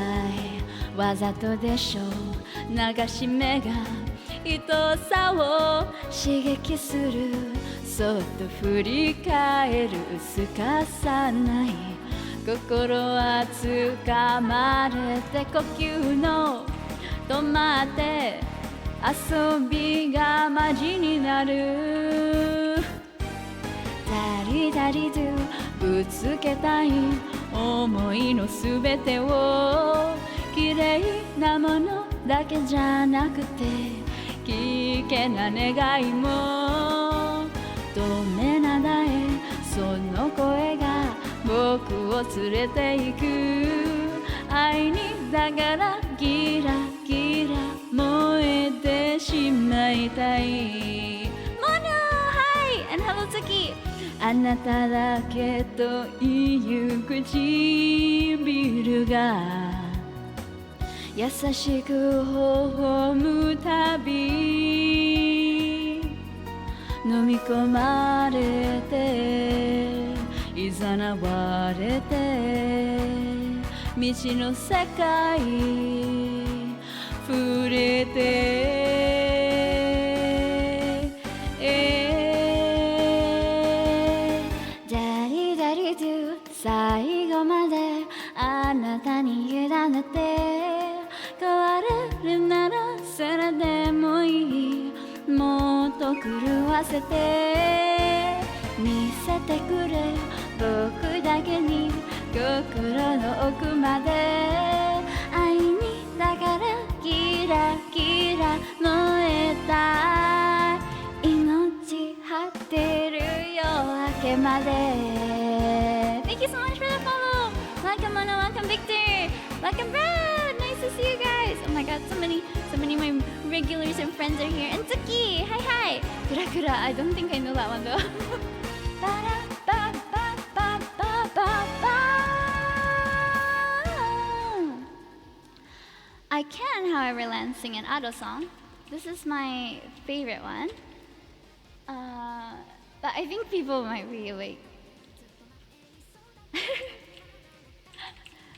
わざとでしょ流し目が愛さを刺激するそっと振り返るすかさない心はつかまれて呼吸の止まって遊びがマジになるダリダリドゥぶつけたい思いのすべてを綺麗なものだけじゃなくて危険な願いも止めなだえその声が僕を連れて行く愛にだからギラギラ燃えてしまいたいモノはい and hello Tsuki あなただけという唇が優しく微笑むたび飲み込まれていざなわれて未知の世界触れてダリダリドゥ最後まであなたに委ねて変われるならそれでもいいもっと狂わせて見せてくれ僕だけに心の奥まで愛にだからキラキラ燃えたい命張ってる夜明けまで Thank you so much for the follow Welcome Mono, welcome Victor Welcome Brad Nice to see you guys Oh my god, so many of my regulars and friends are here And Tsuki, hi Kura Kura, I don't think I know that one though I can, however, Len, sing an Ado song. This is my favorite one. But I think people might be like...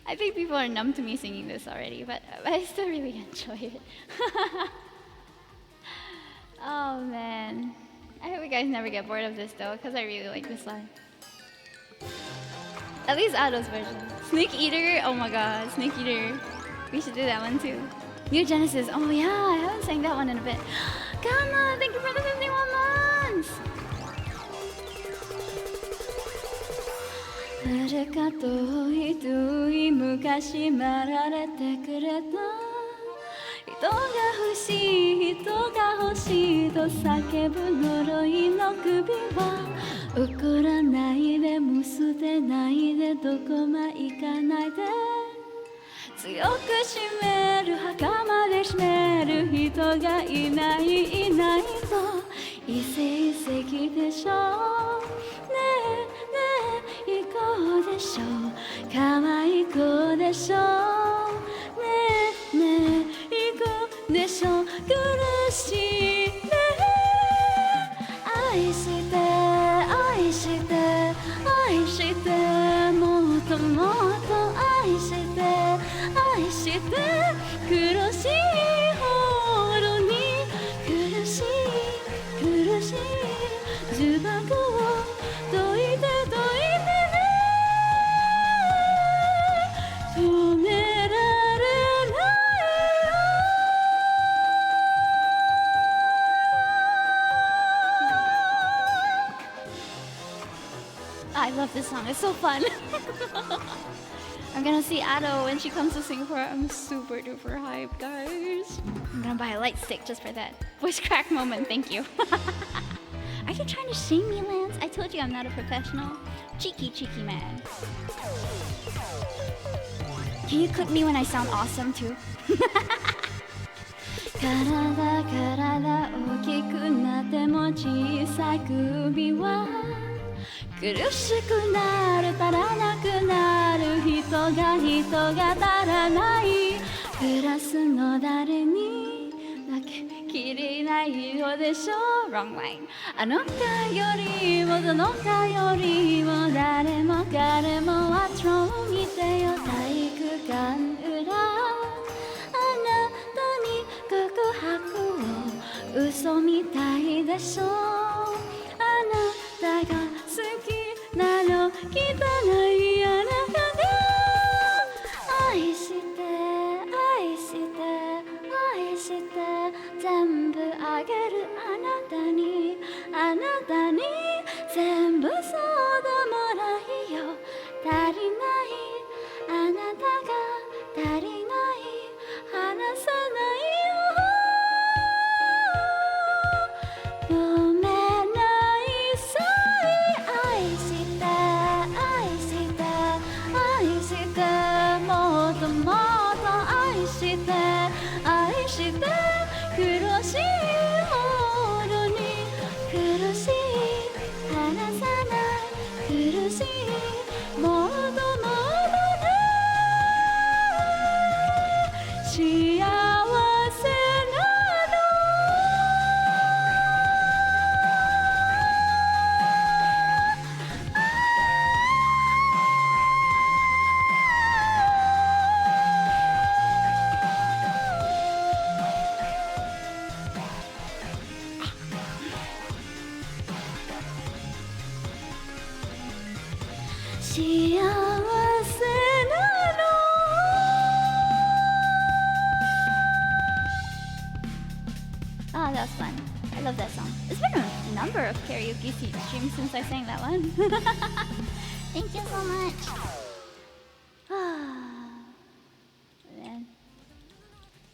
I think people are numb to me singing this already, but I still really enjoy it. Oh man. I hope you guys never get bored of this though, because I really like this one. At least Ado's version. Snake Eater, oh my god, Snake Eater. We should do that one too. New Genesis, oh yeah, I haven't sang that one in a bit. Gamma, thank you for the 51 months! 誰か遠い遠い昔まられてくれた人が欲しい人が欲しいと叫ぶ呪いの首は怒らないでも捨てないでどこも行かないで強く締める墓まで締める人がいないいないと一世一石でしょねえねえ行こうでしょ可愛い子でしょねえねえ行こうでしょ苦しいね愛して愛して愛してもっともっと愛して愛して苦しいほどに苦しい苦しい呪縛を解いて解いてね止められないよI love this song, it's so fun. I'm gonna see Ado when she comes to Singapore. I'm super duper hyped, guys. I'm gonna buy a light stick just for that voice crack moment, thank you. Are you trying to shame me, Lance? I told you I'm not a professional. Cheeky, cheeky man. Can you clip me when I sound awesome too? 体大きくなっても小さい首は苦しくなる足らなくなる人が足らないクラスの誰にだけきりないよでしょ Wrong line あの子よりもどの子よりも誰も彼も What's wrong 見てよ体育館裏あなたに告白を嘘みたいでしょあなたが好きなの汚いあなたが愛して愛して愛して全部あげるあなたに全部そうでもないよ足りないあなたが足りない離さないよごめんないさえ愛して愛して愛してもっともっと愛して愛して苦しいほどに苦しい離さない苦しいもっともっとね幸せなの幸せなの Ah, that was fun. I love that song. It's been a number of karaoke streams since I sang that one. Thank you so much. Man.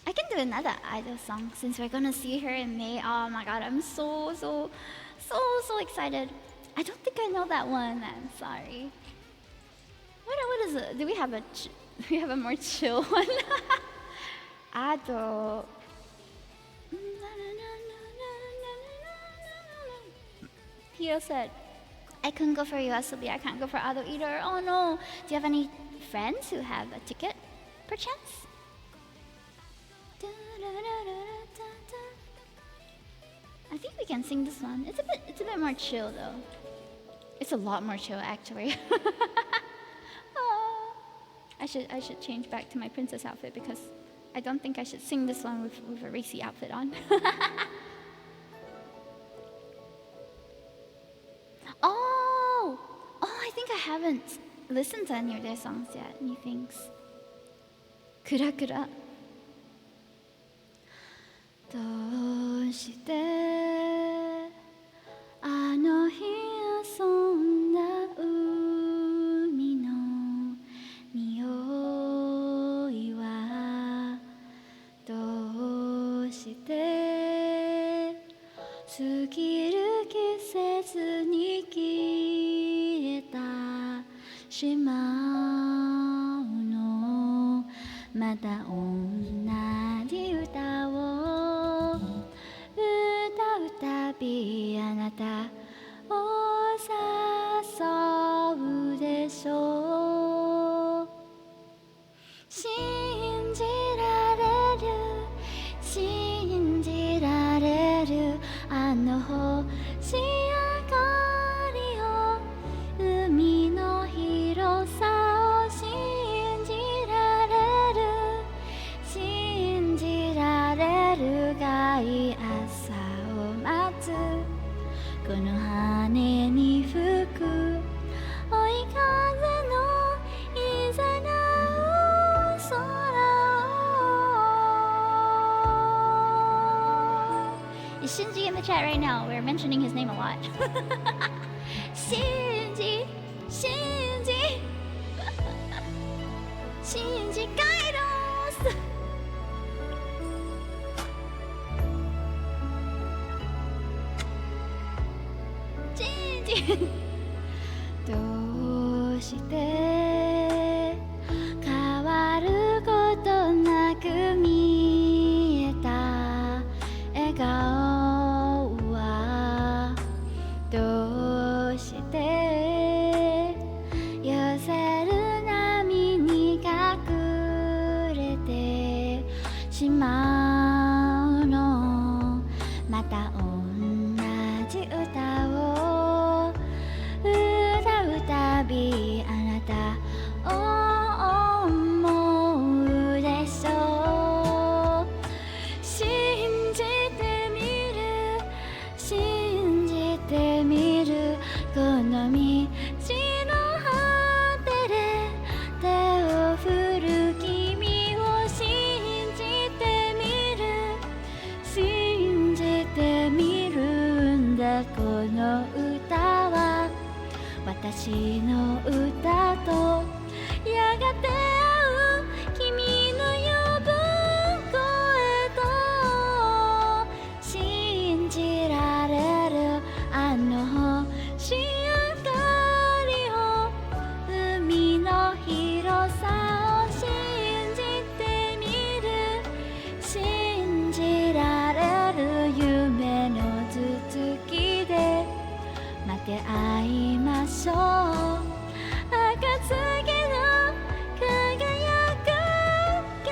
I can do another idol song since we're gonna see her in May. Oh my god, I'm so excited. I don't think I know that one. I'm sorry. What is it? Do we have a more chill one? Ado. Hio said, I couldn't go for USLB. I can't go for Ado either. Oh no. Do you have any friends who have a ticket, perchance? I think we can sing this one. It's a bit more chill though. It's a lot more chill actually. Oh, I should change back to my princess outfit because I don't think I should sing this one with a racy outfit on. Oh, I think I haven't listened to any of their songs yet. New things. Kura kura. どうしてあの日遊んだ海の匂いはどうして過ぎる季節に消えたしまうのまた同じ歌を歌うたびあなたを誘うでしょう。信じられる信じられるあの星明かりを海の広さを信じられる信じられるがい朝を待つこの羽に吹く追い風のいざなう空を Is Shinji in the chat right now? We're mentioning his name a lot. Shinji, Shinji, Shinji, guide us! Shinji! どうして変わることなく見えた笑顔はどうして寄せる波に隠れてしまうのまた同じ歌を歌うたびあなたを思うでしょう信じてみる信じてみるこの道の果てで手を振る君を信じてみる信じてみるんだこの歌は私の歌とやがて会う君の呼ぶ声と信じられるあの星明かりを海の広さを信じてみる信じられる夢の続きでまた会いましょう暁の輝くよ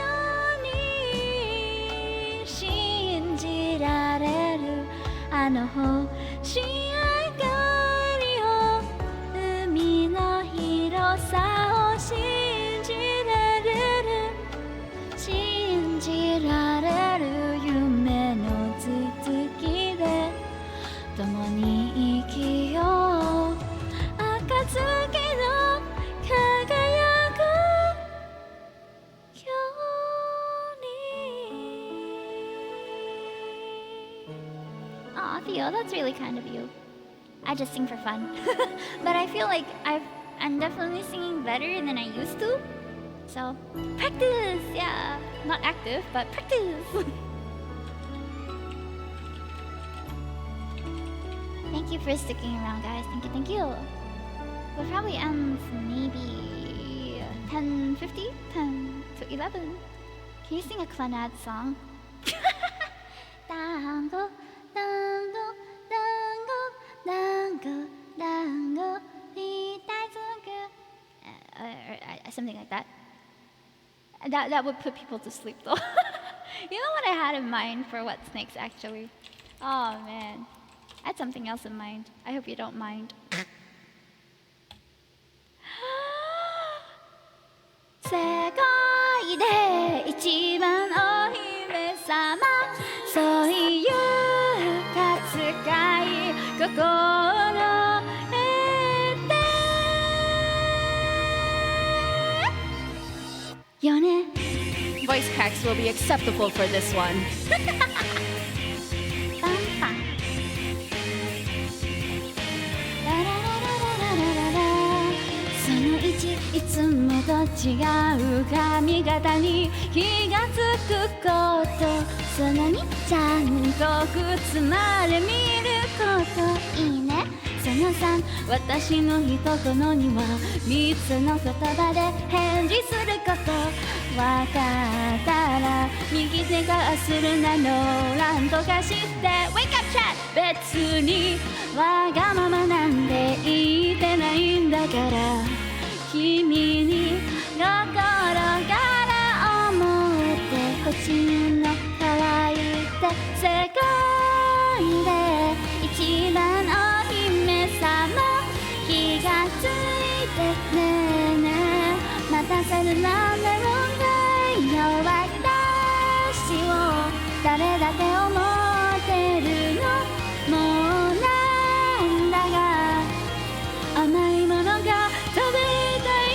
うに信じられるあの星明かりを海の広さを信じられる信じられる夢の続きで共に生きよう暁の輝くように Aw, Theo, that's really kind of you. I just sing for fun. But I feel like I'm definitely singing better than I used to. So, practice! Yeah. Not active, but practice! Thank you for sticking around, guys. Thank you, thank you. We'll probably end maybe 10:50, 10 to 11. Can you sing a Clannad song? Dango, dango, dango, dango, dango, something like that. That would put people to sleep, though. You know what I had in mind for what's next, actually? Oh man, I had something else in mind. I hope you don't mind. 世界で一番お姫様そういう扱い心得てよね Voice cracks will be acceptable for this one. パンパンララララララララその1いつもと違う髪型に気がつくことその2ちゃんと靴まで見ることいいねその3私の一言には3つの言葉で返事することわかったら右手がするなのなんとかして Wake up chat 別にわがままなんて言ってないんだから君に心から思ってほしいの可愛いって世界で一番お姫様気がついてねえねえ待たせるなんだろうねよ私を誰だけ思ってるのもうなんだが甘いものが食べたい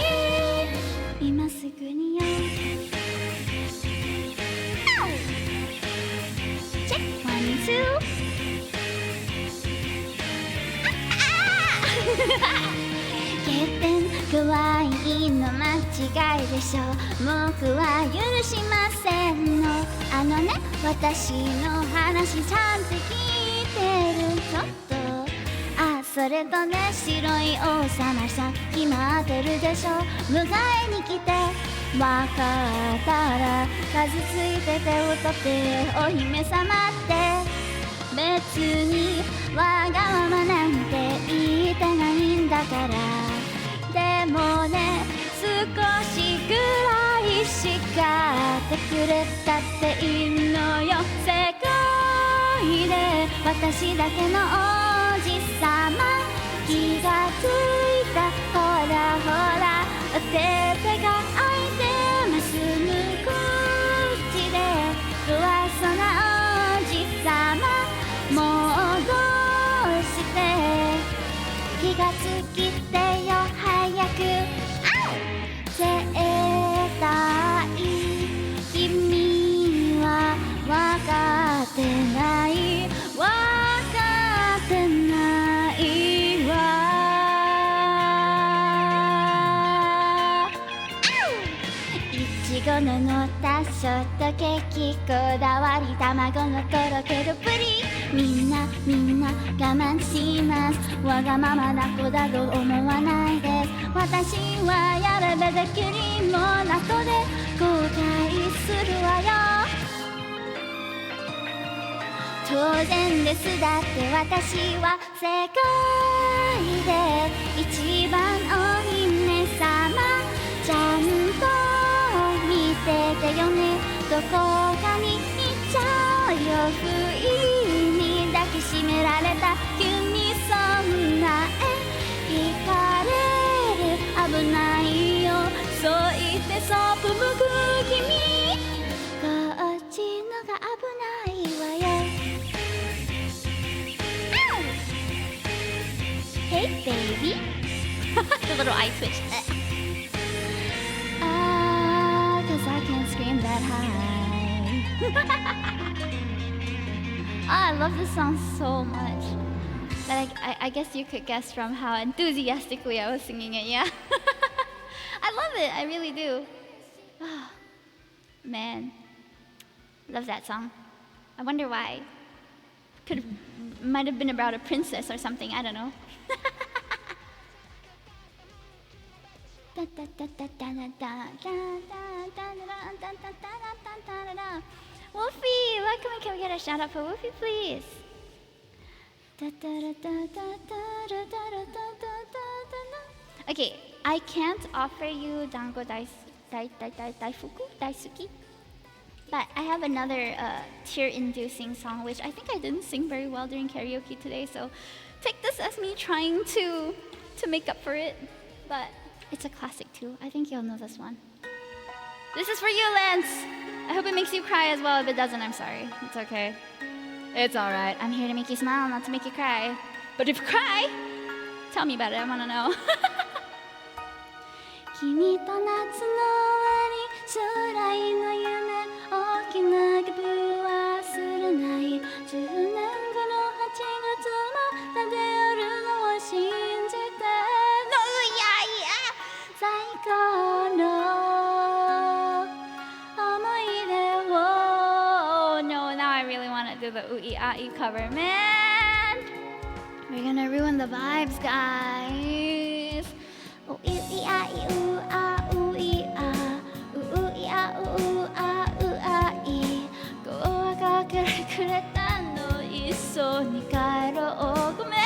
今すぐによチェックワンツー欠点怖いの間違いでしょ僕は許しませんのあのね私の話ちゃんと聞いてるちょっとあそれとね白い王様さん決まってるでしょ迎えに来てわかったら数ついて手を取ってお姫様って別にわがままなんて言ってないんだからでもね少しくらい叱ってくれたっていいのよ世界で私だけの王子様気がついたほらほらお手手が開いてます向こう口で不愛想な王子様もうどうして気がつきてよ早く絶対君は分かってない分かってないわいちごの乗ったショートケーキこだわり卵のとろけるプリンみんな我慢しますわがままな子だと思わないです私はやればできるもの後で後悔するわよ当然ですだって私は世界で一番お姫様ちゃんと見ててよねどこかに行っちゃうよ不意に抱きしめられた急にそんな惹かれる危ないよそう言ってそっぽ向く君こっちのが危ないわよ Hey baby The little eye twitch cause I can't scream that high Oh, I love this song so much. But I guess you could guess from how enthusiastically I was singing it, yeah? I love it, I really do. Oh, man, love that song. I wonder why. Might have been about a princess or something, I don't know. Wolfie, can we get a shout out for Wolfie, please? Okay, I can't offer you dango daisuki, but I have another tear-inducing song which I think I didn't sing very well during karaoke today, so take this as me trying to make up for it. But it's a classic too. I think you'll know this one. This is for you, Lance. I hope it makes you cry as well. If it doesn't, I'm sorry. It's okay. It's alright. I'm here to make you smile, not to make you cry. But if you cry, tell me about it. I wanna know. 君と夏の終わり将来の夢大きなギブはすらない10年後の8月も立てるのを信じてのいやいや最高の思い出を No, now I really want to do the ooey ai cover, man. We're gonna ruin the vibes, guys. Ooey ai ooh ah ooey ah ooey ah うあうあい声かけてくれたのいっそに帰ろうごめん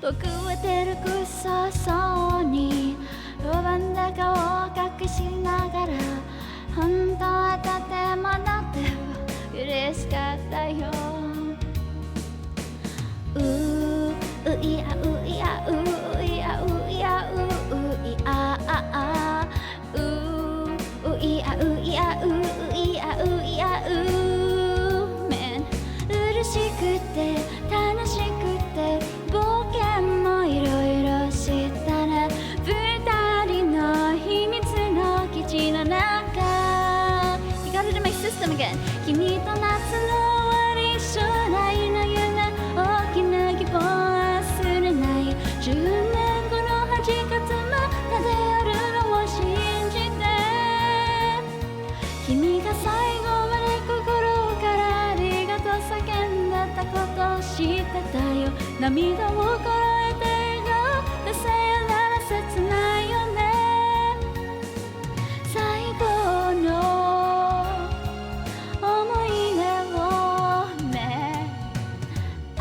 僕は照れくさそうに不安な顔を隠しながら本当はとてもなって嬉しかったよういあういあういあういあういああういあういあういあういあう Man 嬉しくて楽しくて冒険もいろいろしたね二人の秘密の基地の中 You got it in my system again 君と夏の終わり将来の夢大きな希望忘れない10年後の8月まであるのを信じて君が最後まで心からありがとう叫んだったことを知ってたよ涙をこらえて笑顔でさよなら切ないよね最後の思い出をねあ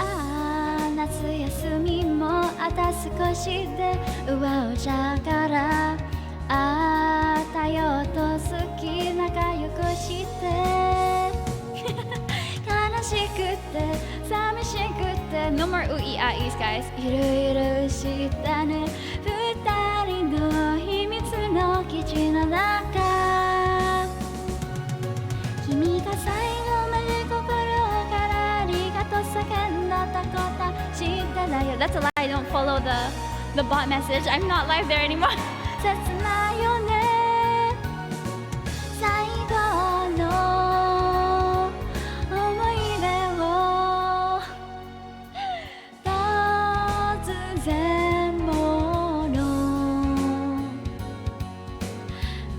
あ夏休みもあと少しで終わっちゃうからああ太陽と好き仲良くして悲しくて寂しくて No more ういあい guys いろいろしたね二人の秘密の基地の中君が最後まで心からありがとう叫んだったこと知ってたよ That's a lie, I don't follow the bot message I'm not live there anymore 切ないよね最後の思い出を突然もの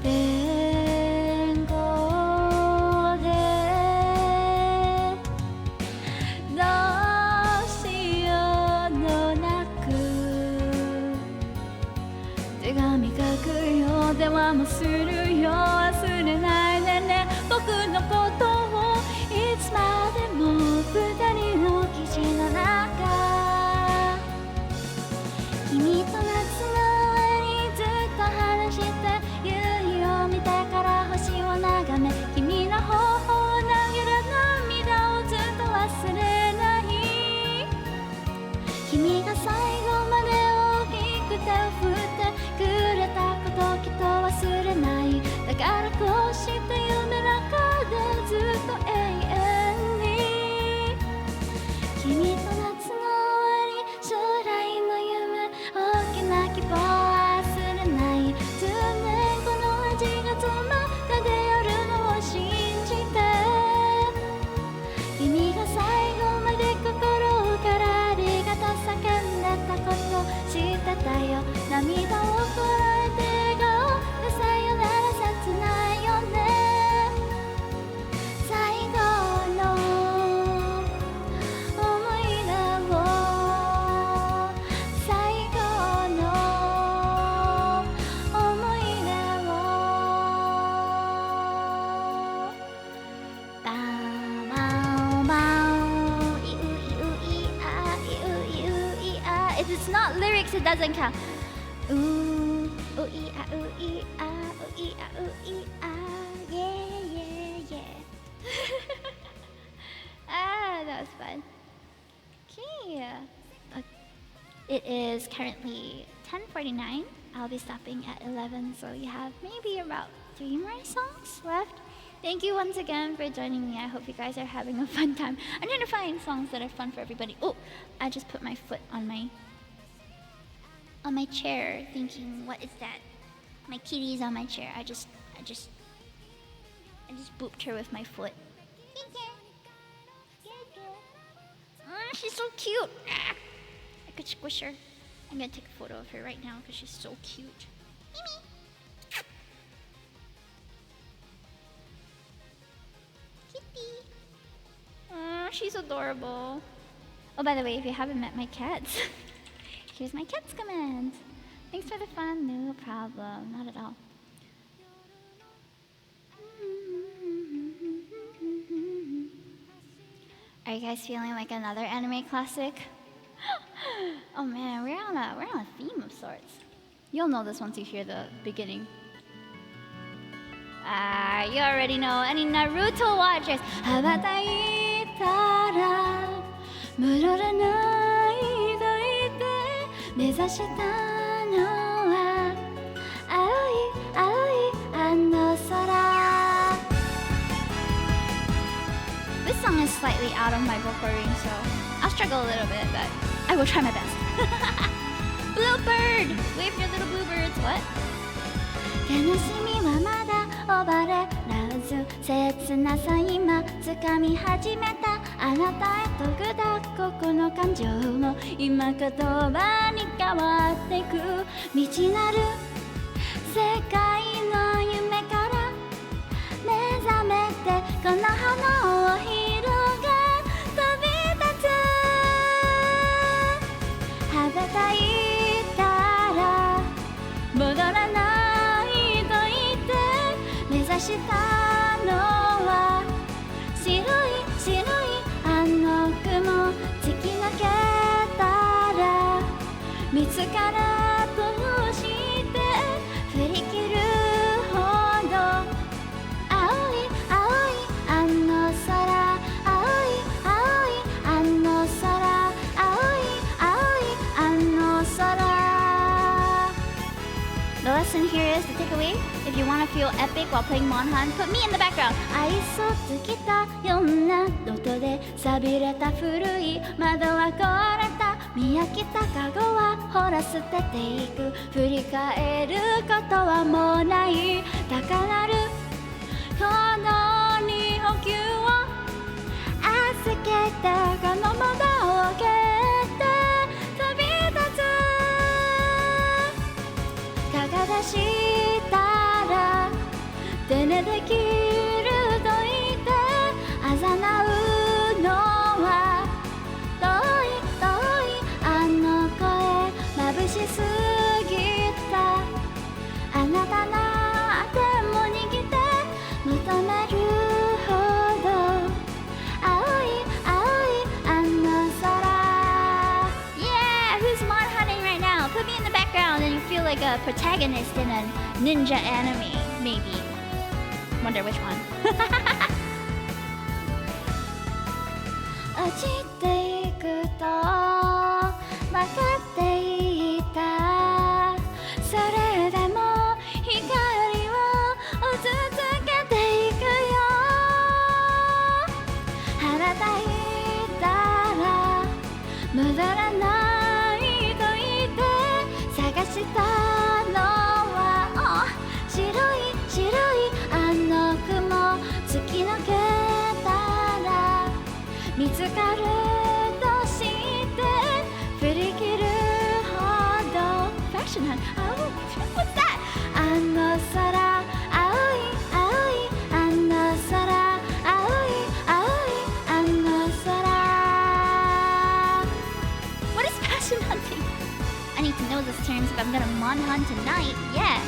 天候でどうしようのなく手紙書くよ電話もするよ忘れないでね僕のことをいつまでも二人の基地の中君と夏の終わりずっと話して夕日を見てから星を眺め君の頬を投げる涙をずっと忘れない君が最後まで大きく手を振ってくれたこときっと忘れないだからこうして夢の中でずっと永遠に君と夏の終わり将来の夢大きな希望忘れない10年後の8月までやるのを信じて君が最後まで心からありがとう叫んでたこと知ってたよ涙をこらえて笑顔でさよなら切ないよね最後の思い出を最後の思い出をバウバウバウイウイウイあイウイウイあ If it's not lyrics it doesn't count ういあういあういあういあ Yeah yeah yeah Ah that was fun Okay It is currently 10:49 I'll be stopping at 11 so we have maybe about 3 more songs left Thank you once again for joining me. I hope you guys are having a fun time. I'm trying to find songs that are fun for everybody. Oh, I just put my foot on my chair thinking, what is that? My kitty's on my chair. I just booped her with my foot. She's so cute. I could squish her. I'm gonna take a photo of her right now because she's so cute. Hime. Kitty. She's adorable. Oh, by the way, if you haven't met my cats, here's my cats command. Thanks for the fun. No problem. Not at all. you guys feeling like another anime classic? Oh man, we're on a theme of sorts. You'll know this once you hear the beginning. Ah, you already know. Any Naruto watchers? 羽ばたいたら戻らないと言って目指したのは青い青いあの空 This song is slightly out of my vocal range, so I'll struggle a little bit, but I will try my best. Bluebird! Wave your little bluebirds. What? 悲しみはまだ覚れらず切なさ今掴み始めたあなたへと砕くこの感情も今言葉に変わっていく未知なる世界の夢から目覚めてこの花を広げ飛び立つ羽ばたいたら戻らないと言って目指したのは白い白いあの雲突き抜けたら見つからとして振り切るほど青い青いあの空青い青いあの空青い青いあの空 The lesson here is the takeaway. If you want to feel epic while playing Monhan, put me in the background. 愛想尽きたような音で錆びれた古い窓は壊れた見飽きたカゴはほら捨てていく振り返ることはもうない高鳴るこのに補給を預けてこの窓を蹴って飛び立つかがだしたら手でできると言ってあざなうのは遠い遠いあの声眩しすぎたあなたの手も握って求めるほど青い青いあの空 Yeah! Who's mod hunting right now? Put me in the background and you feel like a protagonist in a ninja anime, maybe. Wonder which one. 落ちていくと分かっていたそれでも光を続けていくよ羽ばたいたら戻らないと言って探したのは白い白いあの雲突き抜けたら見つかるとして振り切るほど Fashion Hunt Oh, what's that? あの空青い青いあの空青い青いあの空 What is passion hunting? I need to know those terms if I'm gonna mon hunt tonight. Yeah.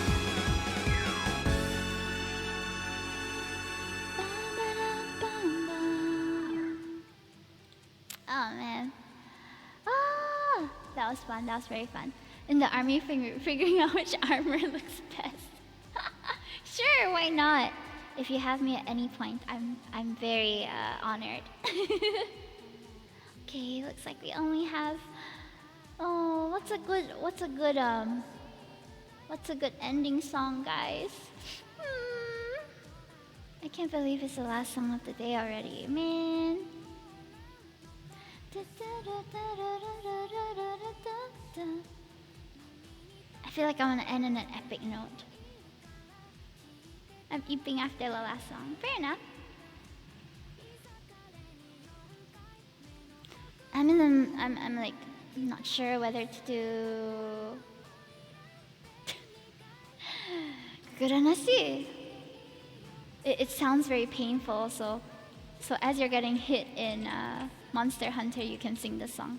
Oh man. Ah, that was fun. That was very fun. In the army, figuring out which armor looks best. Sure, why not? If you have me at any point, I'm very honored. Okay, looks like we only have. Oh, what's a good ending song, guys? I can't believe it's the last song of the day already, man. I feel like I want to end on an epic note. I'm eeping after the last song. Fair enough. I'm like not sure whether to do Kuranashi. It sounds very painful, so as you're getting hit in Monster Hunter, you can sing this song.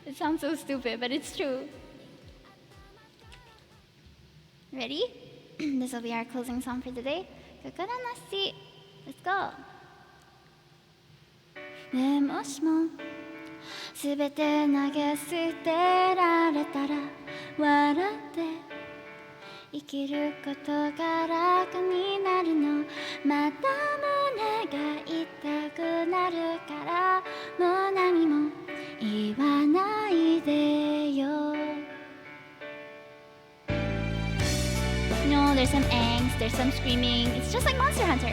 It sounds so stupid, but it's true. Ready? This will be our closing song for today. Kuranashi. Let's go. ねもしもすべて投げ捨てられたら笑って生きることが楽になるのまた胸が痛くなるからもう何も言わないでよ No, there's some angst, there's some screaming. It's just like Monster Hunter.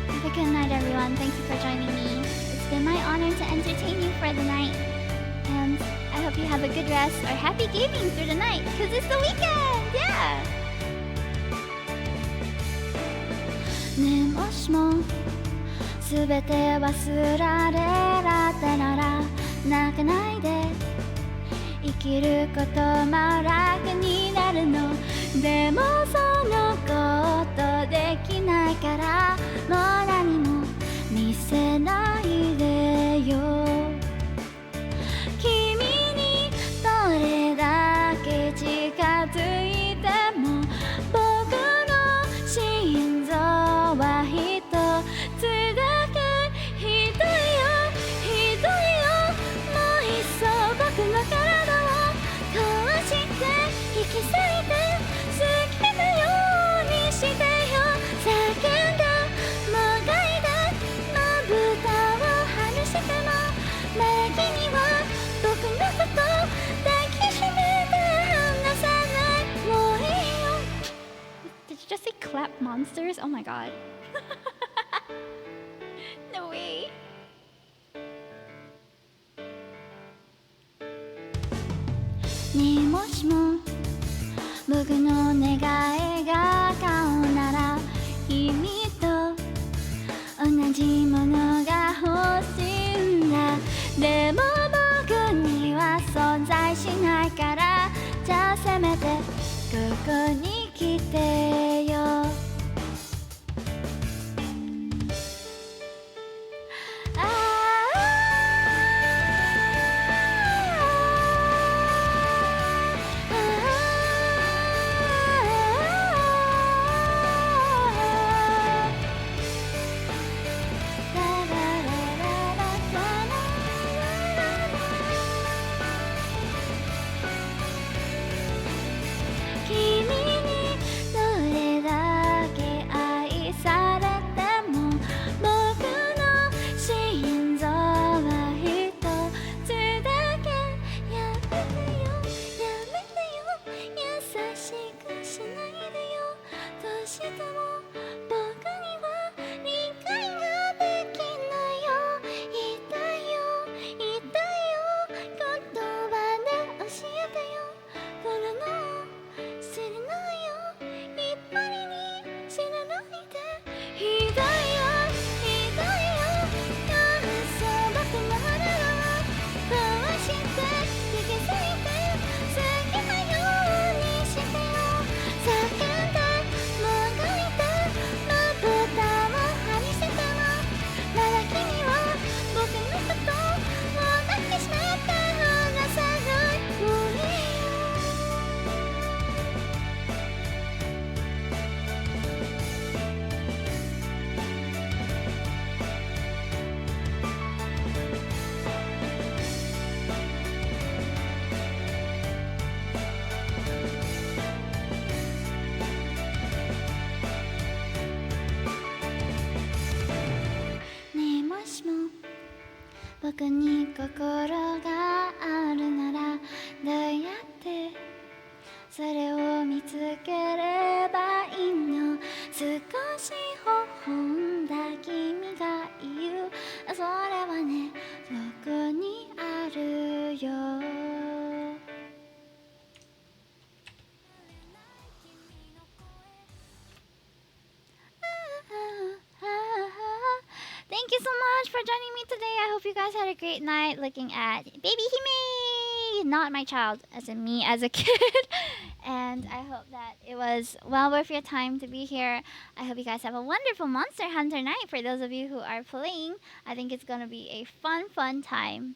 Have a good night, everyone. Thank you for joining me. It's been my honor to entertain you for the night. And I hope you have a good rest or happy gaming through the night, because it's the weekend! Yeah! ねもしもすべて忘られらってなら泣かないで生きることも楽になるのでもそのことできないからもう何も見せないでよ君にどれだけ近づいても僕の心臓は一つだけひどいよひどいよもういっそ僕の体を壊して引き裂いて好きなようにしてよ叫んだもがいたまぶたを離してもまだ君は僕のこと抱きしめて離さないもういいよ Did you just say clap monsters? Oh my god No way ねもしも僕の願いが顔なら君と同じものが欲しいんだでも僕には存在しないからじゃあせめてここに来てよ君にどれだけ愛されても僕の心臓は一つだけやめてよやめてよ優しくしないでよどうしても僕には理解ができないよ痛いよ痛いよ言葉で教えてよこの知らないよいっぱいに知らないでひどいよひどいよそう僕の腹を壊して引き裂いて好きなようにしてよ叫んでもがいてまぶたを離してもまだ君は僕のことを抱きしめて離さないもういいよねえもしも僕に心があるならどうやってそれを見つければいいの少し微笑んだ君が言うそれはねそこにあるよThank you so much for joining me today. I hope you guys had a great night looking at Baby Hime, not my child, as in me as a kid. And I hope that it was well worth your time to be here. I hope you guys have a wonderful Monster Hunter night for those of you who are playing. I think it's gonna be a fun time.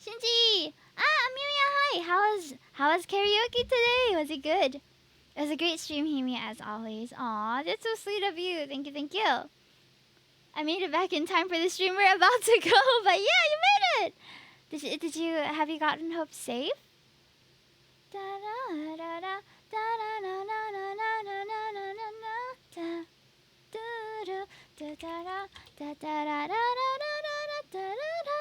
Shinji! Ah, Amelia, hi! How was karaoke today? Was it good? It was a great stream, Hime, as always. Aw, that's so sweet of you. Thank you, thank you. I made it back in time for the stream we're about to go, but yeah, you made it. Did you have you gotten Hope safe? Da da da da da da da da da da da da da da da da da da da.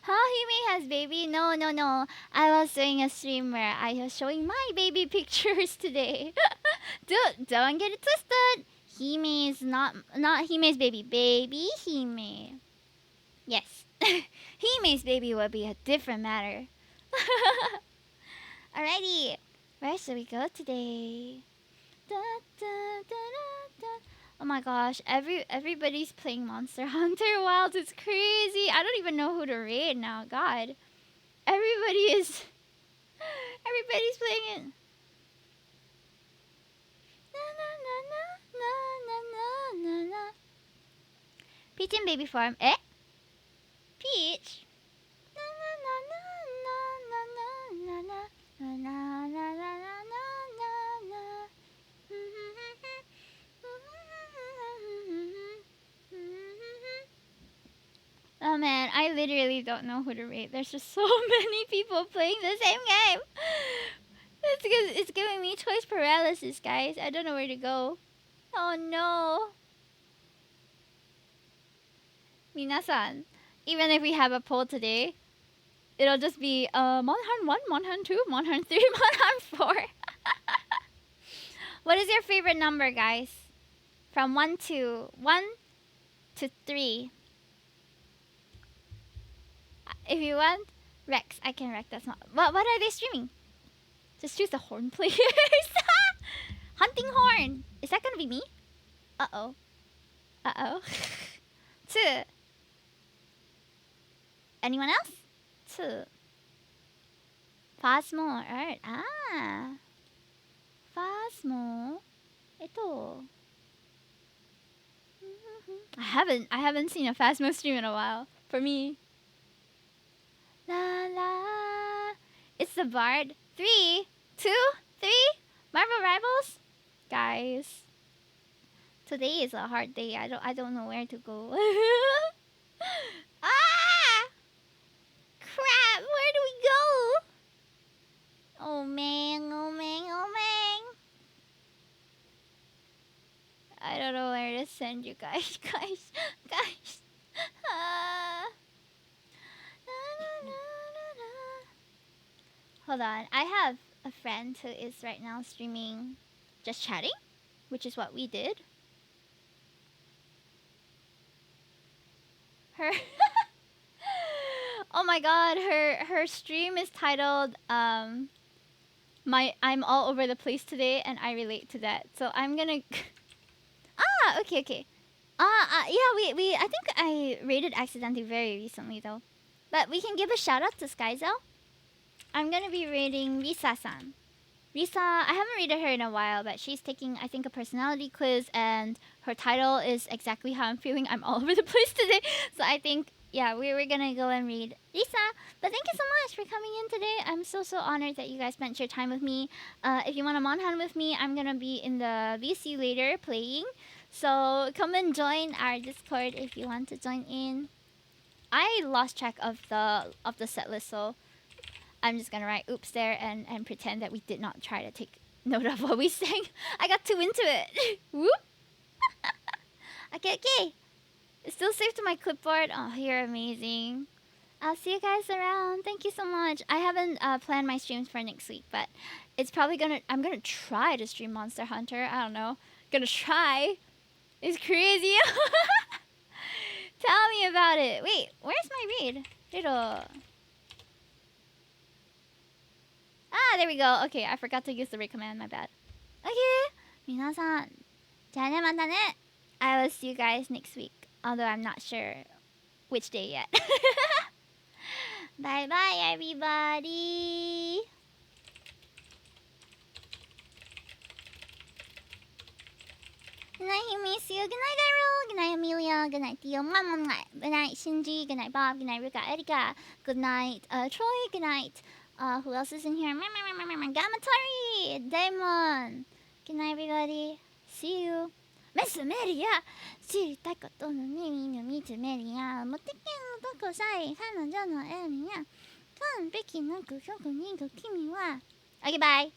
How Hime has baby? No, no, no. I was doing a stream where I was showing my baby pictures today. Don't get it twisted. Hime is not Hime's baby. Baby Hime. Yes. Hime's baby will be a different matter. Alrighty. Where should we go today? Da, da, da, da, da. Oh my gosh, everybody's playing Monster Hunter Wilds. It's crazy. I don't even know who to raid now. God. Everybody's playing it. Na na na na na na na na. Peach and baby farm. Eh? Peach? Na na na na na na na na na na na na na na. Oh man, I literally don't know who to rate. There's just so many people playing the same game. It's giving me choice paralysis, guys. I don't know where to go. Oh no. Minasan, even if we have a poll today, it'll just be Monhan 1, Monhan 2, Monhan 3, Monhan 4. What is your favorite number, guys? From 1 to 3. If you want Rex, I can Rex. That's not. What are they streaming? Just choose the horn players. Hunting horn. Is that gonna be me? Uh oh. Uh oh. 2. Anyone else? 2. Phasmo Art. Ah. Phasmo. Ito. I haven't seen a Phasmo stream in a while. For me. La la. It's the Bard. 3, 2, 3. Marvel Rivals. Guys. Today is a hard day. I don't know where to go. Ah! Crap! Where do we go? Oh man! Oh man! Oh man! I don't know where to send you guys, guys. Ah. Hold on. I have a friend who is right now streaming, just chatting, which is what we did. Her oh my god, her stream is titled I'm all over the place today and I relate to that. So I'm gonna okay. Yeah, we I think I rated accidentally very recently though. But we can give a shout out to Skyzel. I'm gonna be rating Risa-san. Risa, I haven't rated her in a while, but she's taking, I think, a personality quiz, and her title is exactly how I'm feeling. I'm all over the place today. So I think, yeah, we're gonna go and read Risa. But thank you so much for coming in today. I'm so honored that you guys spent your time with me. If you want to Monhan with me, I'm gonna be in the VC later playing. So come and join our Discord if you want to join in. I lost track of the set list, so I'm just gonna write oops there and pretend that we did not try to take note of what we sang. I got too into it. Whoop. Okay. It's still saved to my clipboard. Oh, you're amazing. I'll see you guys around. Thank you so much. I haven't planned my streams for next week, but it's probably I'm gonna try to stream Monster Hunter. I don't know. Gonna try. It's crazy. Tell me about it. Wait, where's my read? Little. Ah, there we go. Okay, I forgot to use the read command. My bad. Okay. 皆さん、じゃあね、またね. I will see you guys next week. Although I'm not sure which day yet. Bye bye, everybody. Good night, Himisu. Good night, Daryl. Good night, Amelia. Good night, Theo. Good night, Shinji. Good night, Bob. Good night, Rika, Erika. Good night, Troy. Good night, Who else is in here? Gamatari! Damon! Good night, everybody. See you. Miss Amelia! 知りたいことの耳の見つめりやモテキのどこさえ彼女の笑みや完璧なく職人と君は Okay, bye!